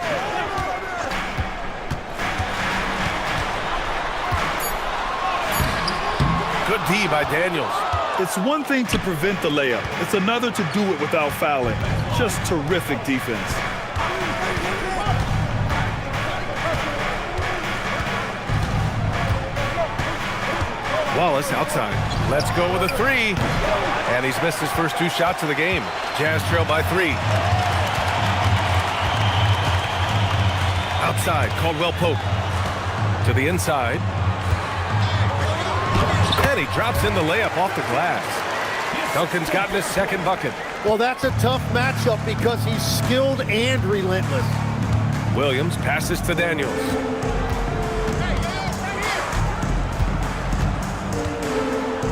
A: Good D by Daniels.
B: It's one thing to prevent the layup. It's another to do it without fouling. Just terrific defense.
A: Wallace outside. Let's go with a three. And he's missed his first 2 shots of the game. Jazz trail by 3. Outside, Caldwell Pope. To the inside. And he drops in the layup off the glass. Duncan's gotten his second bucket.
N: Well, that's a tough matchup because he's skilled and relentless.
A: Williams passes to Daniels.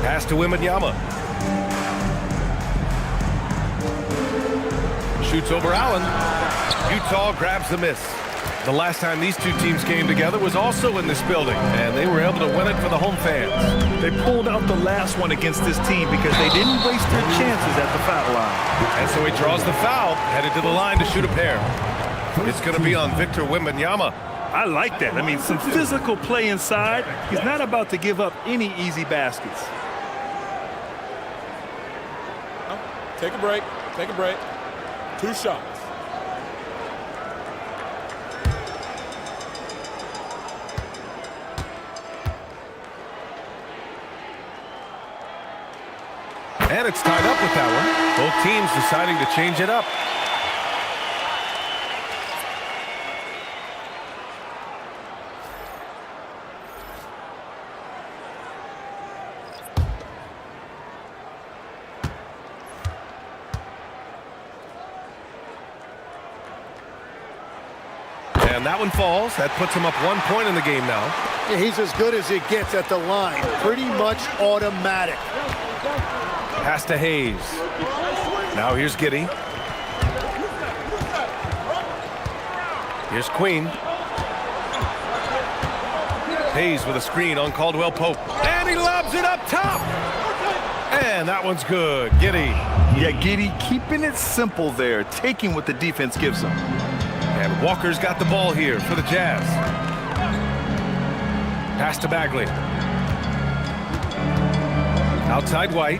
A: Pass to Wembanyama. Shoots over Allen. Utah grabs the miss. The last time these two teams came together was also in this building, and they were able to win it for the home fans.
B: They pulled out the last one against this team because they didn't waste their chances at the foul line.
A: And so he draws the foul, headed to the line to shoot a pair. It's going to be on Victor Wembanyama.
B: I like that. I mean, some physical play inside. He's not about to give up any easy baskets.
E: Take a break. Take a break. 2 shots.
A: And it's tied up with that one. Both teams deciding to change it up. And that one falls. That puts him up 1 point in the game now.
N: Yeah, he's as good as it gets at the line. Pretty much automatic.
A: Pass to Hayes. Now here's Giddey. Here's Queen. Hayes with a screen on Caldwell Pope. And he lobs it up top. And that one's good. Giddey.
B: Yeah, Giddey keeping it simple there, taking what the defense gives him.
A: And Walker's got the ball here for the Jazz. Pass to Bagley. Outside White.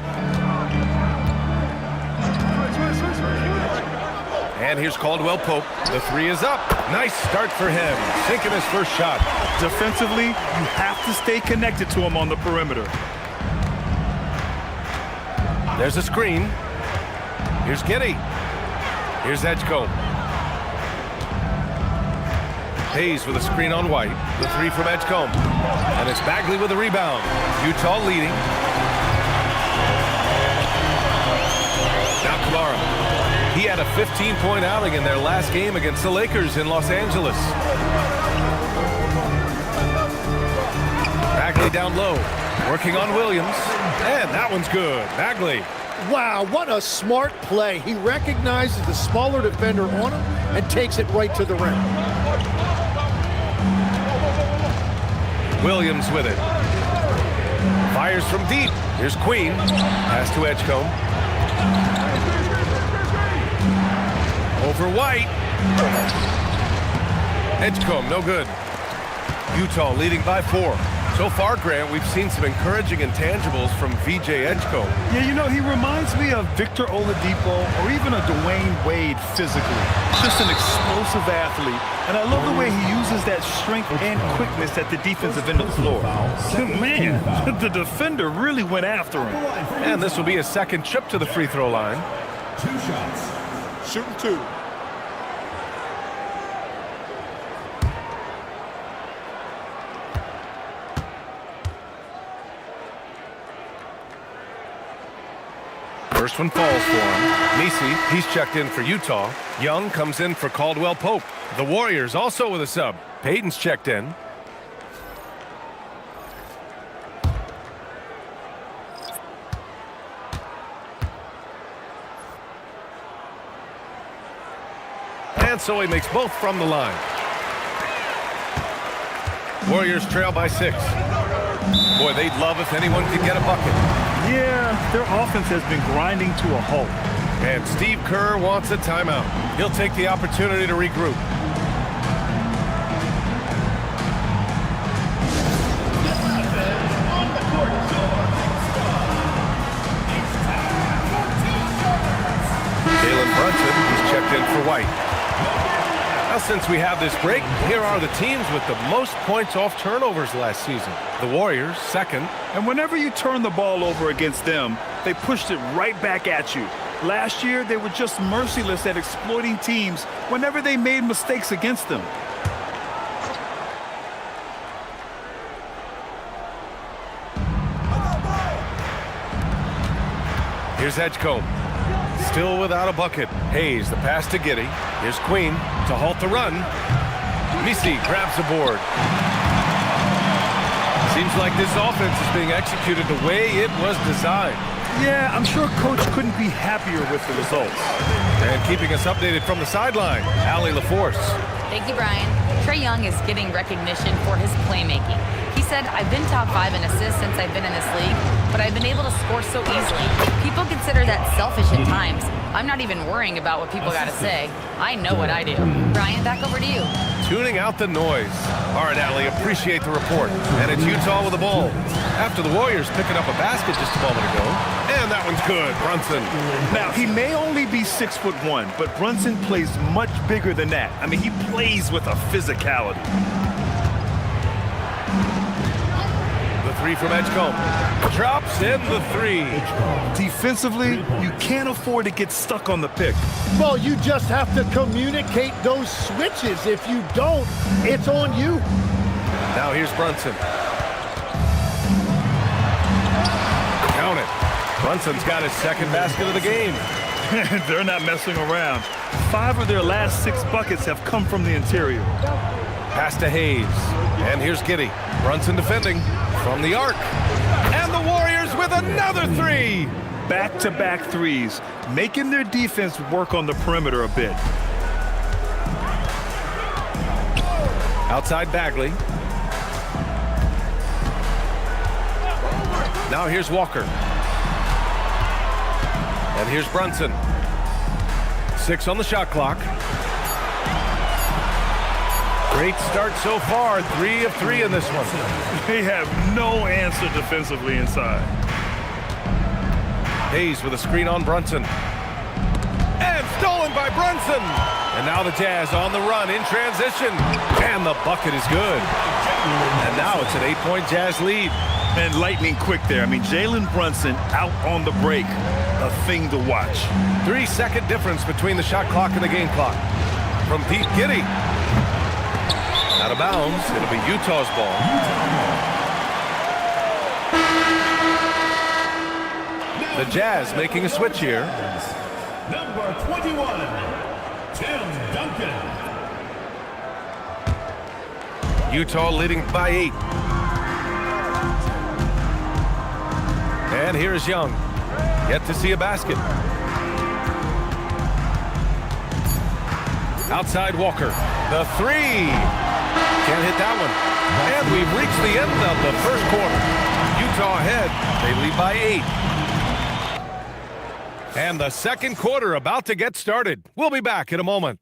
A: And here's Caldwell Pope. The 3 is up. Nice start for him. Sinking his first shot.
B: Defensively, you have to stay connected to him on the perimeter.
A: There's a screen. Here's Giddey. Here's Edgecombe. Hayes with a screen on White. The 3 from Edgecombe. And it's Bagley with a rebound. Utah leading. Now Kamara. He had a 15-point outing in their last game against the Lakers in Los Angeles. Bagley down low. Working on Williams. And that one's good. Bagley.
N: Wow, what a smart play. He recognizes the smaller defender on him and takes it right to the rim.
A: Williams with it. Fires from deep. Here's Queen. Pass to Edgecombe. Over White. Edgecombe, no good. Utah leading by 4. So far, Grant, we've seen some encouraging intangibles from VJ Edgecombe.
B: Yeah, you know, he reminds me of Victor Oladipo or even a Dwayne Wade physically. Just an explosive athlete. And I love the way he uses that strength and quickness at the defensive end of the floor. Man, the defender really went after him.
A: And this will be a second trip to the free throw line.
H: 2 shots.
F: Shooting 2.
A: First one falls for him. Nisi, he's checked in for Utah. Young comes in for Caldwell Pope. The Warriors also with a sub. Payton's checked in. And so he makes both from the line. Warriors trail by 6. Boy, they'd love if anyone could get a bucket.
B: Yeah, their offense has been grinding to a halt.
A: And Steve Kerr wants a timeout. He'll take the opportunity to regroup. Jalen Brunson is checked in for White. Now, since we have this break, here are the teams with the most points off turnovers last season. The Warriors, second.
B: And whenever you turn the ball over against them, they pushed it right back at you. Last year, they were just merciless at exploiting teams whenever they made mistakes against them.
A: Here's Edgecombe. Still without a bucket. Hayes, the pass to Giddey. Here's Queen to halt the run. Nisi grabs the board. Seems like this offense is being executed the way it was designed.
B: Yeah, I'm sure Coach couldn't be happier with the results.
A: And keeping us updated from the sideline, Allie LaForce.
D: Thank you, Brian. Trae Young is getting recognition for his playmaking. He said, I've been top 5 in assists since I've been in this league, but I've been able to score so easily. People consider that selfish at times. I'm not even worrying about what people got to say. I know what I do. Brian, back over to you.
A: Tuning out the noise. All right, Allie, appreciate the report. And it's Utah with the ball. After the Warriors picking up a basket just a moment ago. And that one's good, Brunson.
B: Now, he may only be 6'1", but Brunson plays much bigger than that. I mean, he plays with a physicality.
A: The 3 from Edgecombe. Drops in the 3.
B: Defensively, you can't afford to get stuck on the pick.
N: Well, you just have to communicate those switches. If you don't, it's on you.
A: Now here's Brunson. Count it. Brunson's got his second basket of the game.
B: They're not messing around. 5 of their last 6 buckets have come from the interior.
A: Pass to Hayes. And here's Giddey. Brunson defending from the arc. And the Warriors with another 3.
B: Back-to-back threes, making their defense work on the perimeter a bit.
A: Outside Bagley. Now here's Walker. And here's Brunson. 6 on the shot clock. Great start so far. 3 of 3 in this one.
B: They have no answer defensively inside.
A: Hayes with a screen on Brunson. And stolen by Brunson. And now the Jazz on the run in transition. And the bucket is good. And now it's an 8-point Jazz lead.
B: And lightning quick there. I mean, Jalen Brunson out on the break. A thing to watch.
A: 3-second difference between the shot clock and the game clock. From Pete Giddey. Out of bounds. It'll be Utah's ball. The Jazz making a switch here.
H: Number 21, Tim Duncan.
A: Utah leading by 8. And here is Young. Yet to see a basket. Outside Walker. The 3. Can't hit that one. And we've reached the end of the first quarter. Utah ahead. They lead by 8. And the second quarter about to get started. We'll be back in a moment.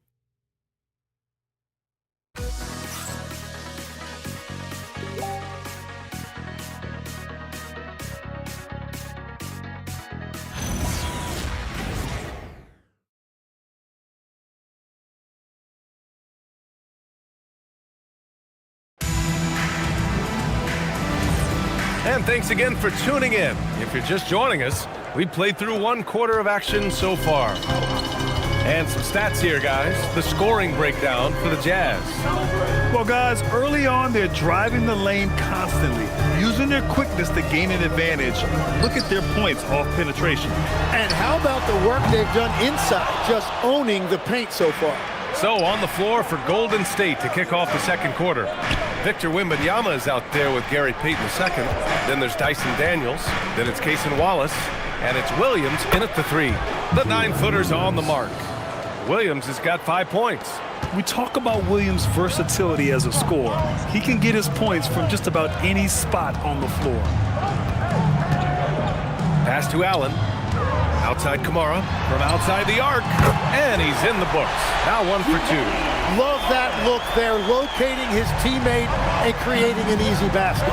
A: And thanks again for tuning in. If you're just joining us, we played through 1 quarter of action so far. And some stats here, guys. The scoring breakdown for the Jazz.
B: Well, guys, early on, they're driving the lane constantly, using their quickness to gain an advantage. Look at their points off penetration.
N: And how about the work they've done inside, just owning the paint so far?
A: So on the floor for Golden State to kick off the second quarter. Victor Wembanyama is out there with Gary Payton II. Then there's Dyson Daniels. Then it's Cason Wallace. And it's Williams in at the 3. The 9-footer's on the mark. Williams has got 5 points.
B: We talk about Williams' versatility as a scorer. He can get his points from just about any spot on the floor.
A: Pass to Allen. Outside Kamara from outside the arc. And he's in the books. Now 1 for 2.
N: Love that look there, locating his teammate and creating an easy basket.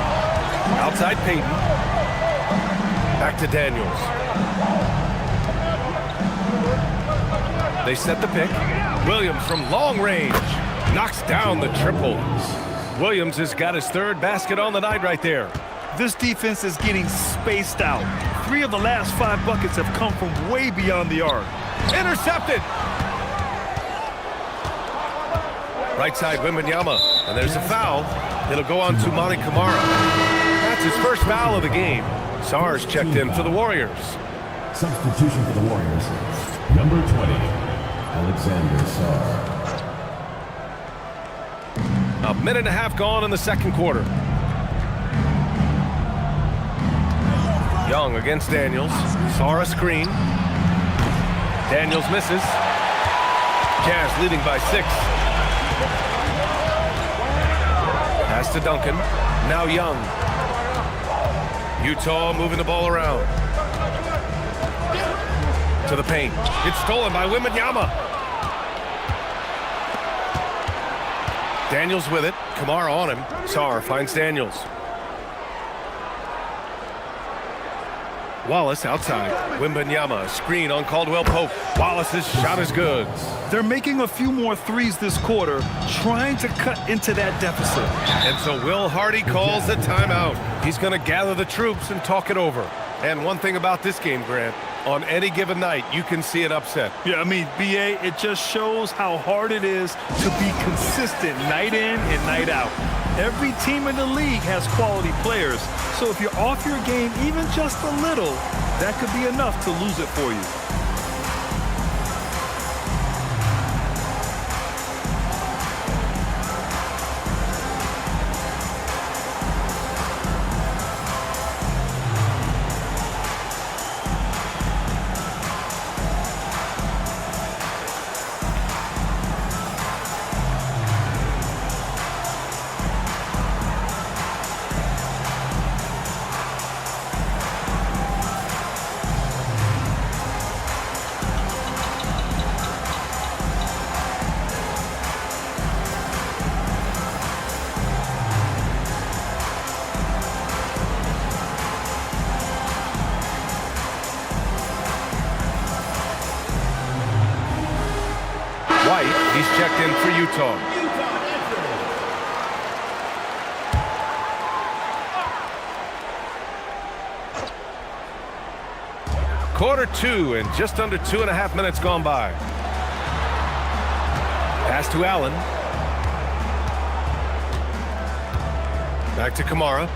A: Outside Payton. Back to Daniels. They set the pick. Williams from long range knocks down the triple. Williams has got his 3rd basket on the night right there.
B: This defense is getting spaced out. 3 of the last 5 buckets have come from way beyond the arc.
A: Intercepted. Right side Wembanyama. And there's a foul. It'll go on to Monty Kamara. That's his first foul of the game. Sarr's checked in for the Warriors.
H: Substitution for the Warriors. Number 20, Alexander Sarr.
A: A minute and a half gone in the second quarter. Young against Daniels. Sarr a screen. Daniels misses. Jazz leading by 6. Pass to Duncan. Now Young. Utah moving the ball around. To the paint. It's stolen by Wembanyama. Daniels with it. Kamara on him. Sarr finds Daniels. Wallace outside. Wembanyama, screen on Caldwell Pope. Wallace's shot is good.
B: They're making a few more threes this quarter, trying to cut into that deficit.
A: And so Will Hardy calls the timeout. He's going to gather the troops and talk it over. And one thing about this game, Grant, on any given night, you can see an upset.
B: Yeah, I mean, BA, it just shows how hard it is to be consistent night in and night out. Every team in the league has quality players, so if you're off your game even just a little, that could be enough to lose it for you.
A: White, he's checked in for Utah. Quarter 2 and just under 2.5 minutes gone by. Pass to Allen. Back to Kamara.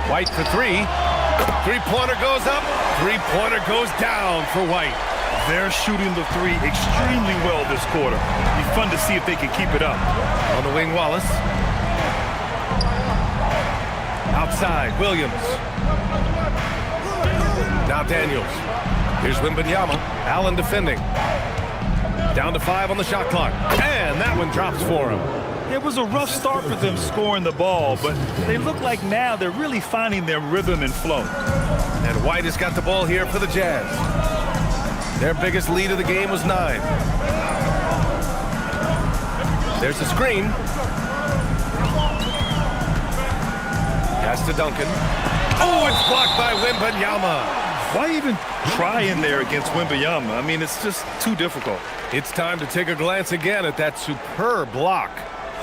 A: White for 3. 3-pointer goes up. 3-pointer goes down for White.
B: They're shooting the 3 extremely well this quarter. It'll be fun to see if they can keep it up.
A: On the wing, Wallace. Outside, Williams. Now Daniels. Here's Wembanyama. Allen defending. Down to 5 on the shot clock. And that one drops for him.
B: It was a rough start for them scoring the ball, but they look like now they're really finding their rhythm and flow.
A: And White has got the ball here for the Jazz. Their biggest lead of the game was 9. There's the screen. Pass to Duncan. Oh, it's blocked by Wembanyama.
B: Why even try in there against Wembanyama? I mean, it's just too difficult.
A: It's time to take a glance again at that superb block.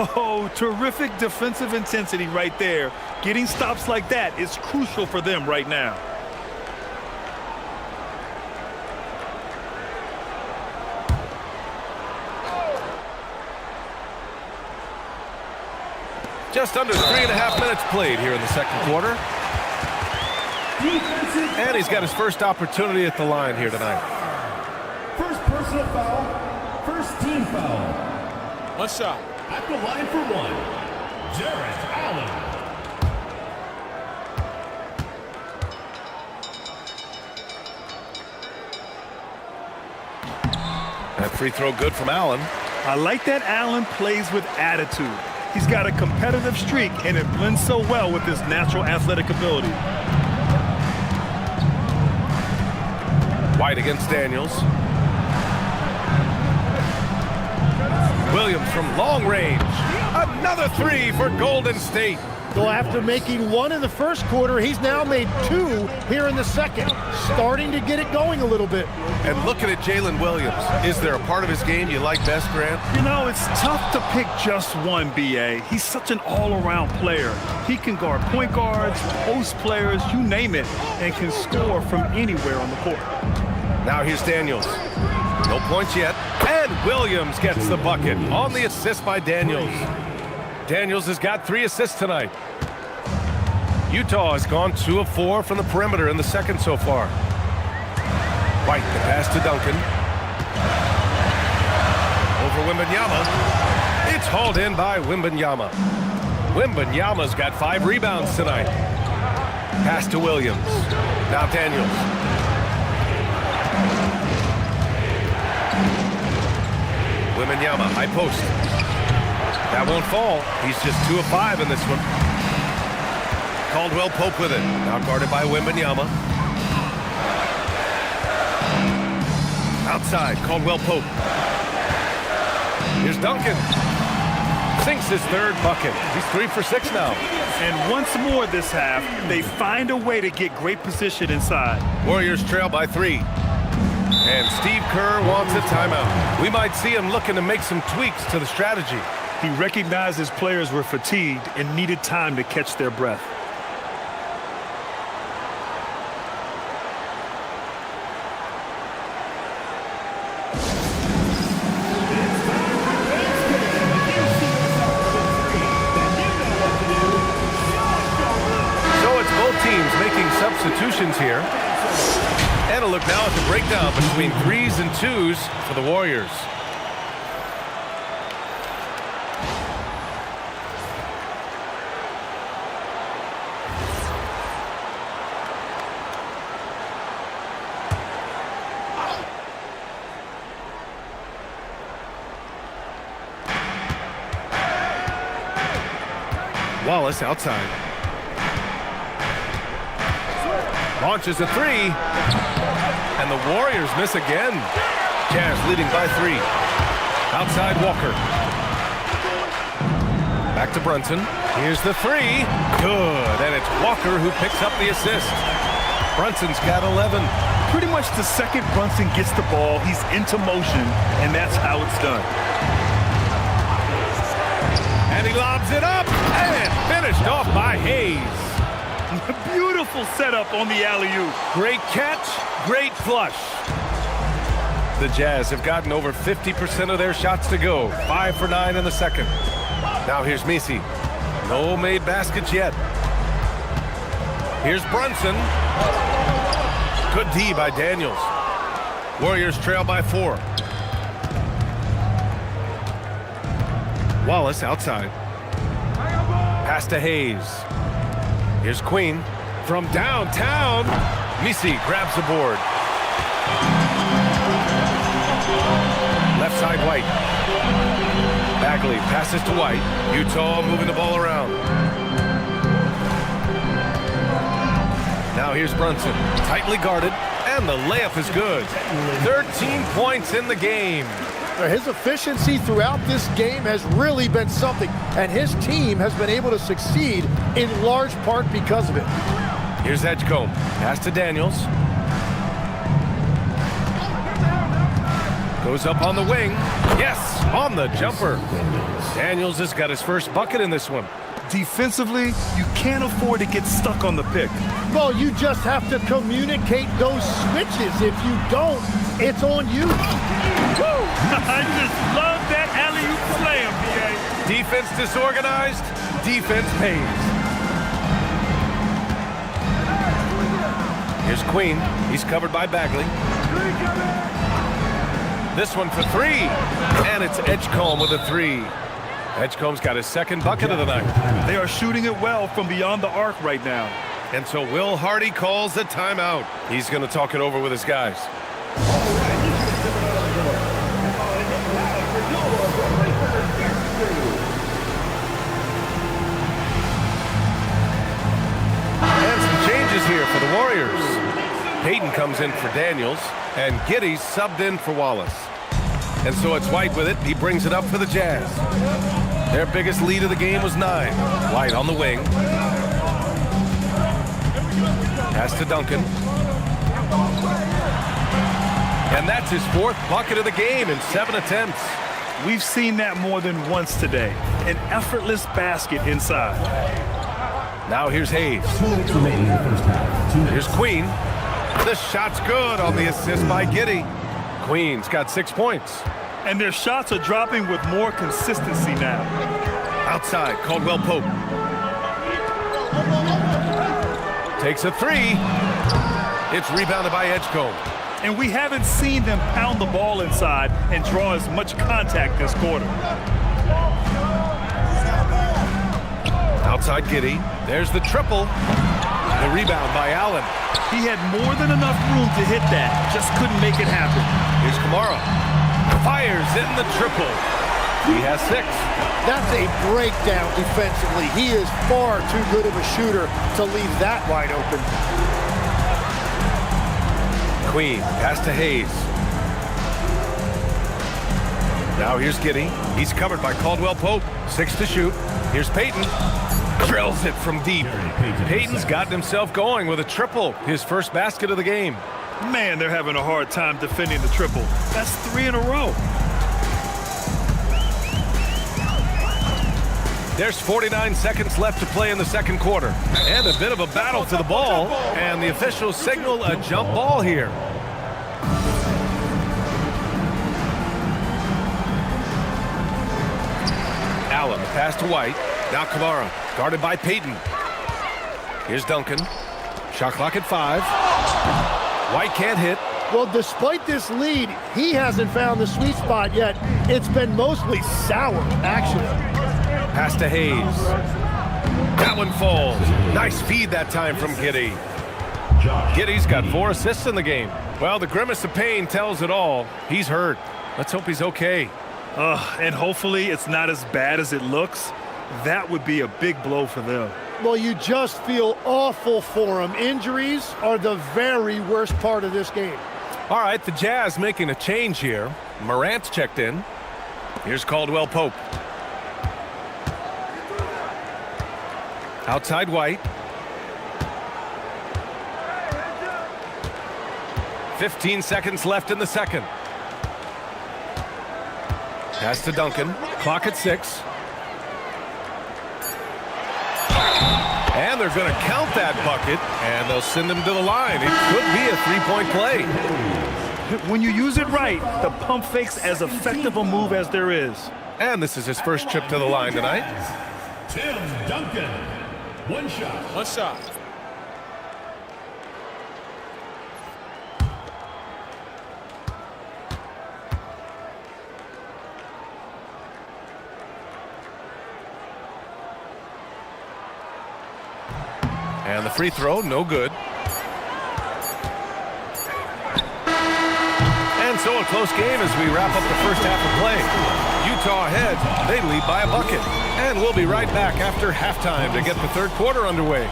B: Oh, terrific defensive intensity right there. Getting stops like that is crucial for them right now.
A: Just under 3.5 minutes played here in the second quarter. And he's got his first opportunity at the line here tonight.
H: First personal foul, first team foul.
C: One shot.
H: At the line for one, Jarrett Allen.
A: That free throw good from Allen.
B: I like that Allen plays with attitude. He's got a competitive streak, and it blends so well with his natural athletic ability.
A: White against Daniels. Williams from long range. Another three for Golden State.
N: So after making one in the first quarter, he's now made two here in the second. Starting to get it going a little bit.
A: And looking at Jalen Williams, is there a part of his game you like best, Grant?
B: You know, it's tough to pick just one, B.A. He's such an all-around player. He can guard point guards, post players, you name it, and can score from anywhere on the court.
A: Now here's Daniels. No points yet. And Williams gets the bucket on the assist by Daniels. Daniels has got 3 assists tonight. Utah has gone 2 of 4 from the perimeter in the second so far. White, the pass to Duncan. Over Wembanyama. It's hauled in by Wembanyama. Wembanyama's got 5 rebounds tonight. Pass to Williams. Now Daniels. Wembanyama, high post. That won't fall. He's just 2 of 5 in this one. Caldwell Pope with it. Now guarded by Wembanyama. Outside, Caldwell Pope. Here's Duncan. Sinks his 3rd bucket. He's 3 for 6 now.
B: And once more this half, they find a way to get great position inside.
A: Warriors trail by 3. And Steve Kerr wants a timeout. We might see him looking to make some tweaks to the strategy.
B: He recognized his players were fatigued and needed time to catch their breath.
A: So it's both teams making substitutions here. And a look now at the breakdown between 3s and 2s for the Warriors. Wallace outside. Launches a 3. And the Warriors miss again. Jazz leading by 3. Outside Walker. Back to Brunson. Here's the 3. Good. And it's Walker who picks up the assist. Brunson's got 11.
B: Pretty much the second Brunson gets the ball, he's into motion, and that's how it's done.
A: And he lobs it up, and finished off by Hayes.
B: Beautiful setup on the alley-oop.
A: Great catch, great flush. The Jazz have gotten over 50% of their shots to go. 5 for 9 in the second. Now here's Messi. No made baskets yet. Here's Brunson. Good D by Daniels. Warriors trail by 4. Wallace outside. Pass to Hayes. Here's Queen from downtown. Messi grabs the board. Left side White. Bagley passes to White. Utah moving the ball around. Now here's Brunson. Tightly guarded, and the layup is good. 13 points in the game.
N: His efficiency throughout this game has really been something, and his team has been able to succeed in large part because of it.
A: Here's Edgecombe. Pass to Daniels. Goes up on the wing. Yes, on the jumper. Daniels has got his first bucket in this one.
B: Defensively, you can't afford to get stuck on the pick.
N: Well, you just have to communicate those switches. If you don't, it's on you.
B: Woo! I just love that alley-oop slam, PA.
A: Defense disorganized, defense pays. Here's Queen. He's covered by Bagley. This one for three. And it's Edgecombe with a three. Edgecombe's got his second bucket of the night.
B: They are shooting it well from beyond the arc right now.
A: And so Will Hardy calls the timeout. He's going to talk it over with his guys. And some changes here for the Warriors. Payton comes in for Daniels, and Giddey's subbed in for Wallace. And so it's White with it. He brings it up for the Jazz. Their biggest lead of the game was 9. White on the wing. Pass to Duncan. And that's his 4th bucket of the game in 7 attempts.
B: We've seen that more than once today. An effortless basket inside.
A: Now here's Hayes. Here's Queen. The shot's good on the assist by Giddey. Queen's got 6 points.
B: And their shots are dropping with more consistency now.
A: Outside, Caldwell Pope. Takes a 3. It's rebounded by Edgecombe.
B: And we haven't seen them pound the ball inside and draw as much contact this quarter.
A: Outside Giddey. There's the triple. The rebound by Allen.
B: He had more than enough room to hit that. Just couldn't make it happen.
A: Here's Kamara. Fires in the triple. He has 6.
N: That's a breakdown defensively. He is far too good of a shooter to leave that wide open.
A: Queen, pass to Hayes. Now here's Giddey. He's covered by Caldwell Pope. 6 to shoot. Here's Payton. Drills it from deep. Payton's gotten himself going with a triple. His first basket of the game.
B: Man, they're having a hard time defending the triple. That's 3 in a row.
A: There's 49 seconds left to play in the second quarter. And a bit of a battle for the ball. And the officials signal a jump ball here. Allen, pass to White. Now Kamara, guarded by Payton. Here's Duncan. Shot clock at 5. White can't hit.
N: Well, despite this lead, he hasn't found the sweet spot yet. It's been mostly sour action.
A: Pass to Hayes. That one falls. Nice feed that time from Giddey. Giddey's got 4 assists in the game. Well, the grimace of pain tells it all. He's hurt. Let's hope he's okay.
B: And hopefully it's not as bad as it looks. That would be a big blow for them.
N: Well, you just feel awful for him. Injuries are the very worst part of this game.
A: All right, the Jazz making a change here. Morant's checked in. Here's Caldwell Pope. Outside White. 15 seconds left in the second. Pass to Duncan. Clock at 6. And they're going to count that bucket, and they'll send him to the line. It could be a 3-point play.
B: When you use it right, the pump fake's as effective a move as there is.
A: And this is his first trip to the line tonight.
H: Tim Duncan. One shot.
C: One shot.
A: And the free throw, no good. And so a close game as we wrap up the first half of play. Utah ahead. They lead by a bucket. And we'll be right back after halftime to get the third quarter underway.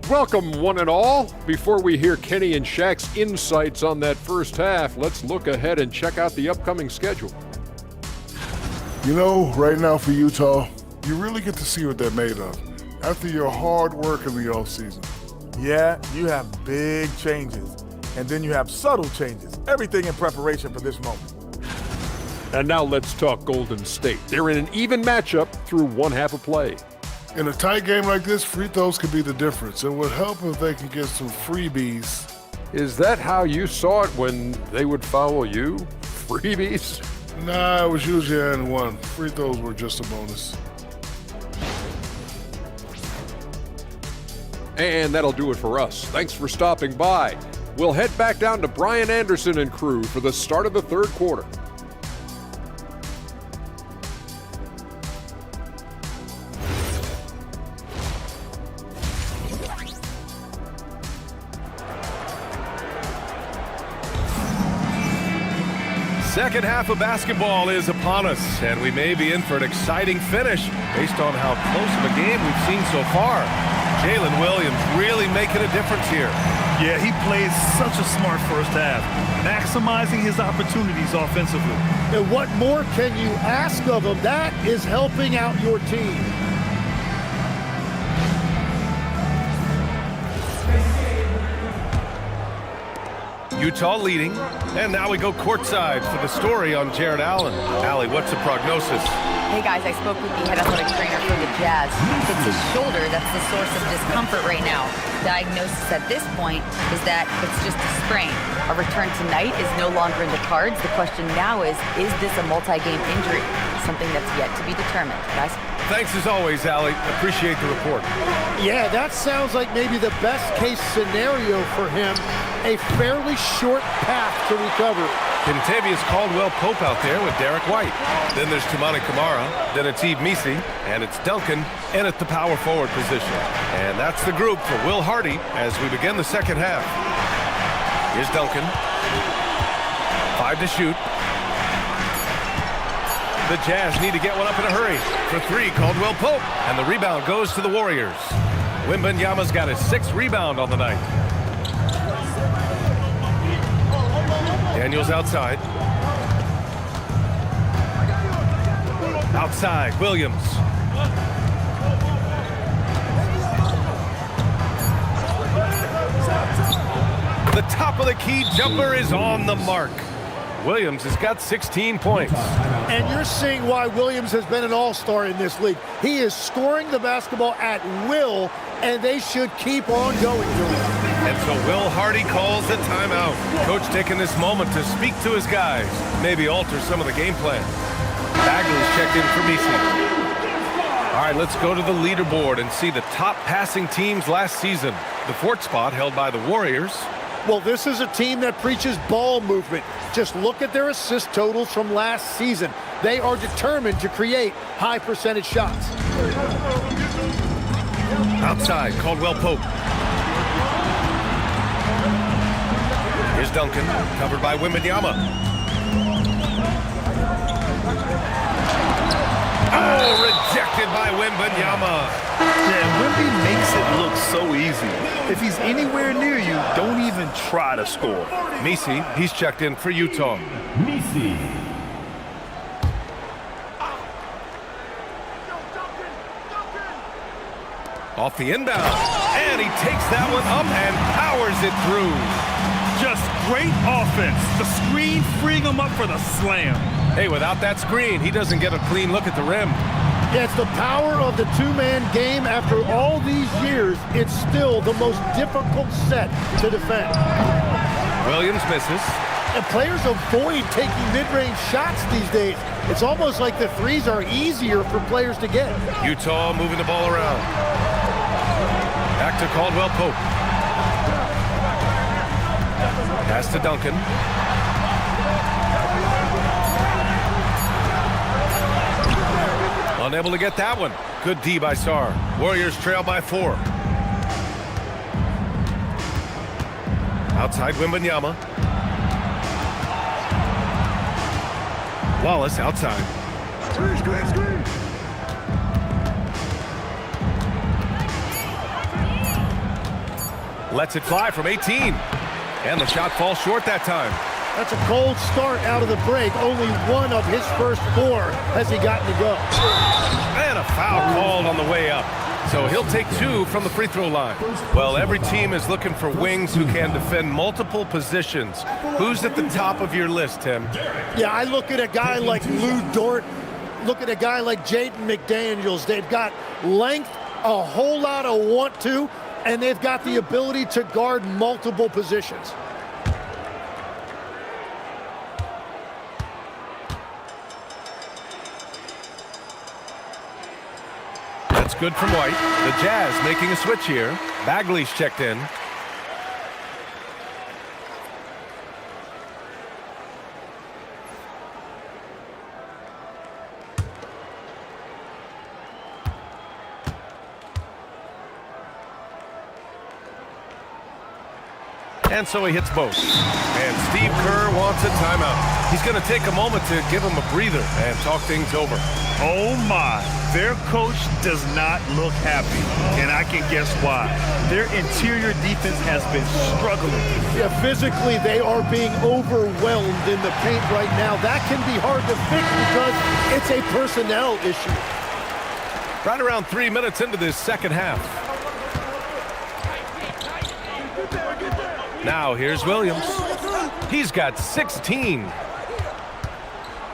E: Welcome, one and all. Before we hear Kenny and Shaq's insights on that first half, let's look ahead and check out the upcoming schedule.
F: You know, right now for Utah, you really get to see what they're made of after your hard work in the offseason.
G: Yeah, you have big changes, and then you have subtle changes. Everything in preparation for this moment.
E: And now let's talk Golden State. They're in an even matchup through one half of play.
F: In a tight game like this, free throws could be the difference. It would help if they can get some freebies.
E: Is that how you saw it when they would foul you? Freebies?
F: Nah, it was usually and one. Free throws were just a bonus.
E: And that'll do it for us. Thanks for stopping by. We'll head back down to Brian Anderson and crew for the start of the third quarter.
A: Second half of basketball is upon us, and we may be in for an exciting finish based on how close of a game we've seen so far. Jalen Williams really making a difference here.
B: Yeah, he plays such a smart first half, maximizing his opportunities offensively.
N: And what more can you ask of him? That is helping out your team.
A: Utah leading, and now we go courtside for the story on Jared Allen. Allie, what's the prognosis?
D: Hey guys, I spoke with the head athletic trainer for the Jazz. It's his shoulder that's the source of discomfort right now. Diagnosis at this point is that it's just a sprain. A return tonight is no longer in the cards. The question now is this a multi-game injury? Something that's yet to be determined, guys.
A: Thanks as always, Allie. Appreciate the report.
N: Yeah, that sounds like maybe the best case scenario for him. A fairly short path to recovery.
A: Kentavious Caldwell-Pope out there with Derek White. Then there's Toumani Camara. Then it's Yves Missi. And it's Duncan in at the power forward position. And that's the group for Will Hardy as we begin the second half. Here's Duncan. 5 to shoot. The Jazz need to get one up in a hurry. For 3, Caldwell-Pope. And the rebound goes to the Warriors. Wembanyama's got his 6th rebound on the night. Daniels outside. Outside, Williams. The top of the key jumper is on the mark. Williams has got 16 points.
N: And you're seeing why Williams has been an all-star in this league. He is scoring the basketball at will, and they should keep on going to him.
A: And so Will Hardy calls the timeout. Coach taking this moment to speak to his guys, maybe alter some of the game plan. Bagley's checked in for Missi. All right, let's go to the leaderboard and see the top passing teams last season. The 4th spot held by the Warriors.
N: Well, this is a team that preaches ball movement. Just look at their assist totals from last season. They are determined to create high percentage shots.
A: Outside, Caldwell-Pope. Here's Duncan, covered by Wembanyama. Oh, rejected by Wembanyama.
B: Yeah, Wemby makes it look so easy. If he's anywhere near you, don't even try to score.
A: Missi, he's checked in for Utah.
H: Missi.
A: Off the inbound, and he takes that one up and powers it through.
B: Just great offense. The screen freeing him up for the slam.
A: Hey, without that screen, he doesn't get a clean look at the rim.
N: Yeah, it's the power of the two-man game. After all these years, it's still the most difficult set to defend.
A: Williams misses.
N: And players avoid taking mid-range shots these days. It's almost like the threes are easier for players to get.
A: Utah moving the ball around. Back to Caldwell-Pope. Pass to Duncan. Unable to get that one. Good D by Sarr. Warriors trail by 4. Outside Wembanyama. Wallace outside. Lets it fly from 18. And the shot falls short that time.
N: That's a cold start out of the break. Only one of his first 4 has he gotten to go.
A: And a foul called on the way up. So he'll take 2 from the free throw line. Well, every team is looking for wings who can defend multiple positions. Who's at the top of your list, Tim?
N: Yeah, I look at a guy like Lou Dort. Look at a guy like Jaden McDaniels. They've got length, a whole lot of want to, and they've got the ability to guard multiple positions.
A: That's good from White. The Jazz making a switch here. Bagley's checked in. And so he hits both. And Steve Kerr wants a timeout. He's going to take a moment to give him a breather and talk things over.
B: Oh my, their coach does not look happy, and I can guess why. Their interior defense has been struggling.
N: Yeah, physically they are being overwhelmed in the paint right now. That can be hard to fix because it's a personnel issue.
A: Right around 3 minutes into this second half. Now here's Williams. He's got 16.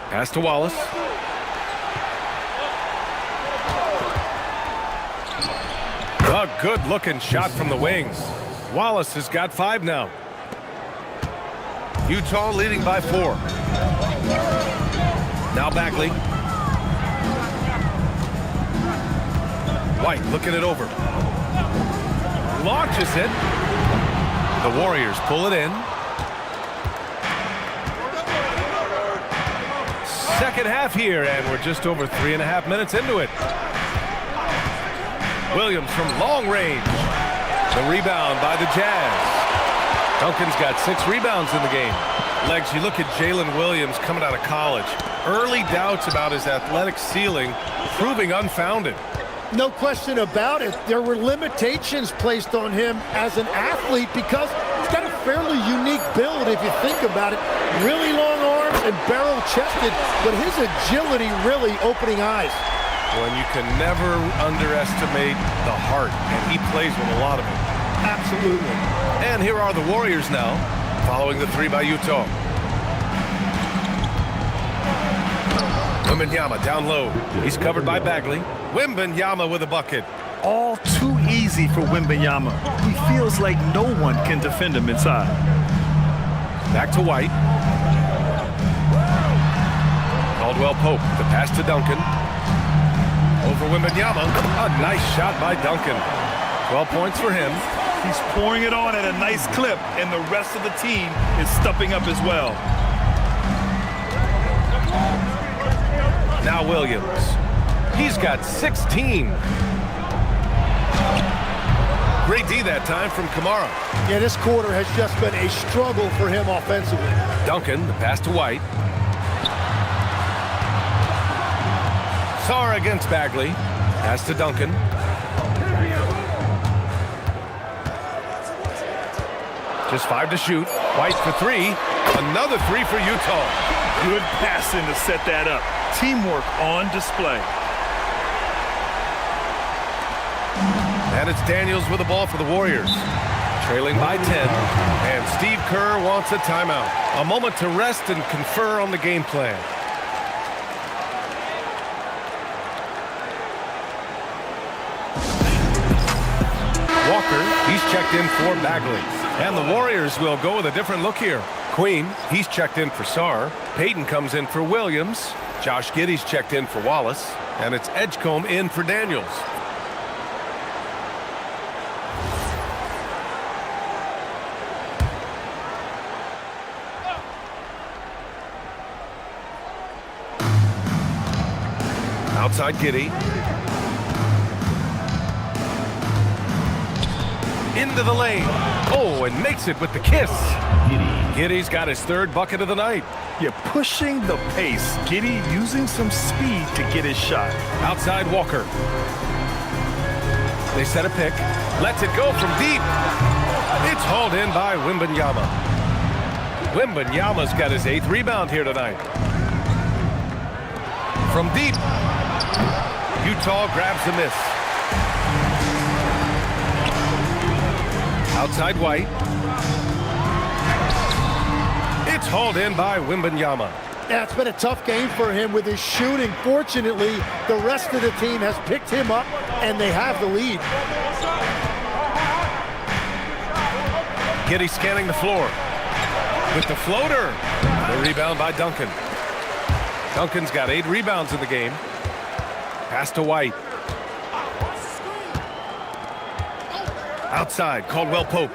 A: Pass to Wallace. A good-looking shot from the wings. Wallace has got 5 now. Utah leading by 4. Now Bagley. White looking it over. Launches it. The Warriors pull it in. Second half here, and we're just over 3.5 minutes into it. Williams from long range. The rebound by the Jazz. Duncan's got 6 rebounds in the game. Legs, you look at Jalen Williams coming out of college. Early doubts about his athletic ceiling proving unfounded.
N: No question about it. There were limitations placed on him as an athlete because he's got a fairly unique build if you think about it. Really long arms and barrel-chested, but his agility really opening eyes.
A: When you can never underestimate the heart, and he plays with a lot of it.
N: Absolutely.
A: And here are the Warriors now, following the 3 by Utah. Wembanyama down low. He's covered by Bagley. Wembanyama with a bucket.
B: All too easy for Wembanyama. He feels like no one can defend him inside.
A: Back to White. Caldwell Pope, the pass to Duncan. Over Wembanyama. A nice shot by Duncan. 12 points for him.
B: He's pouring it on at a nice clip, and the rest of the team is stepping up as well.
A: Now Williams. He's got 16. Great D that time from Kamara.
N: Yeah, this quarter has just been a struggle for him offensively.
A: Duncan, the pass to White. Sarr against Bagley. Pass to Duncan. Just 5 to shoot. White for 3. Another 3 for Utah.
B: Good passing to set that up. Teamwork on display.
A: And it's Daniels with the ball for the Warriors. Trailing by 10. And Steve Kerr wants a timeout. A moment to rest and confer on the game plan. Walker, he's checked in for Bagley. And the Warriors will go with a different look here. Queen, he's checked in for Sarr. Payton comes in for Williams. Josh Giddey's checked in for Wallace. And it's Edgecombe in for Daniels. Outside Giddey. Into the lane. Oh, and makes it with the kiss. Giddey's got his 3rd bucket of the night.
B: You're pushing the pace. Giddey using some speed to get his shot.
A: Outside Walker. They set a pick. Lets it go from deep. It's hauled in by Wembanyama. Wembanyama's got his 8th rebound here tonight. From deep, Utah grabs the miss. Outside White. It's hauled in by Wembanyama.
N: Yeah, it's been a tough game for him with his shooting. Fortunately, the rest of the team has picked him up, and they have the lead.
A: Giddey scanning the floor. With the floater. The rebound by Duncan. Duncan's got 8 rebounds in the game. Pass to White. Outside, Caldwell Pope.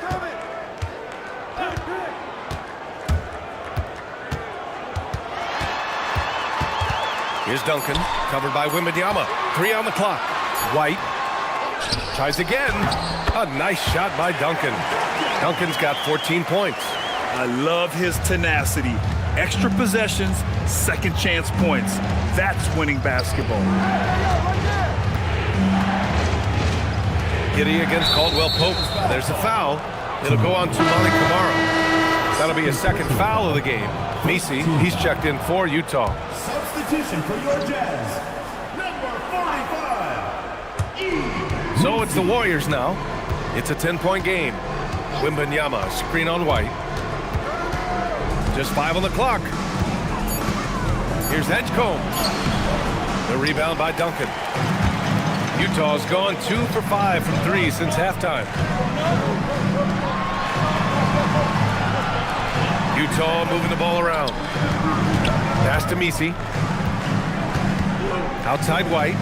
A: Here's Duncan, covered by Wembanyama. 3 on the clock. White tries again. A nice shot by Duncan. Duncan's got 14 points.
B: I love his tenacity. Extra possessions, second chance points. That's winning basketball.
A: Giddey against Caldwell Pope. There's a foul. It'll go on to Malik Camara. That'll be a second foul of the game. Messi, he's checked in for Utah.
H: Substitution for your Jazz, number 45.
A: So it's the Warriors now. It's a 10-point game. Wembanyama, screen on White. Just 5 on the clock. Here's Edgecombe. The rebound by Duncan. Utah's gone 2 for 5 from 3 since halftime. Utah moving the ball around. Pass to Messi. Outside White.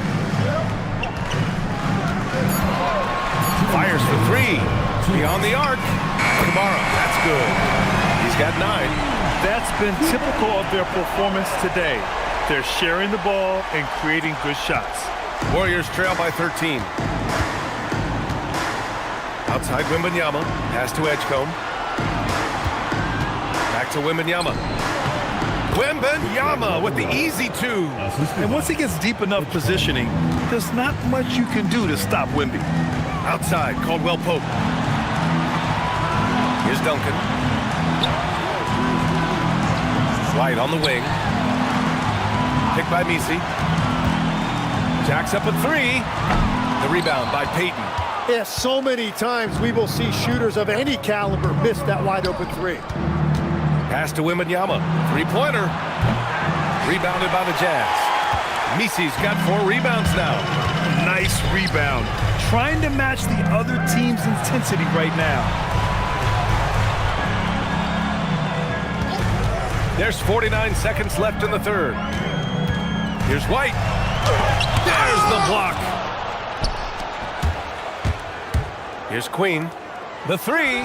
A: Fires for 3. Beyond the arc. Camara, that's good. He's got 9.
B: That's been typical of their performance today. They're sharing the ball and creating good shots.
A: Warriors trail by 13. Outside Wembanyama. Pass to Edgecombe. Back to Wembanyama. Wembanyama with the easy 2.
B: And once he gets deep enough positioning, there's not much you can do to stop Wemby.
A: Outside, Caldwell Pope. Here's Duncan. White on the wing. Picked by Messi. Jacks up a 3. The rebound by Payton.
N: Yeah, so many times we will see shooters of any caliber miss that wide open 3.
A: Pass to Wembanyama. 3-pointer. Rebounded by the Jazz. Messi's got 4 rebounds now.
B: Nice rebound. Trying to match the other team's intensity right now.
A: There's 49 seconds left in the third. Here's White. There's the block. Here's Queen. The 3.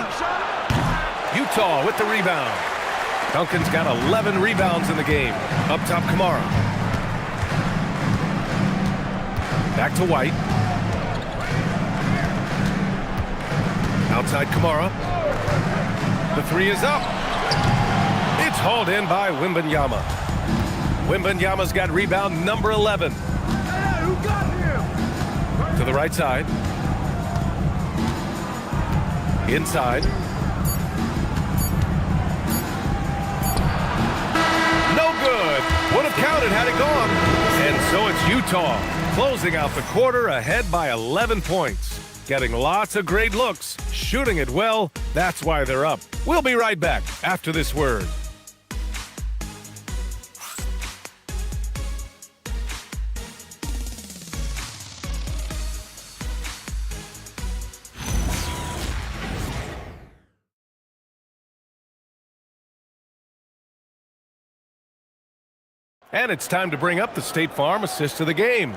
A: Utah with the rebound. Duncan's got 11 rebounds in the game. Up top, Camara. Back to White. Outside Camara. The 3 is up. It's hauled in by Wembanyama. Wembanyama's got rebound number 11. To the right side. Inside. No good. Would have counted had it gone. And so it's Utah closing out the quarter ahead by 11 points. Getting lots of great looks, shooting it well. That's why they're up. We'll be right back after this word. And it's time to bring up the State Farm assist of the game.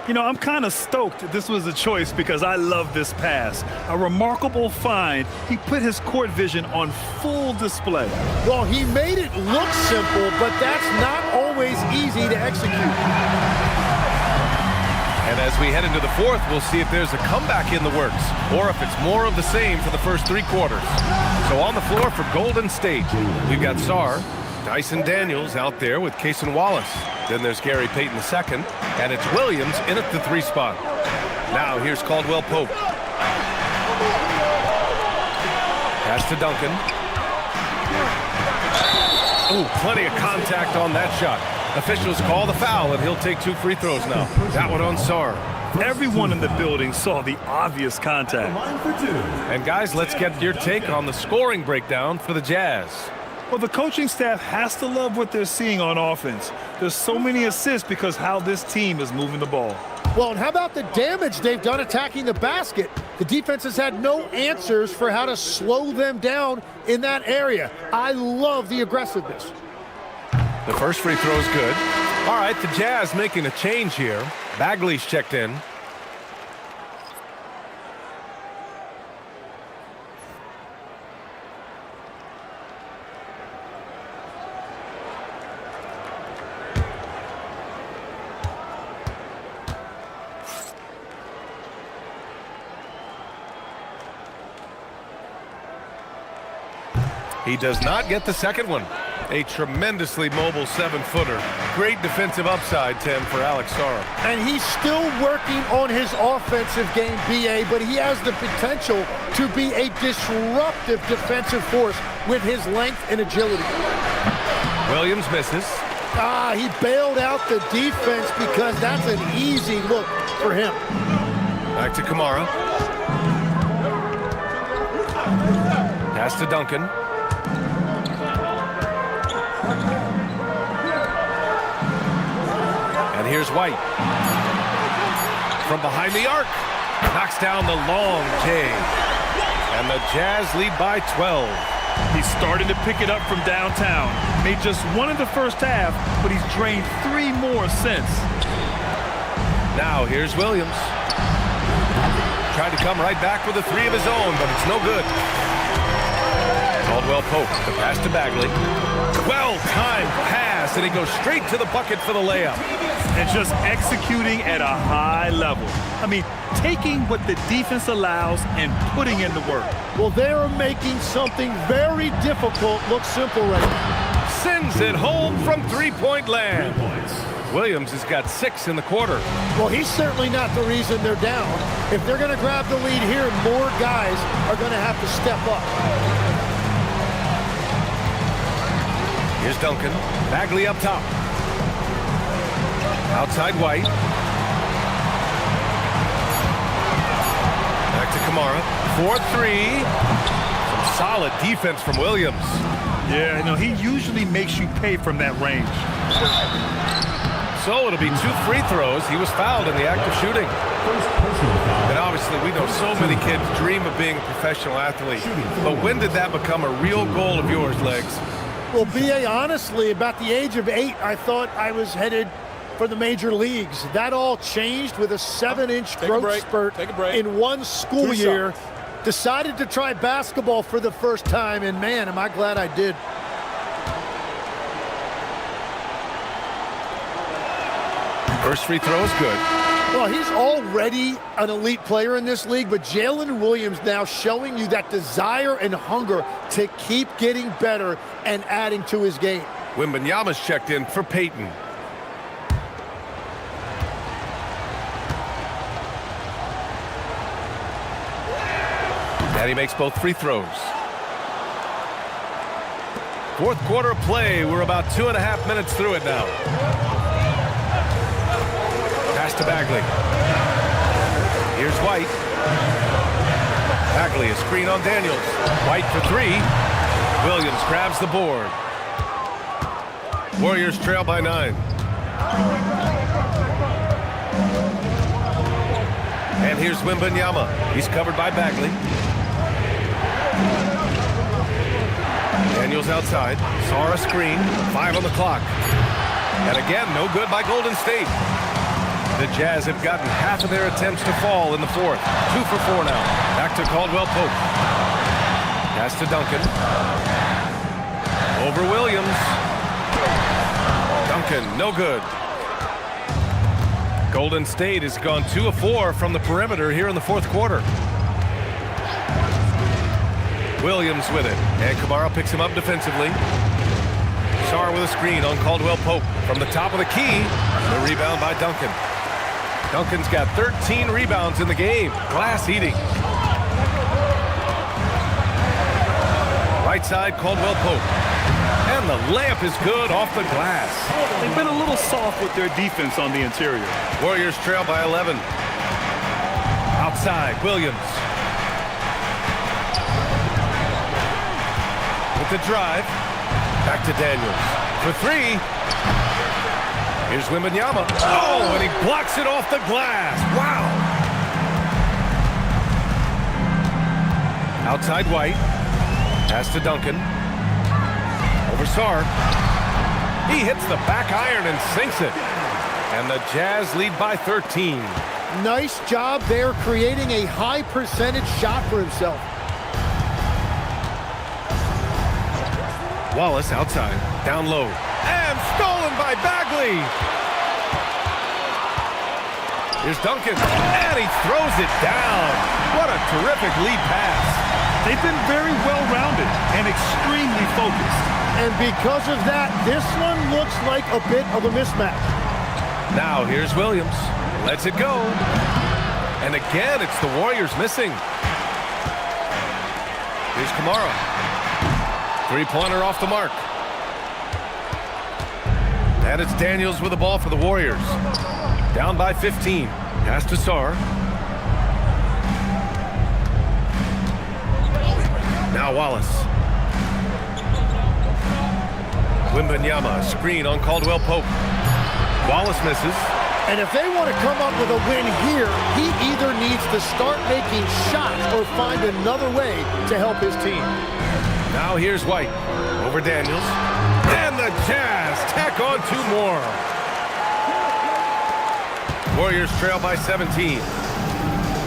B: You know, I'm kind of stoked this was a choice because I love this pass. A remarkable find. He put his court vision on full display.
N: Well, he made it look simple, but that's not always easy to execute.
A: And as we head into the fourth, we'll see if there's a comeback in the works or if it's more of the same for the first 3 quarters. So on the floor for Golden State, we've got Sarr, Dyson Daniels out there with Cason Wallace. Then there's Gary Payton II, and it's Williams in at the 3 spot. Now here's Caldwell Pope. Pass to Duncan. Ooh, plenty of contact on that shot. Officials call the foul, and he'll take 2 free throws now. That one on Sarr.
B: Everyone in the building saw the obvious contact.
A: And guys, let's get your take on the scoring breakdown for the Jazz.
B: Well, the coaching staff has to love what they're seeing on offense. There's so many assists because how this team is moving the ball.
N: Well, and how about the damage they've done attacking the basket? The defense has had no answers for how to slow them down in that area. I love the aggressiveness.
A: The first free throw is good. All right, the Jazz making a change here. Bagley's checked in. He does not get the second one. A tremendously mobile 7-footer. Great defensive upside, Tim, for Alex Sarr.
N: And he's still working on his offensive game, B.A., but he has the potential to be a disruptive defensive force with his length and agility.
A: Williams misses.
N: He bailed out the defense because that's an easy look for him.
A: Back to Kamara. Pass to Duncan. And here's White. From behind the arc. Knocks down the long J. And the Jazz lead by 12.
B: He's starting to pick it up from downtown. Made just 1 in the first half, but he's drained 3 more since.
A: Now here's Williams. Tried to come right back with a 3 of his own, but it's no good. Caldwell Pope, the pass to Bagley. Well-timed pass, and he goes straight to the bucket for the layup.
B: And just executing at a high level. I mean, taking what the defense allows and putting in the work.
N: Well, they are making something very difficult look simple right now.
A: Sends it home from 3-point land. Williams has got 6 in the quarter.
N: Well, he's certainly not the reason they're down. If they're going to grab the lead here, more guys are going to have to step up.
A: Here's Duncan. Bagley up top. Outside White. Back to Kamara. 4-3. Some solid defense from Williams.
B: Yeah, no, he usually makes you pay from that range.
A: So it'll be 2 free throws. He was fouled in the act of shooting. And obviously we know so many kids dream of being a professional athlete. But when did that become a real goal of yours, Legs?
N: Well, B.A., honestly, about the age of 8, I thought I was headed for the major leagues. That all changed with a 7-inch growth spurt in one school year. Decided to try basketball for the first time, and man, am I glad I did.
A: First free throw is good.
N: Well, he's already an elite player in this league, but Jalen Williams now showing you that desire and hunger to keep getting better and adding to his game.
A: Wembanyama's checked in for Peyton. And he makes both free throws. Fourth quarter of play. We're about 2.5 minutes through it now. Pass to Bagley. Here's White. Bagley, a screen on Daniels. White for 3. Williams grabs the board. Warriors trail by 9. And here's Wembanyama. He's covered by Bagley. Daniels outside. Sarr a screen. 5 on the clock. And again, no good by Golden State. The Jazz have gotten half of their attempts to fall in the fourth. 2 for 4 now. Back to Caldwell Pope. Pass to Duncan. Over Williams. Duncan, no good. Golden State has gone 2 of 4 from the perimeter here in the fourth quarter. Williams with it. And Kamara picks him up defensively. Sarr with a screen on Caldwell Pope. From the top of the key, the rebound by Duncan. Duncan's got 13 rebounds in the game. Glass eating. Right side, Caldwell Pope. And the layup is good off the glass.
B: They've been a little soft with their defense on the interior.
A: Warriors trail by 11. Outside, Williams. With the drive. Back to Daniels. For three. Here's Wembanyama. Oh, and he blocks it off the glass. Wow. Outside White. Pass to Duncan. Over Sarr. He hits the back iron and sinks it. And the Jazz lead by 13.
N: Nice job there creating a high percentage shot for himself.
A: Wallace outside, down low, and stolen by Bagley. Here's Duncan, and he throws it down. What a terrific lead pass.
B: They've been very well-rounded and extremely focused.
N: And because of that, this one looks like a bit of a mismatch.
A: Now here's Williams. Lets it go. And again, it's the Warriors missing. Here's Kamara. Three-pointer off the mark. And it's Daniels with the ball for the Warriors. Down by 15. Pass to Sarr. Now Wallace. Wembanyama, screen on Caldwell Pope. Wallace misses.
N: And if they want to come up with a win here, he either needs to start making shots or find another way to help his team.
A: Now here's White. Over Daniels. And the Jazz tack on two more. Warriors trail by 17.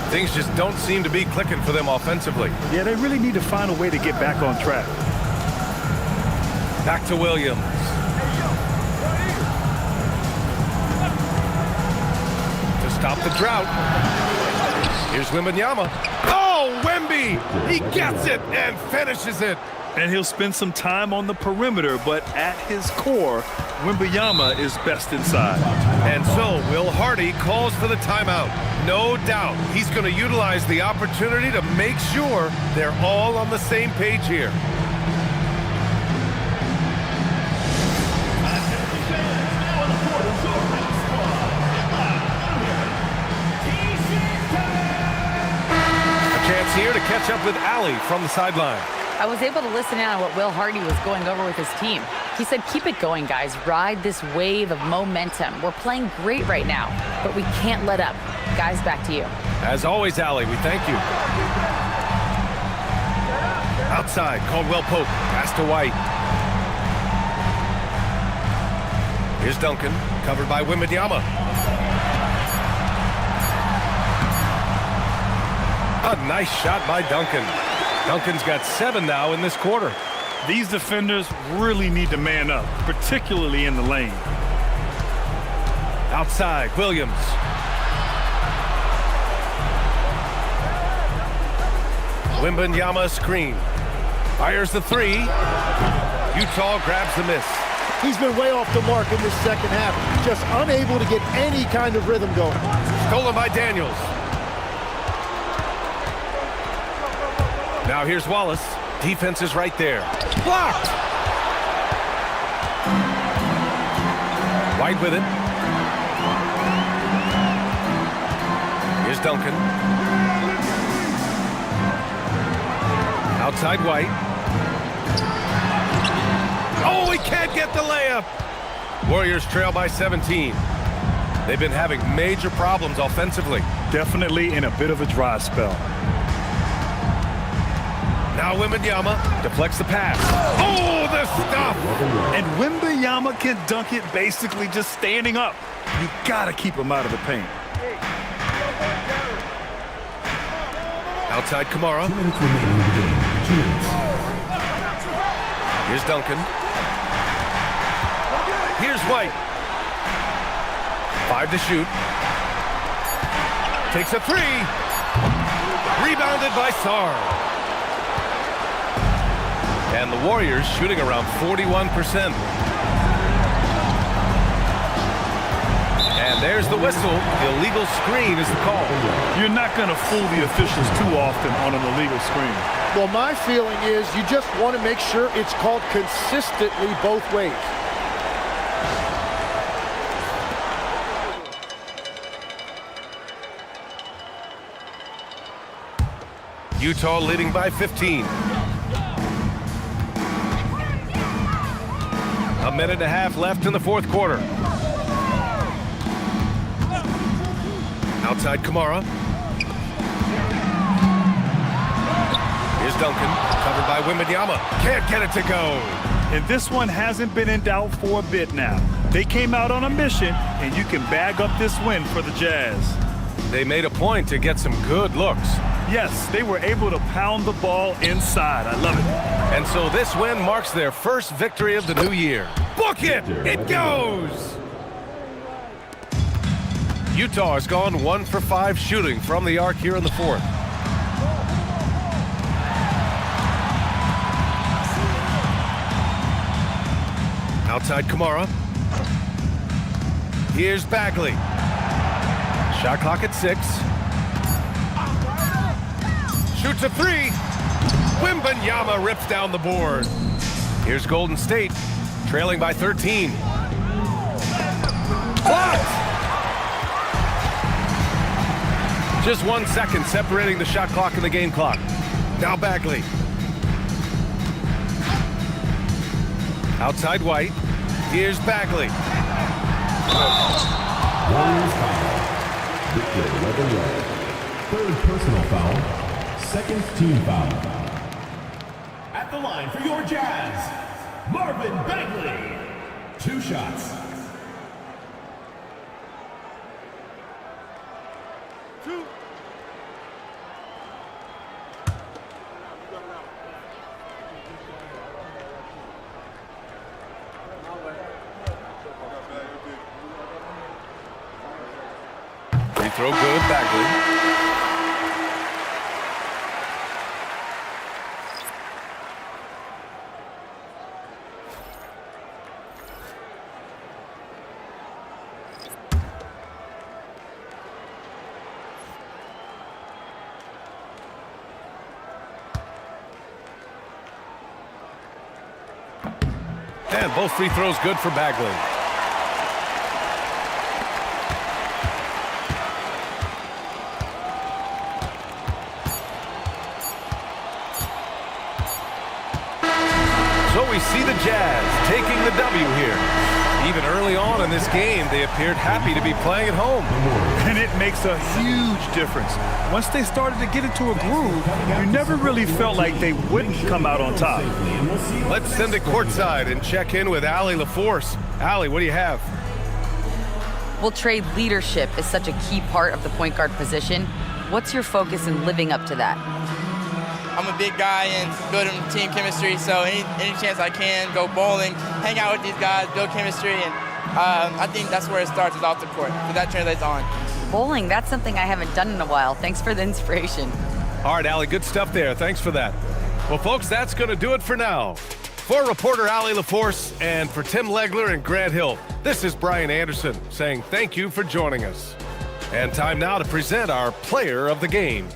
A: Things just don't seem to be clicking for them offensively.
B: Yeah, they really need to find a way to get back on track.
A: Back to Williams. To stop the drought. Here's Wembanyama. Oh, Wemby! He gets it and finishes it.
B: And he'll spend some time on the perimeter, but at his core, Wembanyama is best inside.
A: And so Will Hardy calls for the timeout. No doubt he's going to utilize the opportunity to make sure they're all on the same page here. A chance here to catch up with Allie from the sideline.
D: I was able to listen in on what Will Hardy was going over with his team. He said, keep it going, guys. Ride this wave of momentum. We're playing great right now, but we can't let up. Guys, back to you.
A: As always, Allie, we thank you. Outside, Caldwell Pope. Pass to White. Here's Duncan, covered by Wembanyama. A nice shot by Duncan. Duncan's got 7 now in this quarter.
B: These defenders really need to man up, particularly in the lane.
A: Outside, Williams. Wembanyama screen. Fires the three. Utah grabs the miss.
N: He's been way off the mark in this second half. Just unable to get any kind of rhythm going.
A: Stolen by Daniels. Now here's Wallace. Defense is right there. Blocked! White with it. Here's Duncan. Outside White. Oh, he can't get the layup! Warriors trail by 17. They've been having major problems offensively.
B: Definitely in a bit of a dry spell.
A: Now Wembanyama deflects the pass. Oh, the stuff!
B: And Wembanyama can dunk it basically just standing up. You gotta keep him out of the paint.
A: Outside Kamara. Here's Duncan. Here's White. 5 to shoot. Takes a three. Rebounded by Sarr. And the Warriors shooting around 41%. And there's the whistle. Illegal screen is the call.
B: You're not going to fool the officials too often on an illegal screen.
N: Well, my feeling is you just want to make sure it's called consistently both ways.
A: Utah leading by 15. A minute and a half left in the fourth quarter. Outside Kamara. Here's Duncan, covered by Wembanyama. Can't get it to go.
B: And this one hasn't been in doubt for a bit now. They came out on a mission, and you can bag up this win for the Jazz.
A: They made a point to get some good looks.
B: Yes, they were able to pound the ball inside. I love it.
A: And so this win marks their first victory of the new year. Book it! It goes! Utah has gone 1 for 5 shooting from the arc here in the fourth. Outside Kamara. Here's Bagley. Shot clock at 6. Shoots a 3. Wembanyama rips down the board. Here's Golden State, trailing by 13. Blocked! Just 1 second separating the shot clock and the game clock. Now Bagley. Outside White. Here's Bagley.
H: Warriors foul. Victor Wembanyama. Third personal foul. Second team foul. At the line for your Jazz, Marvin Bagley. 2 shots.
A: Free throw good, Bagley. And both free throws good for Bagley. So we see the Jazz taking the W here. Even early on in this game, they appeared happy to be playing at home.
B: And it makes a huge difference. Once they started to get into a groove, you never really felt like they wouldn't come out on top.
A: Let's send it courtside and check in with Allie LaForce. Allie, what do you have?
D: Well, Trey, leadership is such a key part of the point guard position. What's your focus in living up to that?
O: I'm a big guy and building team chemistry, so any chance I can, go bowling, hang out with these guys, build chemistry, and I think that's where it starts, is off the court, so that translates on.
D: Bowling, that's something I haven't done in a while. Thanks for the inspiration.
A: All right, Allie, good stuff there. Thanks for that. Well, folks, that's going to do it for now. For reporter Allie LaForce and for Tim Legler and Grant Hill, this is Brian Anderson saying thank you for joining us. And time now to present our player of the game.